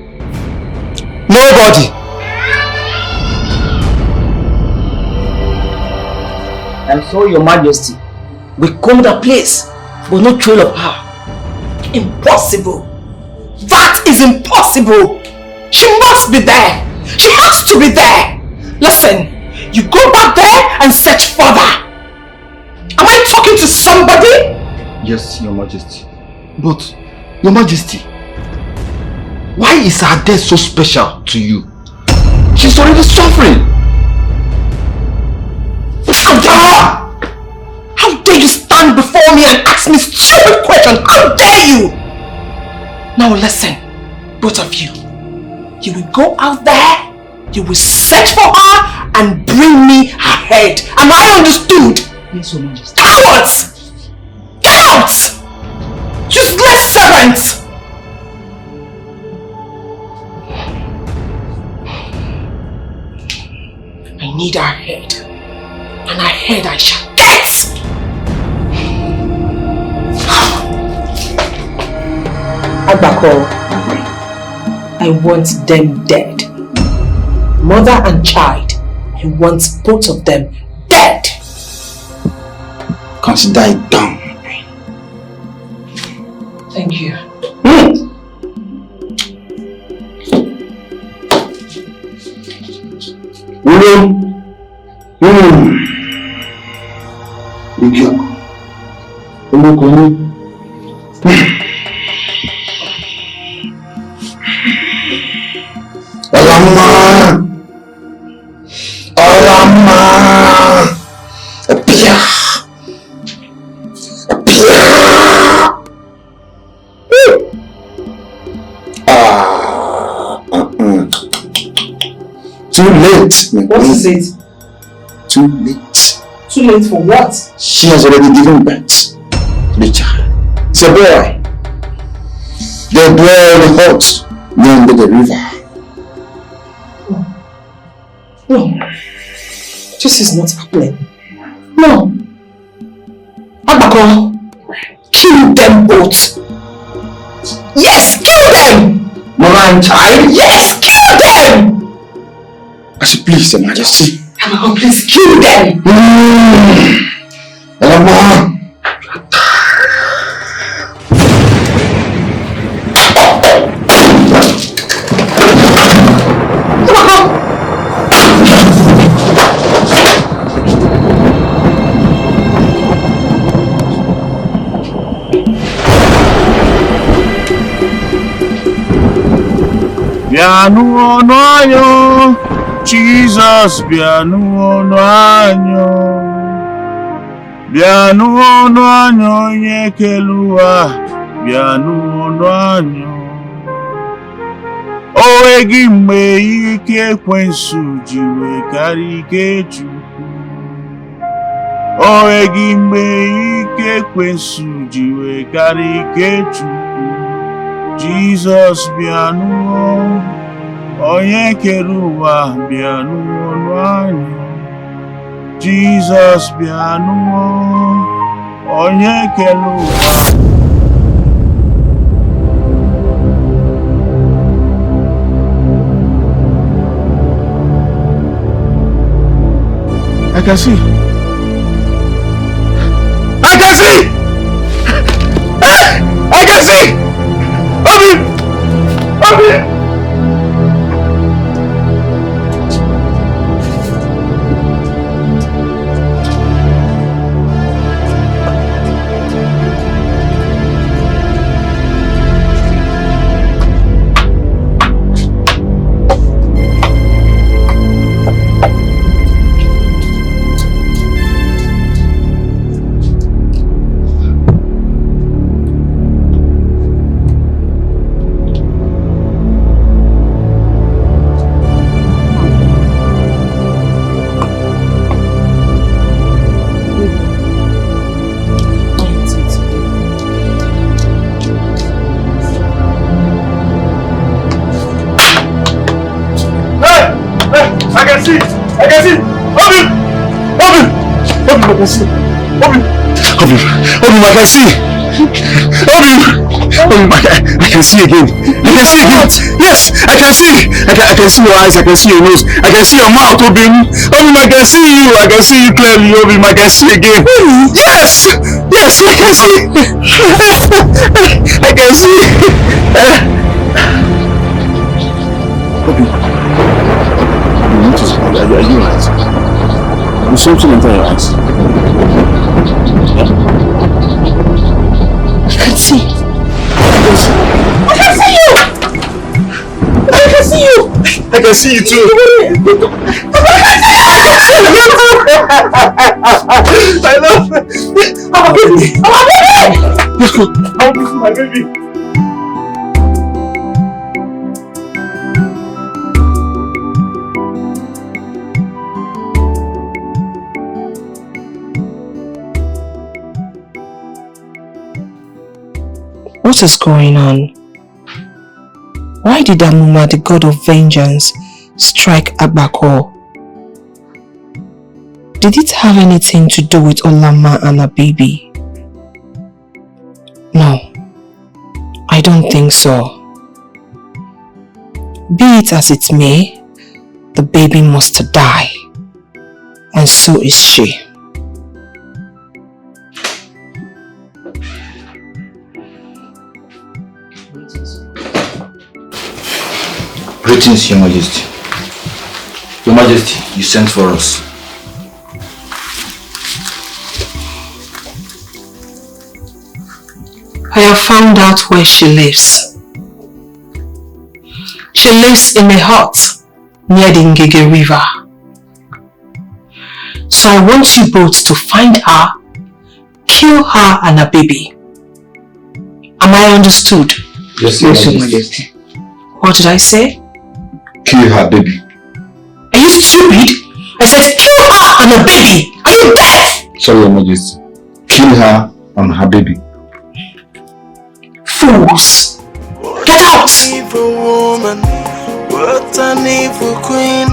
Nobody. I'm sorry, Your Majesty. We combed the place, but no trail of her. Impossible. That is impossible. She must be there. She has to be there. Listen, you go back there and search further. Am I talking to somebody? Yes, Your Majesty. But, Your Majesty, why is her death so special to you? She's already suffering. How dare you stand before me and ask me stupid questions? How dare you? Now listen, both of you. You will go out there, you will search for her and bring me her head. Am I understood? Yes, Your Majesty. Cowards! Get out! Useless servants! I need her head. And her head I shall get! Agbako, I want them dead. Mother and child, I want both of them dead. Consider it done. Thank you. William. Too late. What is it? Too late. Too late for what? She has already given birth to the child. It's a boy. They boil the hot near the river. No. This is not happening. No. Agbako, kill them both. Yes, kill them! Mama and child? Yes, kill them! As you please, Your Majesty. Agbako, please kill them! Mama. Bianu ọnụ anyo, Jesus bianu ọnụ anyo. Bianu ọnụ anyo onye kere ụwa, bianu ọnụ anyo. O nweghị mgbe ike ekwensu ji wee karịa ike Chukwu. O nweghị mgbe ike ekwensu ji wee karịa ike Chukwu. Jesus bianu onye kere ụwa bianu ọnụ anyo. Jesus bianu onye kere ụwa. I can see. I can see. I can see. Obi! I can see. I can see again. I can see again. Yes, I can see. I can see your eyes. I can see your nose. I can see your mouth, Obim. Obim, I can see you. I can see you clearly, Obim. I can see again. Yes, yes, I can see. I can see. Obim, what is? Are you right? There's something under your eyes. I can see. I can see you! I can see you! I can see you too! I love it! Oh baby! Oh baby! My baby! What is going on? Why did Amuma, the god of vengeance, strike Agbako? Did it have anything to do with Olama and her baby? No, I don't think so. Be it as it may, the baby must die, and so is she. Greetings, Your Majesty. Your Majesty, you sent for us. I have found out where she lives. She lives in a hut near the Ngege River. So I want you both to find her, kill her and her baby. Am I understood? Yes, Your Majesty. What did I say? Kill her baby. Are you stupid? I said kill her and her baby. Are you deaf? Sorry, Your Majesty. Kill her and her baby. Fools! Get out! Evil woman, what an evil queen.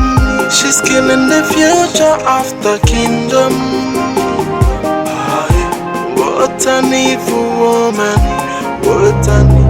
She's killing the future of the kingdom. What an evil woman, what an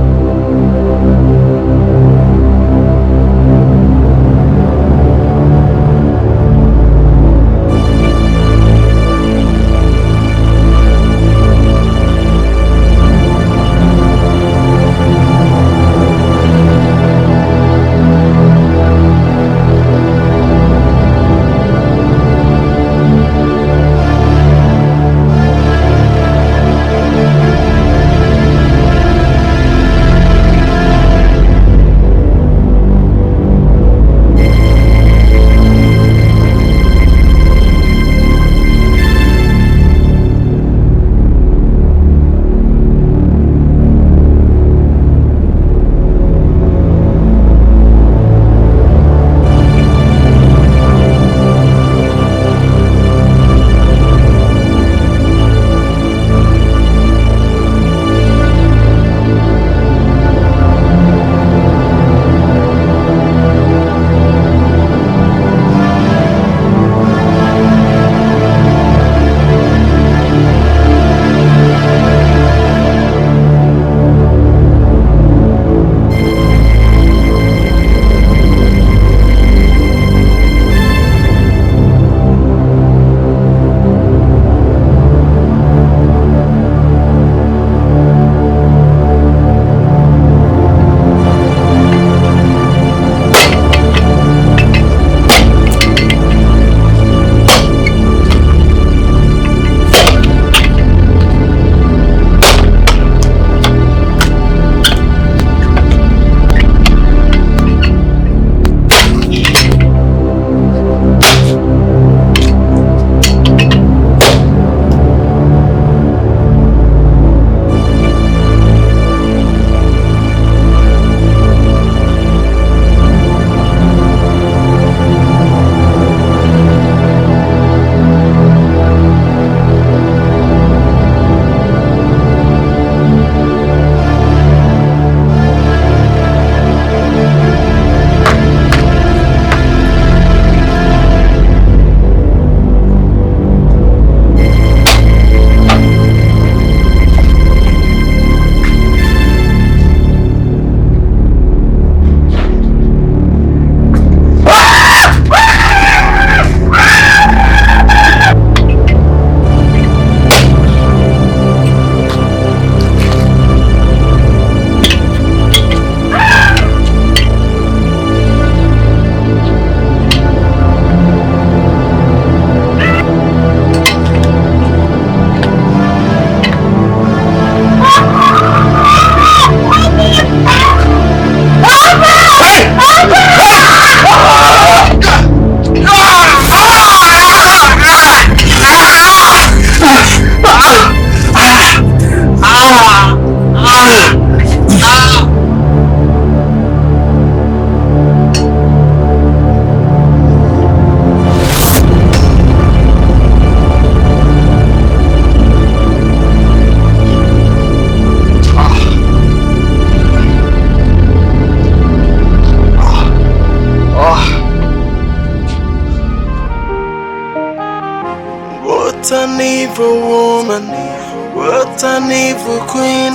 evil woman. What an evil queen.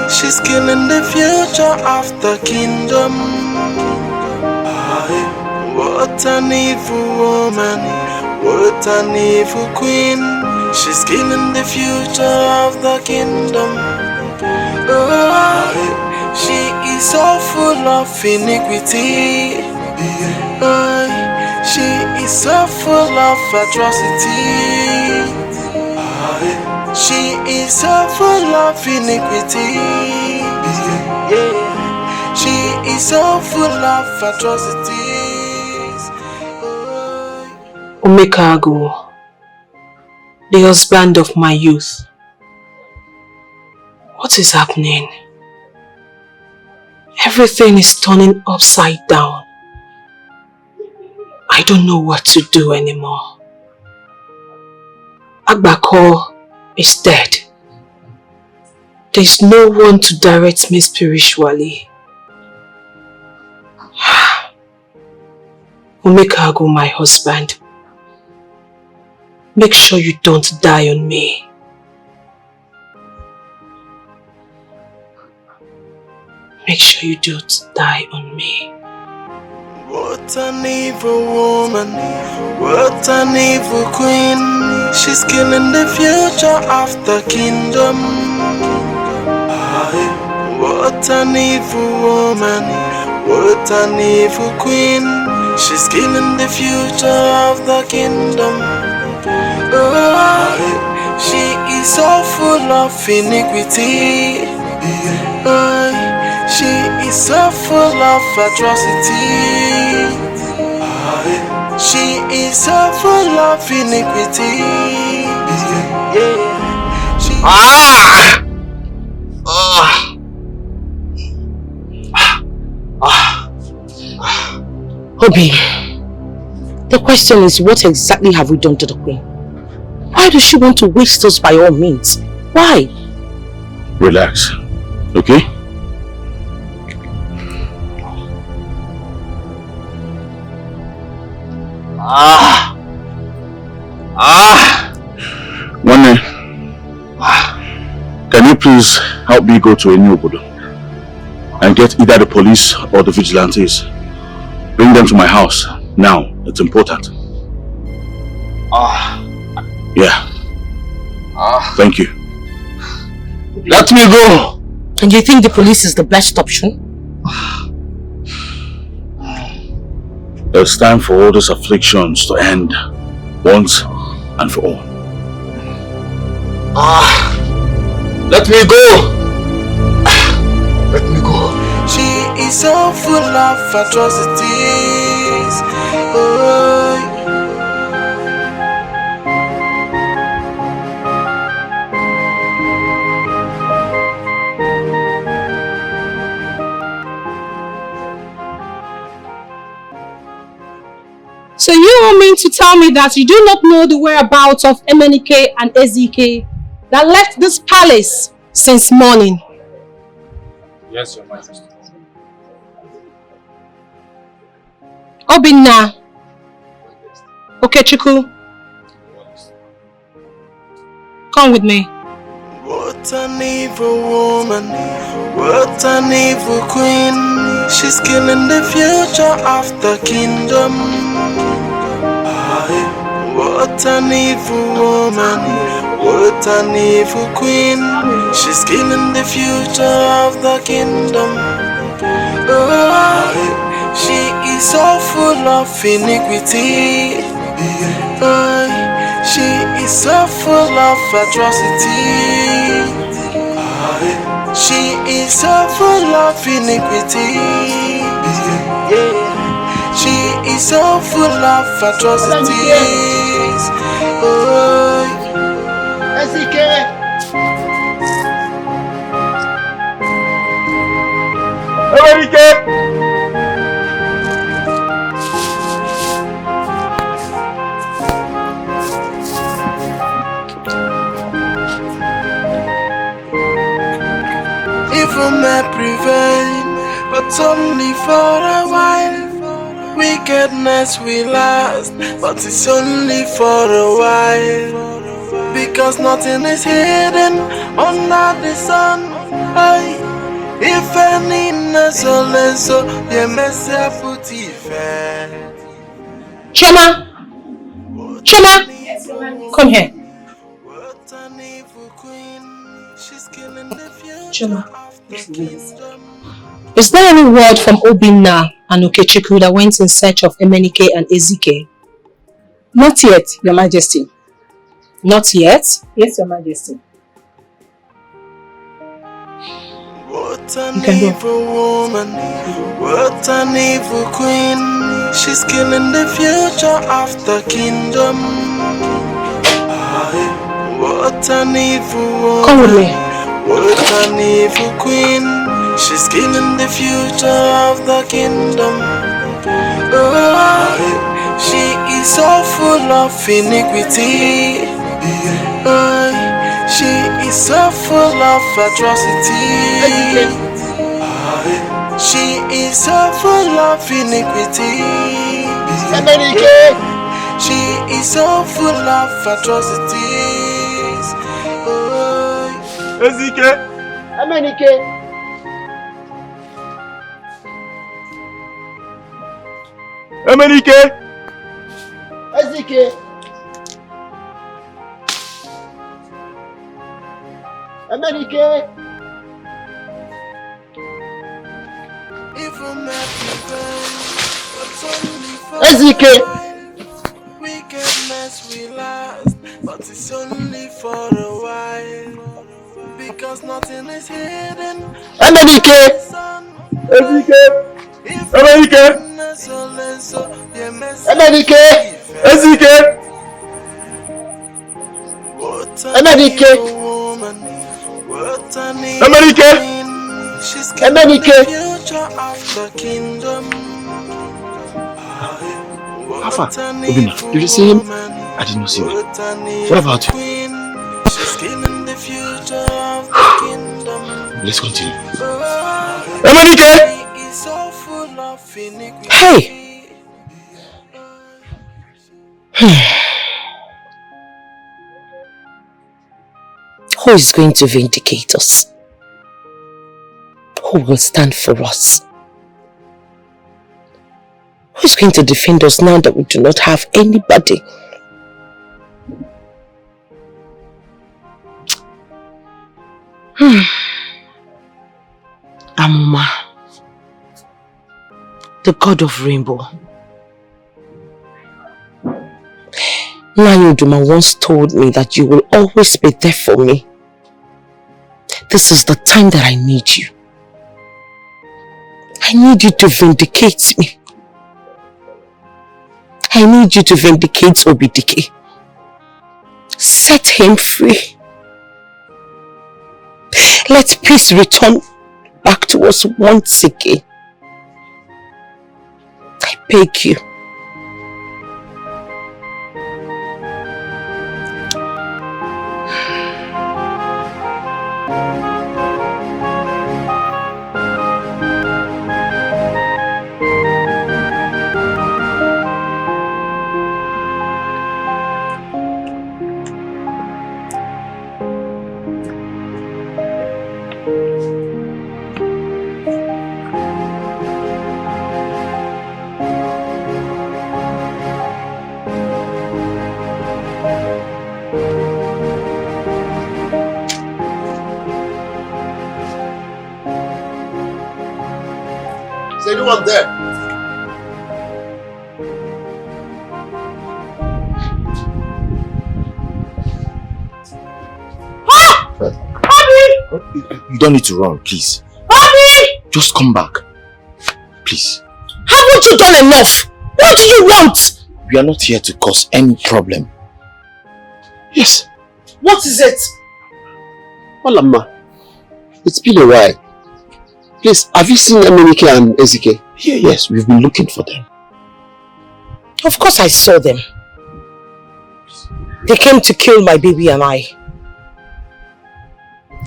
She's killing the future of the kingdom. What an evil woman. What an evil queen. She's killing the future of the kingdom. She is so full of iniquity. She is so full of atrocity. She is so full of iniquity. She is so full of atrocities. Omekago, the husband of my youth. What is happening? Everything is turning upside down. I don't know what to do anymore. Agbako is dead. There's no one to direct me spiritually. Omekago, my husband, make sure you don't die on me. Make sure you don't die on me. What an evil woman. What an evil queen. She's killing the future of the kingdom. What an evil woman. What an evil queen. She's killing the future of the kingdom. She is so full of iniquity. She is so full of atrocity. She is so full of iniquity. Obi, the question is, what exactly have we done to the queen? Why does she want to waste us by all means? Why? Relax, okay? One, can you please help me go to a new Obodo and get either the police or the vigilantes? Bring them to my house now. It's important. Yeah. Thank you. Let me go. And you think the police is the best option? It's time for all these afflictions to end once and for all. Let me go. Let me go. She is so full of atrocities. So you want me to tell me that you do not know the whereabouts of MNK and Ezike that left this palace since morning? Yes, Your Majesty. Obinna, Okechukwu, come with me. What an evil woman. What an evil queen. She's killing the future of the kingdom. What an evil woman. What an evil queen. She's killing the future of the kingdom. She is so full of iniquity. She is so full of atrocity. She is so full of iniquity. She is so full of atrocities. Evil may prevail, but only for a while. Wickedness will last, but it's only for a while. because nothing is hidden under the sun. Aye. If any so you mess up put Choma! Choma! Come here. Choma. Is there any word from Obinna and Okechukwu that went in search of Emenike and Ezike? Not yet, Your Majesty. Not yet? Yes, Your Majesty. What an evil woman, what an evil queen. She's killing the future of the kingdom. What an evil woman. Come with me. What an evil queen. She's killing the future of the kingdom. She is so full of iniquity. She is so full of atrocity. She is so full of iniquity. She is so full of atrocities. Ezike! Emenike! Emenike! Ezike! Emenike! Ezike! Wickedness will last, but it's only for a while. Because nothing is hidden. Emenike! Ezike! Emenike! Emenike! Ezike! Emenike! Emenike! Emenike! How far? Obinna, did you see him? I did not see him. What about you? Let's continue. Emenike! Hey! Who is going to vindicate us? Who will stand for us? Who is going to defend us now that we do not have anybody? Amuma, the god of rainbow. Nayuduma once told me that you will always be there for me. This is the time that I need you. I need you to vindicate me. I need you to vindicate Obidike. Set him free. Let peace return back to us once again. I beg you. Is anyone there? You don't need to run, please. Bobby! Just come back. Please. Haven't you done enough? What do you want? We are not here to cause any problem. Yes. What is it? Malama, it's been a while. Please, have you seen Emenike and Ezike? Yes, we've been looking for them. Of course I saw them. They came to kill my baby and I.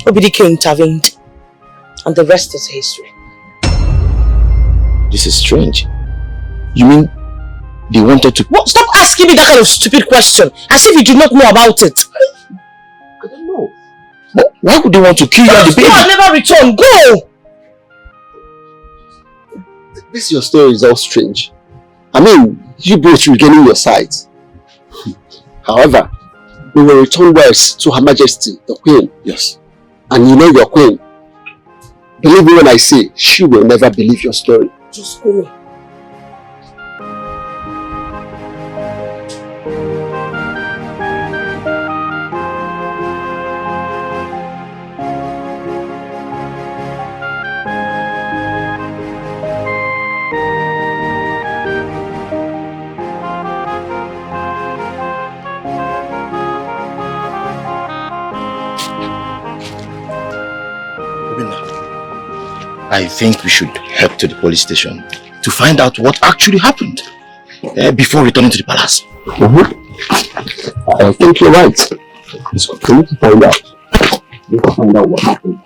Obidike intervened, and the rest is history. This is strange. You mean they wanted to... What? Stop asking me that kind of stupid question, as if you do not know about it. But why would they want to kill you and the baby? I'll never return. Go! This your story is all strange. I mean, you both regaining your sight. However, we will return words to Her Majesty, the Queen. Yes. And you know your Queen. Believe me when I say, she will never believe your story. Just go. I think we should head to the police station to find out what actually happened before returning to the palace. I think you're right. Let's go. We need to find out. We need to find out what happened.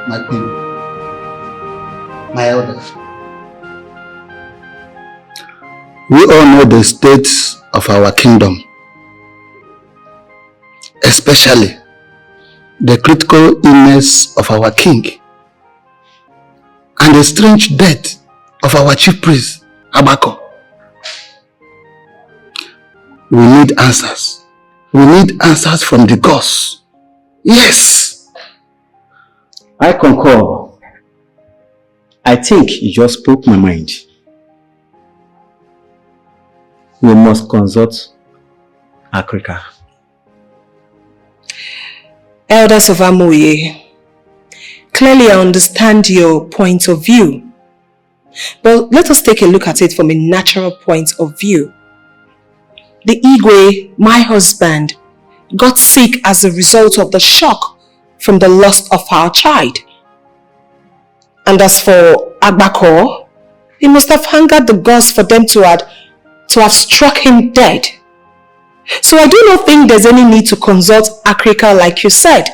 My queen, my elder. We all know the states of our kingdom, especially the critical illness of our king and the strange death of our chief priest, Abako. We need answers. We need answers from the gods. Yes. I concur. I think you just spoke my mind. We must consult Africa. Elders of Amoye, clearly I understand your point of view. But let us take a look at it from a natural point of view. The Igwe, my husband, got sick as a result of the shock from the loss of our child. And as for Agbako, he must have hungered the gods for them to have struck him dead. So I do not think there's any need to consult Africa like you said.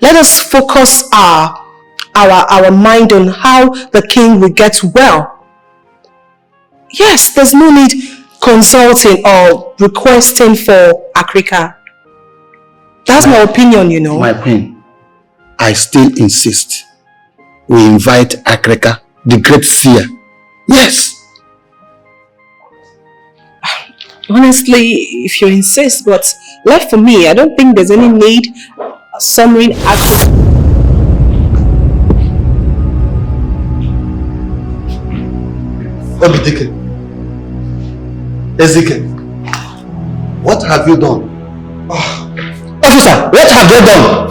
Let us focus our mind on how the king will get well. Yes, there's no need consulting or requesting for Africa. That's my opinion, you know. My queen, I still insist. We invite Africa, the great seer. Yes. Honestly, if you insist, but left for me, I don't think there's any need summoning Africa. Obidike, Ezekiel, what have you done? Officer, what have they done?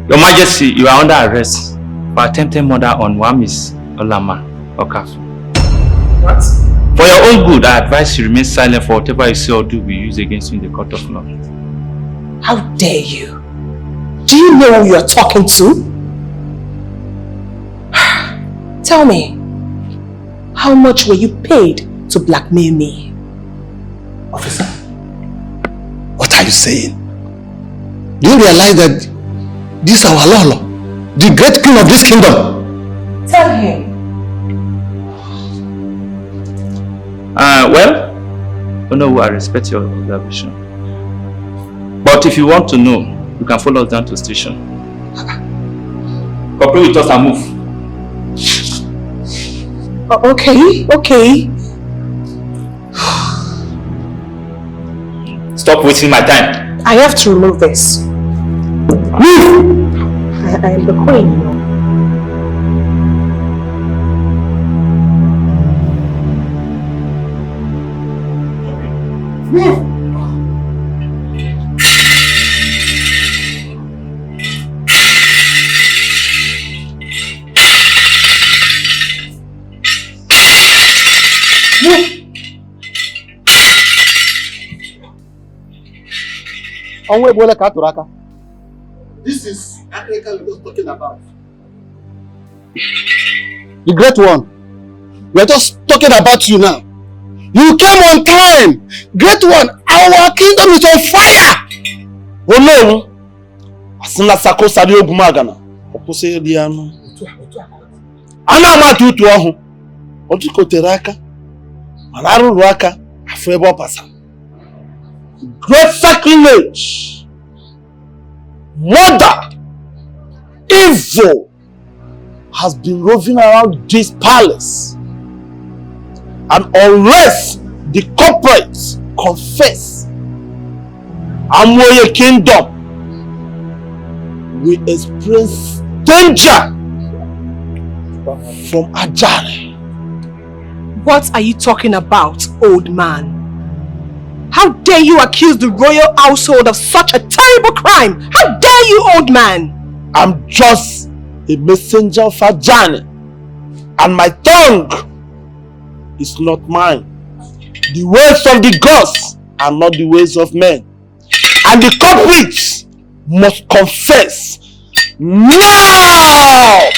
Your Majesty, you are under arrest for attempted murder on Miss Olama Okafu. What? For your own good, I advise you remain silent for whatever you say or do be used against you in the court of law. How dare you? Do you know who you're talking to? Tell me, how much were you paid to blackmail me? Officer, what are you saying? Do you realize that this is our Lolo, the great king of this kingdom? Tell him. Well, no, I respect your observation. But if you want to know, you can follow us down to the station. Cooperate with us and move. Okay. Stop wasting my time. I have to remove this. Move! I am the queen, you know. Move! This is Africa we were talking about. The great one. We are just talking about you now. You came on time. Great one, our kingdom is on fire. Oh no! Asina Sako Sadio Gumagana. Ọkwụsị ịdị anụ. Ana amata utu ọhụ. Ọ dịkotere aka. Mana arụrụ aka afọ ebe ọ pasara. Great sacrilege. Murder. Evil has been roving around this palace. And unless the culprits confess, Amoye Kingdom will experience danger from Ajani. What are you talking about, old man? How dare you accuse the royal household of such a terrible crime? How dare you, old man? I'm just a messenger of Ajani, and my tongue is not mine. The ways of the gods are not the ways of men. And the culprits must confess now!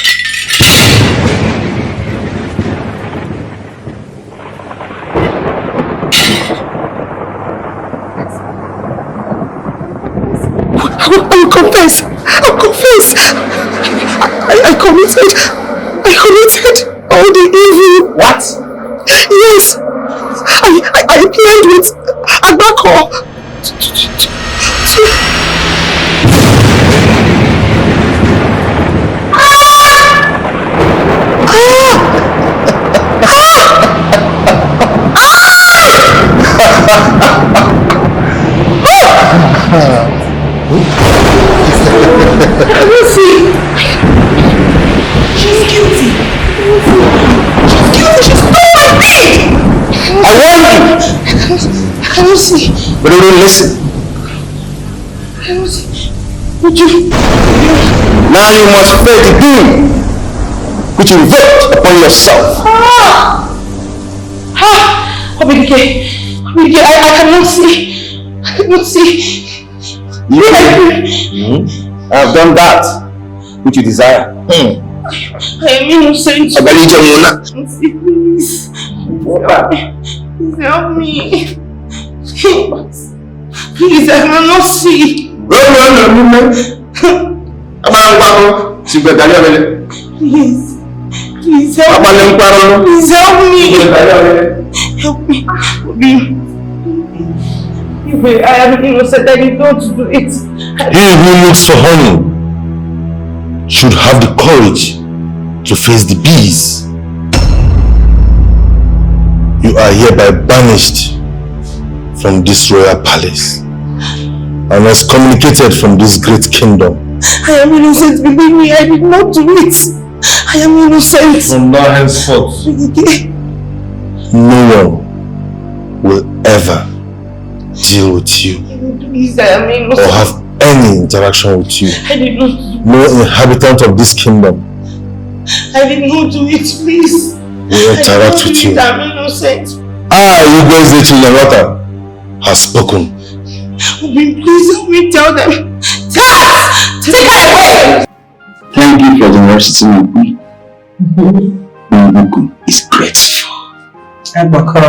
I will confess. I'll confess. I committed all the evil. What? Yes. I played with Agbako. Lucy! She's guilty! She's guilty! She stole my thing! I warned you! I don't see. But you didn't listen. I don't see. Would you? Now you must pay the doom which you invoked upon yourself. Obidike, I cannot see. I cannot see. I have done that which you desire. I am innocent. Please. Please help me. Please, I cannot see. Please. Please help me. Please help me. Help me. I am innocent. I did not do it. He who looks for honey should have the courage to face the bees. You are hereby banished from this royal palace and excommunicated from this great kingdom. I am innocent. Believe me, I did not do it. I am innocent. From now henceforth, no one will ever deal with you Please, I am innocent. or have any interaction with you. I did not do it. No inhabitant of this kingdom I did not do it, please. will interact with you. I'm innocent. You guys in the water has spoken. Please help me tell them. Take her away! Thank you for the mercy, Nuku. Nuku is grateful. Agbako,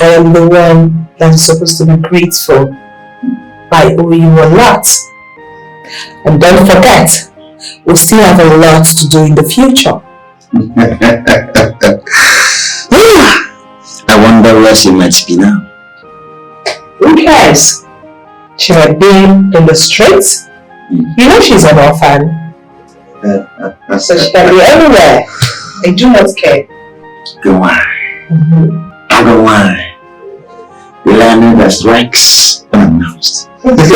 I am the one that is supposed to be grateful. I owe you a lot. And don't forget, we still have a lot to do in the future. I wonder where she might be now. Who cares? She might be in the streets. You know she's an orphan. So she can be everywhere. I do not care. Go on. Go on. The lion that strikes unannounced. You can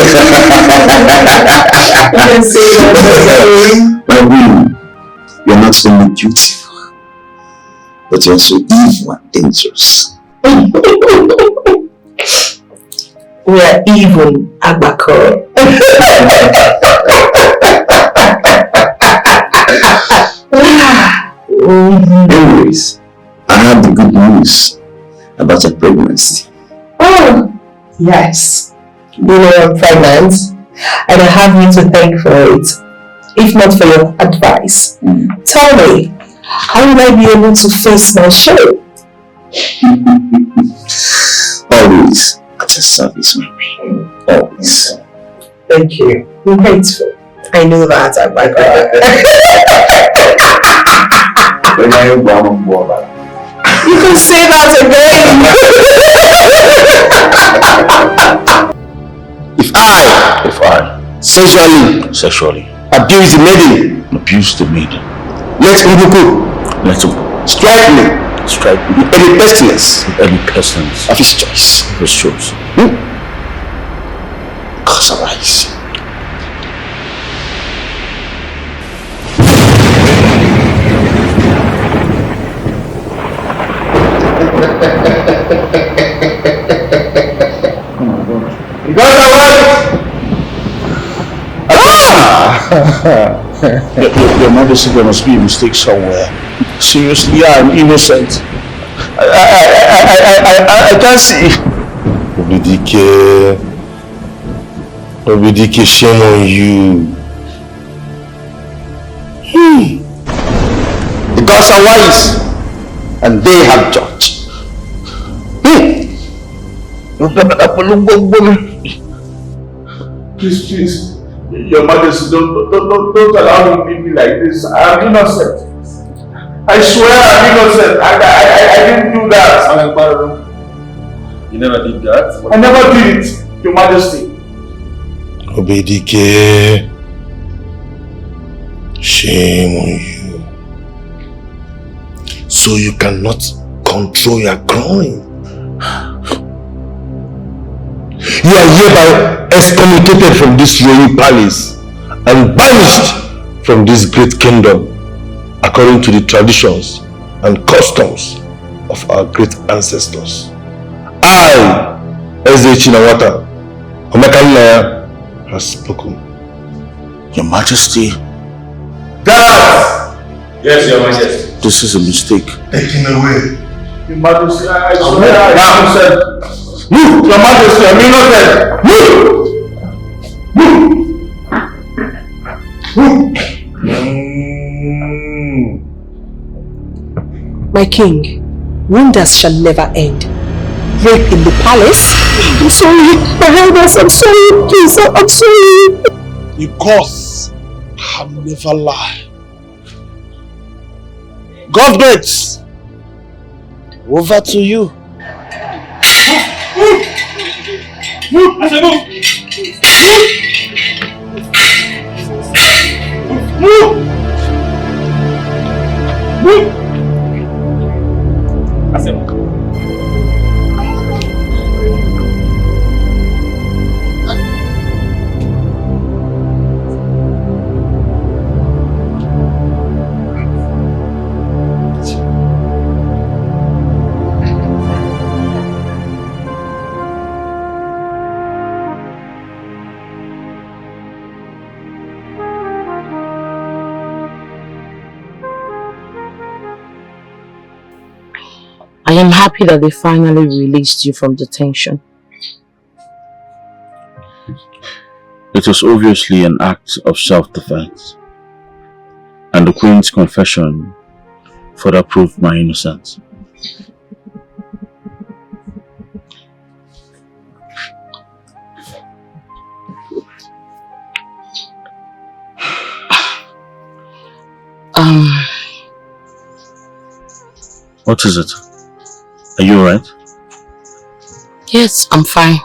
say that. But you're not only beautiful, but you're also evil and dangerous. We are evil, Agbako. Anyways, I have the good news about your pregnancy. Oh, yes. You know I'm pregnant, and I have you to thank for it. If not for your advice, tell me, how will I be able to face my show? Always at your service, mommy. Always. Thank you. I'm grateful. I know that. Oh my God. You can say that again. If I sexually abuse the maiden, let him strike me with any pestilence of his choice. Cause arise. Your Majesty, there must be a mistake somewhere. Seriously, I'm innocent. I can't see. Obidike, shame on you. The gods are wise, and they have judged. Please, Your Majesty, don't allow me to be like this. I'm innocent. I swear I'm innocent. I didn't do that. You never did that? I never did it, Your Majesty. Obidike, shame on you. So you cannot control your crime. You are hereby excommunicated from this royal palace and banished from this great kingdom according to the traditions and customs of our great ancestors. I, Eze Chinawata, Omekanaya, has spoken. Your Majesty. Guards! Yes, Your Majesty. This is a mistake. Take him away. Your Majesty, I swear I'm innocent. Move! Your Majesty, I'm innocent! My king, wonders shall never end. Rape in the palace? I'm sorry, my elders, I'm sorry, please, I'm sorry. The gods have never lied. Governments, over to you. I am happy that they finally released you from detention. It was obviously an act of self-defense, and the Queen's confession further proved my innocence. What is it? Are you alright? Yes, I'm fine.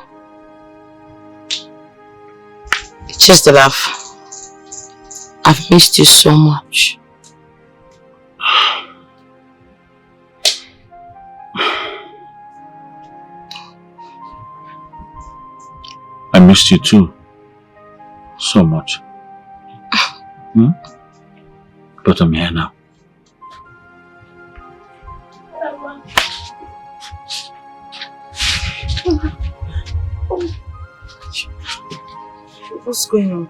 It's just that I've missed you so much. I missed you too. So much. But I'm here now. What's going on?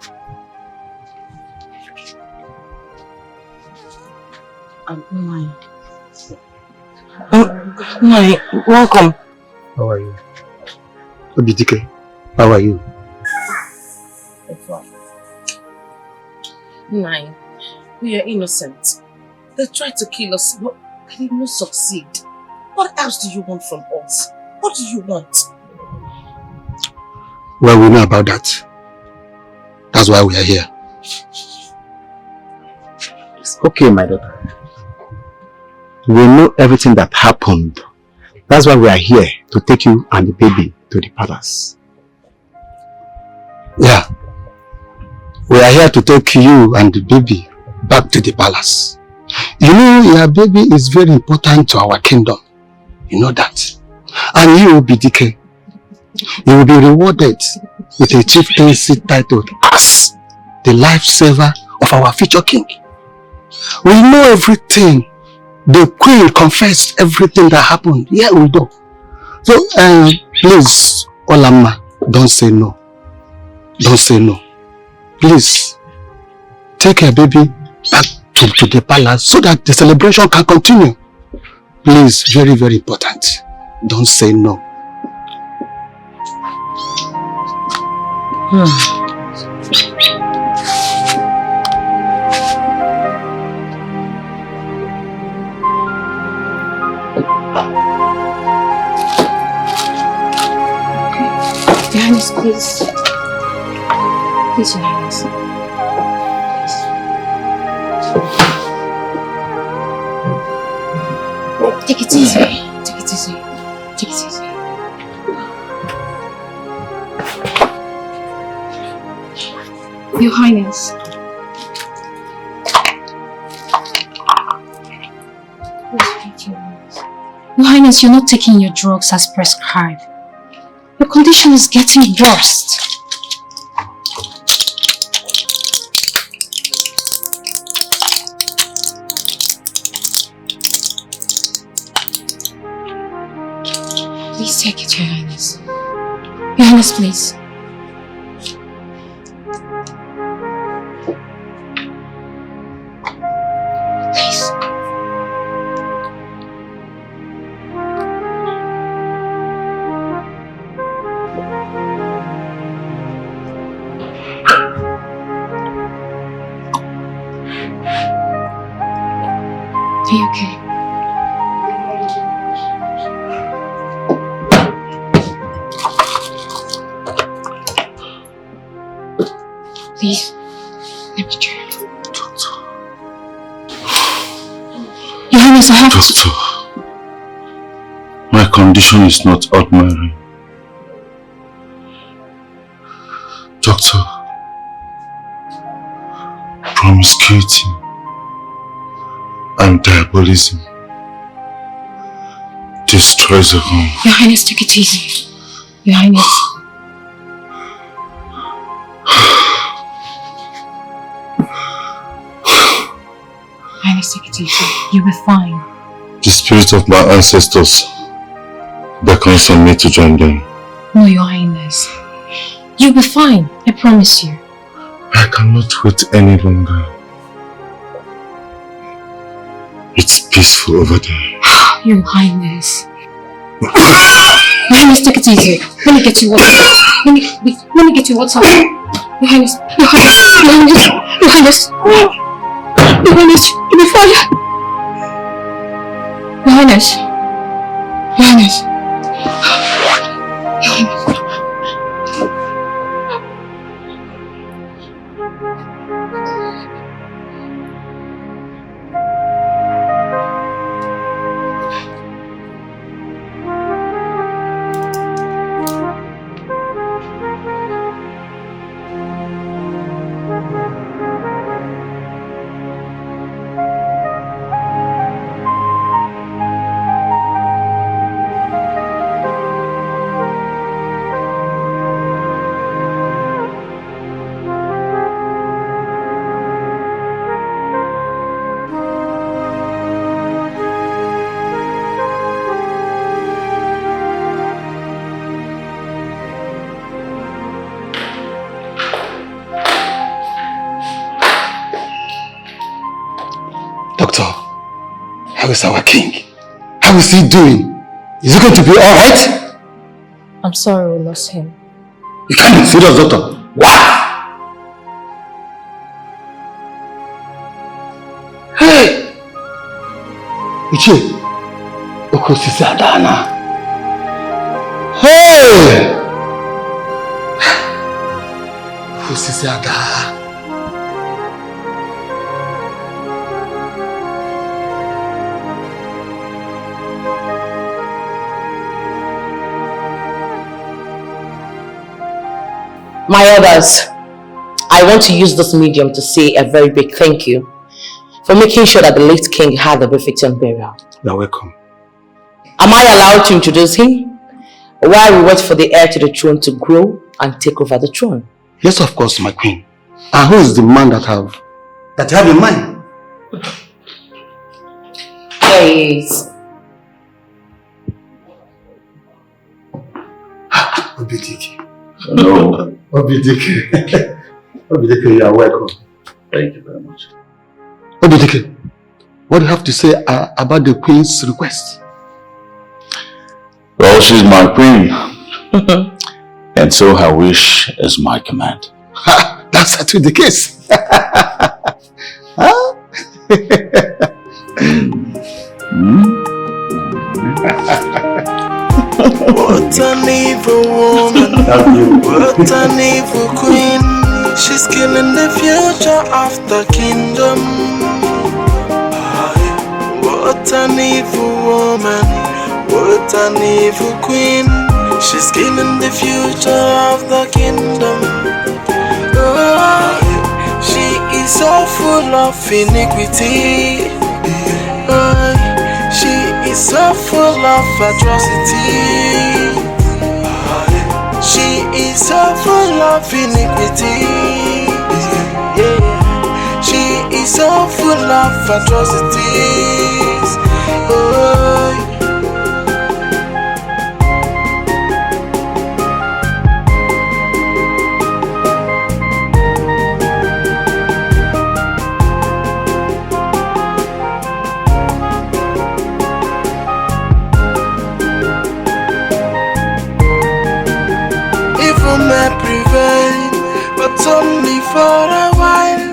Nai, welcome. How are you? Obidike, how are you? Nai, we are innocent. They tried to kill us, but they did not succeed. What else do you want from us? What do you want? Well, we know about that. That's why we are here. It's okay, my daughter. We know everything that happened. That's why we are here, to take you and the baby to the palace. Yeah. We are here to take you and the baby back to the palace. You know, your baby is very important to our kingdom. You know that. And you will be DK. You will be rewarded with a chieftaincy title as the lifesaver of our future king. We know everything. The queen confessed everything that happened. Yeah, we do. So, please, Olama, don't say no. Don't say no. Please, take your baby back to the palace so that the celebration can continue. Please, very, very important. Don't say no. Your Highness, please. Please, Your Highness. Please. Take it easy. Take it easy. Take it easy. Your Highness. Your Highness, you're not taking your drugs as prescribed. Your condition is getting worse. Please take it, Your Highness. Your Highness, please. Please. Are you okay? Please, let me try. Doctor. Your Highness, I have Doctor, my condition is not ordinary. Doctor, promiscuity and diabolism destroys a home. Your Highness, take it easy. Your Highness. Highness, take it easy. You'll be fine. The spirit of my ancestors beckons on me to join them. No, Your Highness. You'll be fine. I promise you. I cannot wait any longer. It's peaceful over there. Your Highness. Your Highness, take it easy. Let me get you water. Let me get you water. Your Highness. Your Highness. Your Highness. Your Highness. Your Highness. You'll be fine. Your Highness. Your Highness. Your Highness. Doctor, how is our king? How is he doing? Is he going to be alright? I'm sorry we lost him. You can't be serious, doctor. Why? Hey! Uche! Okosisi Adana. Hey! Okosisi Adana. My elders, I want to use this medium to say a very big thank you for making sure that the late king had a perfect burial. You're welcome. Am I allowed to introduce him while we wait for the heir to the throne to grow and take over the throne? Yes, of course, my queen. And who is the man that you have in mind? Here he is. Obidike. No. Obidike. Obidike, you are welcome. Thank you very much. Obidike, what do you have to say about the queen's request? Well, she's my queen. And so her wish is my command. That's actually the case. Huh? What an evil woman, what an evil queen. She's killing the future of the kingdom. What an evil woman, what an evil queen. She's killing the future of the kingdom. She is so full of iniquity. She is so full of atrocity. She is so full of iniquity. She is so full of atrocities. May prevail, but only for a while.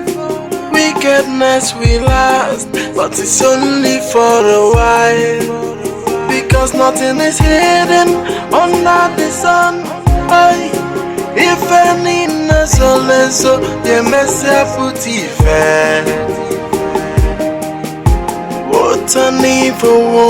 Wickedness will last, but it's only for a while. Because nothing is hidden under the sun. If any so you mess up with evil. What an evil